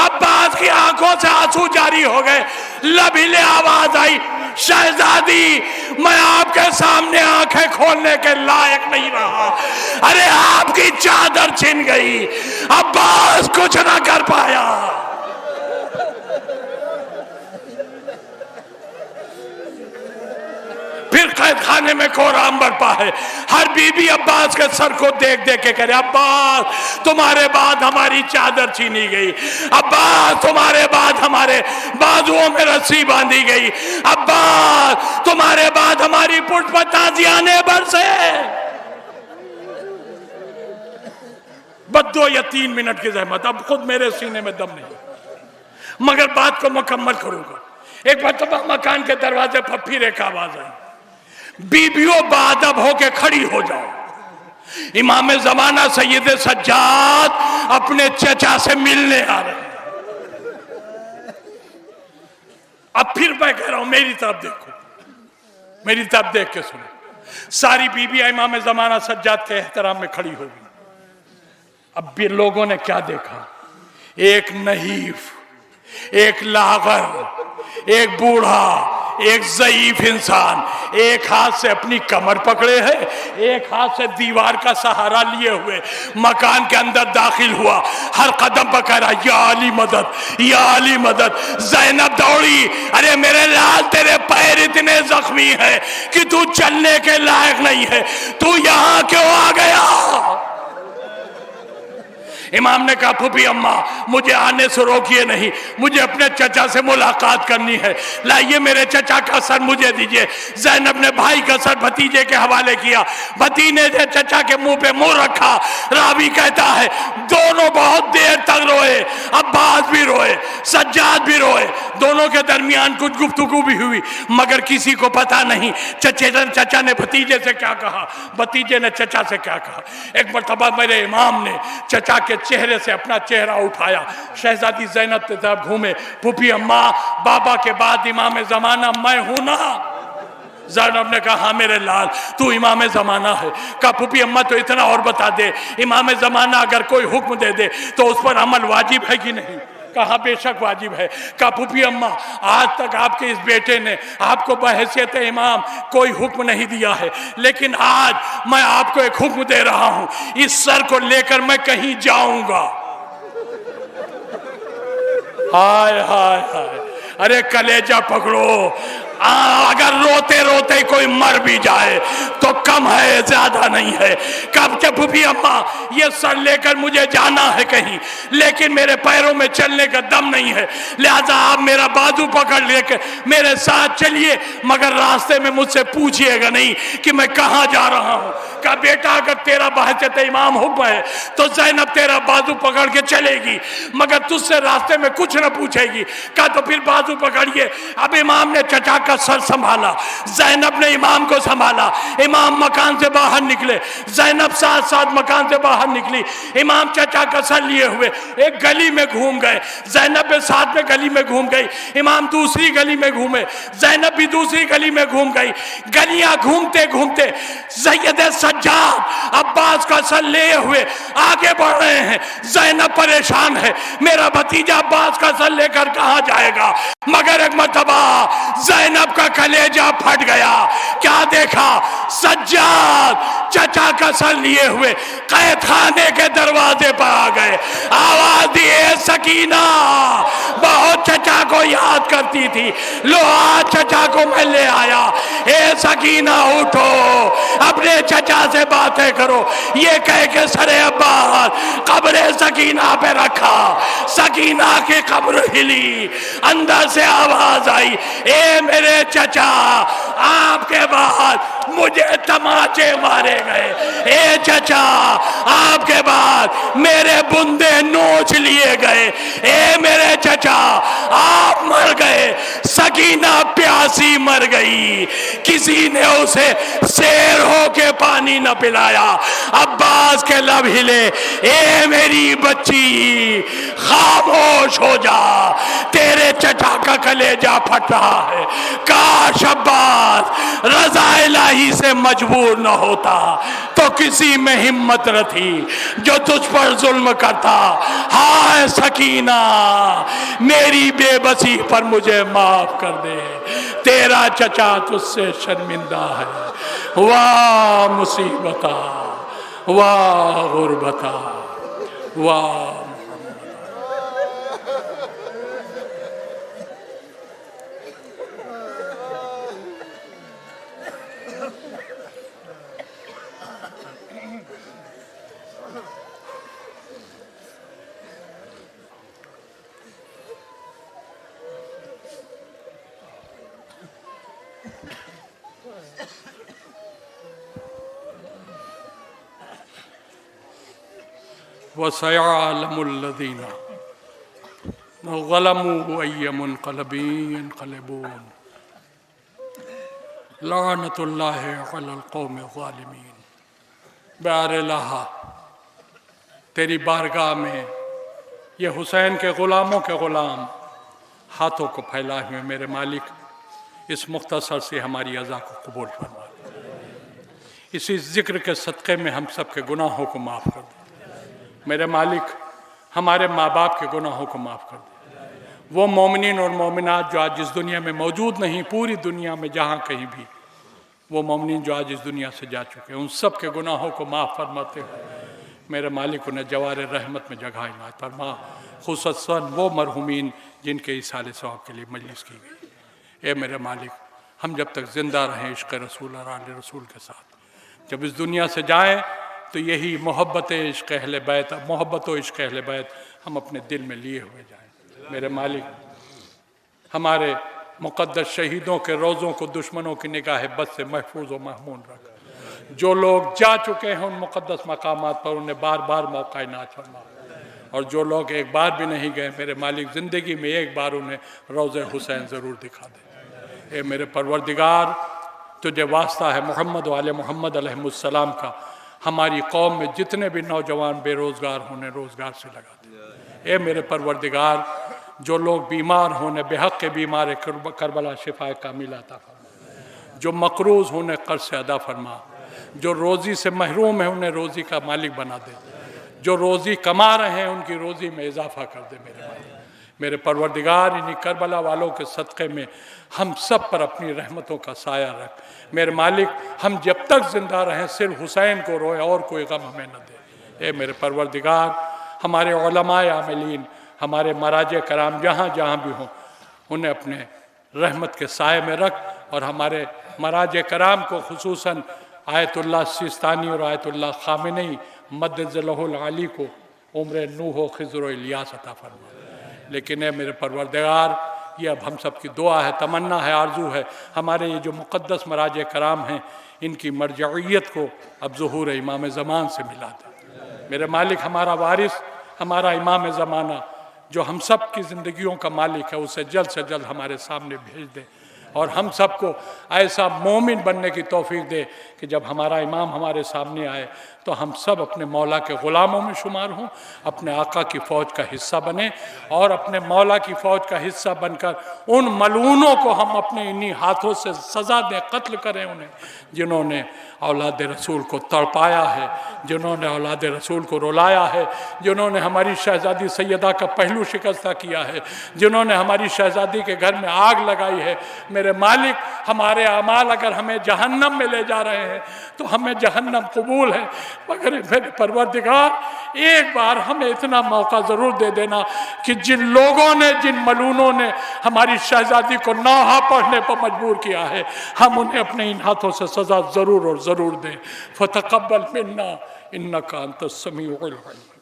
अब्बास की आंखों से आंसू जारी हो गए, लबीले आवाज आई, शहजादी मैं आपके सामने आंखें खोलने के लायक नहीं रहा, अरे आपकी चादर छिन गई। अब्बास कुछ ना कर पाया। फिर कैद खाने में कोहराम बरपा है। हर बीबी अब्बास के सर को देख देख के कह रहे, अब्बास तुम्हारे बाद हमारी चादर छीनी गई, अब्बास तुम्हारे बाद हमारे बाजुओं में रस्सी बांधी गई, अब्बास तुम्हारे बाद हमारी पुष्प पर ताजियाने बरसे। बस 2 या 3 मिनट की जहमत, अब खुद मेरे सीने में दम नहीं, मगर बात को मुकम्मल करूंगा। एक मरतबा मकान के दरवाजे पर फिर एक आवाज आई, बीबियों बादब होके खड़ी हो जाओ, इमाम ज़माना सैयद सज्जाद अपने चचा से मिलने आ रहे हैं। अब फिर मैं कह रहा हूं मेरी तरफ देखो, मेरी तरफ देख के सुनो। सारी बीबियां इमाम ज़माना सज्जाद के एहतराम में खड़ी हो गई। अब भी लोगों ने क्या देखा, एक नहीफ, एक लागर, एक बूढ़ा, एक ज़ईफ इंसान एक हाथ से अपनी कमर पकड़े है, एक हाथ से दीवार का सहारा लिए हुए मकान के अंदर दाखिल हुआ। हर कदम पर कह रहा या अली मदद, या अली मदद। ज़ैनब दौड़ी, अरे मेरे लाल तेरे पैर इतने जख्मी हैं कि तू चलने के लायक नहीं है, तू यहां क्यों आ गया? इमाम ने कहा फूफी अम्मा मुझे आने से रोकिए नहीं, मुझे अपने चचा से मुलाकात करनी है, लाइए मेरे चचा का सर मुझे दीजिए। ज़ैनब ने भाई का सर भतीजे के हवाले किया, भतीजे ने चचा के मुंह पे मुंह रखा। रावी कहता है दोनों बहुत देर तक रोए, अब्बास भी रोए, सज्जाद भी रोए, दोनों के दरमियान कुछ गुफ्तगू भी हुई, मगर किसी को पता नहीं चचा ने भतीजे से क्या कहा, भतीजे ने चचा से क्या कहा। एक मरतबा मेरे इमाम ने चचा के चेहरे से अपना चेहरा उठाया, शहजादी ज़ैनब की तरफ घूमे, फूफी अम्मा बाबा के बाद इमाम ज़माना मैं हूं ना? ज़ैनब ने कहा हाँ मेरे लाल तू इमाम ज़माना है। कहा फूफी अम्मा तो इतना और बता दे, इमाम ज़माना अगर कोई हुक्म दे दे तो उस पर अमल वाजिब है कि नहीं? कहा बेशक वाजिब है। कहा फूफी अम्मा आज तक आपके इस बेटे ने आपको बहैसियत इमाम कोई हुक्म नहीं दिया है, लेकिन आज मैं आपको एक हुक्म दे रहा हूं, इस सर को लेकर मैं कहीं जाऊंगा। हाय हाय हाय, अरे कलेजा पकड़ो। अगर रोते रोते कोई मर भी जाए तो कम है, ज्यादा नहीं है। कब के फूफी अम्मा ये सर लेकर मुझे जाना है कहीं, लेकिन मेरे पैरों में चलने का दम नहीं है, लिहाजा आप मेरा बाजू पकड़ लेकर मेरे साथ चलिए, मगर रास्ते में मुझसे पूछिएगा नहीं कि मैं कहाँ जा रहा हूँ। का बेटा अगर तेरा बहजत इमाम हुक्म है तो ज़ैनब तेरा बाजू पकड़ के चलेगी, मगर तुझसे रास्ते में कुछ न पूछेगी। का तो फिर बाजू पकड़िए। अब इमाम ने चचा का सर संभाला, ज़ैनब ने इमाम को संभाला। इमाम मकान से बाहर निकले, ज़ैनब साथ साथ मकान से बाहर निकली। इमाम चचा का सर लिए हुए एक गली में घूम गए, ज़ैनब भी साथ में गली में घूम गई। इमाम दूसरी गली में घूमे, ज़ैनब भी दूसरी गली में घूम गई। गलियां घूमते घूमते सैयद सज्जाद अब्बास का सर लिए हुए आगे बढ़ रहे हैं। ज़ैनब परेशान है, मेरा भतीजा अब्बास का सर लेकर कहां जाएगा? मगर एक मरतबा ज़ैनब का कलेजा फट गया। क्या देखा? सज्जाद चचा का सर लिए हुए कैद खाने के दरवाजे पर आ गए। आवाज दिए सकीना, बहुत चचा को याद करती थी, लो आज चचा को मैं ले आया। ए सकीना उठो, अपने चचा से बातें करो। ये कह के सरे अब्बास कब्र सकीना पे रखा। सकीना की कब्र हिली, अंदर से आवाज आई, ए मेरे चचा आपके बाद मुझे तमाचे मारे गए। ए चचा आपके बाद मेरे बुंदे नोच लिए गए। ए मेरे चचा आप मर गए। सकीना प्यासी मर गई, किसी ने उसे शेर होके पानी न पिलाया। अब्बास के लब हिले, ए मेरी बच्ची खामोश हो जा, तेरे चचा का कलेजा फट रहा है। काश अब्बास रज़ा इलाही से मजबूर न होता तो किसी में हिम्मत रहती जो तुझ पर जुल्म करता। हाय सकीना मेरी बेबसी पर मुझे माफ कर दे, तेरा चचा तुझसे शर्मिंदा है। वाह मुसीबता, वाह गुर्बता, वाह। वसयअलमुल्लज़ीना ज़लमू अय्य मुनक़लबिन यन्क़लिबून लानतुल्लाहि अलल क़ौमिज़ ज़ालिमीन। बारलाहा तेरी बारगाह में ये हुसैन के ग़ुलामों के ग़ुलाम हाथों को फैलाए हुए मेरे मालिक, इस मुख्तसर से हमारी अज़ा को कबूल फरमा। इसी ज़िक्र के सदक़े में हम सब के गुनाहों को माफ़ कर दे। मेरे मालिक हमारे माँ बाप के गुनाहों को माफ़ कर दे, वो मोमिनीन और मोमिनात जो आज इस दुनिया में मौजूद नहीं, पूरी दुनिया में जहाँ कहीं भी वो मोमिनीन जो आज इस दुनिया से जा चुके हैं, उन सब के गुनाहों को माफ़ फरमाते हुए मेरे मालिक उन्हें जवार रहमत में जगह इनायत फरमा, खुसूसन वो मरहुमीन जिनके इसाले सवाब के लिए मजलिस की गई। ए मेरे मालिक, हम जब तक ज़िंदा रहें इश्क़ रसूल और आले रसूल के साथ, जब इस दुनिया से जाएं तो यही मोहब्बत इश्क़ अहले बैत, मोहब्बत व इश्क़ अहले बैत हम अपने दिल में लिए हुए जाएं। मेरे मालिक, हमारे मुक़द्दस शहीदों के रोज़ों को दुश्मनों की निगाह बद से महफूज व महमून रख। जो लोग जा चुके हैं उन मुक़द्दस मकामात पर उन्हें बार बार मौका इनात फरमा, और जो लोग एक बार भी नहीं गए मेरे मालिक, ज़िंदगी में एक बार उन्हें रोज़े हुसैन ज़रूर दिखा दे। ए मेरे परवरदिगार, तुझे वास्ता है मोहम्मद वाले मोहम्मद अलैहिस्सलाम का, हमारी कौम में जितने भी नौजवान बेरोज़गार होने रोज़गार से लगा दे। ए मेरे परवरदिगार, जो लोग बीमार होने बेहक के बीमार करबला शिफाए कामिला अता फरमा, जो मकरूज़ होने कर्ज से अदा फरमा, जो रोज़ी से महरूम है उन्हें रोज़ी का मालिक बना दे, जो रोज़ी कमा रहे हैं उनकी रोज़ी में इजाफ़ा कर दे। मेरे मालिक, मेरे परवरदिगार, इन्हीं करबला वालों के सदक़े में हम सब पर अपनी रहमतों का साया रख। मेरे मालिक, हम जब तक ज़िंदा रहें सिर्फ हुसैन को रोए और कोई गम हमें न दे। ए मेरे परवरदिगार, हमारे उलमाए आमिलीन, हमारे मराजे कराम जहाँ जहाँ भी हों उन्हें अपने रहमत के साए में रख, और हमारे मराजे कराम को खुसूसन आयतुल्लाह सिस्तानी और आयतुल्लाह खामेनी मद्दज़लहुल आली को उम्र नूह व खिज़र व इलियास अता फरमा। लेकिन ए मेरे परवरदिगार, ये अब हम सब की दुआ है, तमन्ना है, आरजू है, हमारे ये जो मुक़द्दस मराजे कराम हैं इनकी मरजइयत को अब ज़ुहूर इमाम ज़मान से मिला दे। मेरे मालिक, हमारा वारिस, हमारा इमाम ज़माना जो हम सब की ज़िंदगियों का मालिक है, उसे जल्द से जल्द हमारे सामने भेज दे, और हम सबको ऐसा मोमिन बनने की तौफीक दे कि जब हमारा इमाम हमारे सामने आए तो हम सब अपने मौला के ग़ुलामों में शुमार हों, अपने आका की फ़ौज का हिस्सा बने, और अपने मौला की फ़ौज का हिस्सा बनकर उन मलूनों को हम अपने इन्हीं हाथों से सज़ा दें, कत्ल करें उन्हें, जिन्होंने औलाद रसूल को तड़पाया है, जिन्होंने औलाद रसूल को रुलाया है, जिन्होंने हमारी शहज़ादी सैयदा का पहलू शिकस्ता किया है, जिन्होंने हमारी शहज़ादी के घर में आग लगाई है। मेरे मालिक, हमारे अमाल अगर हमें जहन्नम में ले जा रहे हैं तो हमें जहन्नम कबूल है, मगर मेरे परवरदिगार, एक बार हमें इतना मौका ज़रूर दे देना कि जिन लोगों ने, जिन मलूनों ने हमारी शहज़ादी को नाहा पढ़ने पर मजबूर किया है, हम उन्हें अपने इन हाथों से सज़ा ज़रूर और ज़रूर दें। फ़तक़ब्बल मिन्ना इन्नका अंतस समीउल अलीम।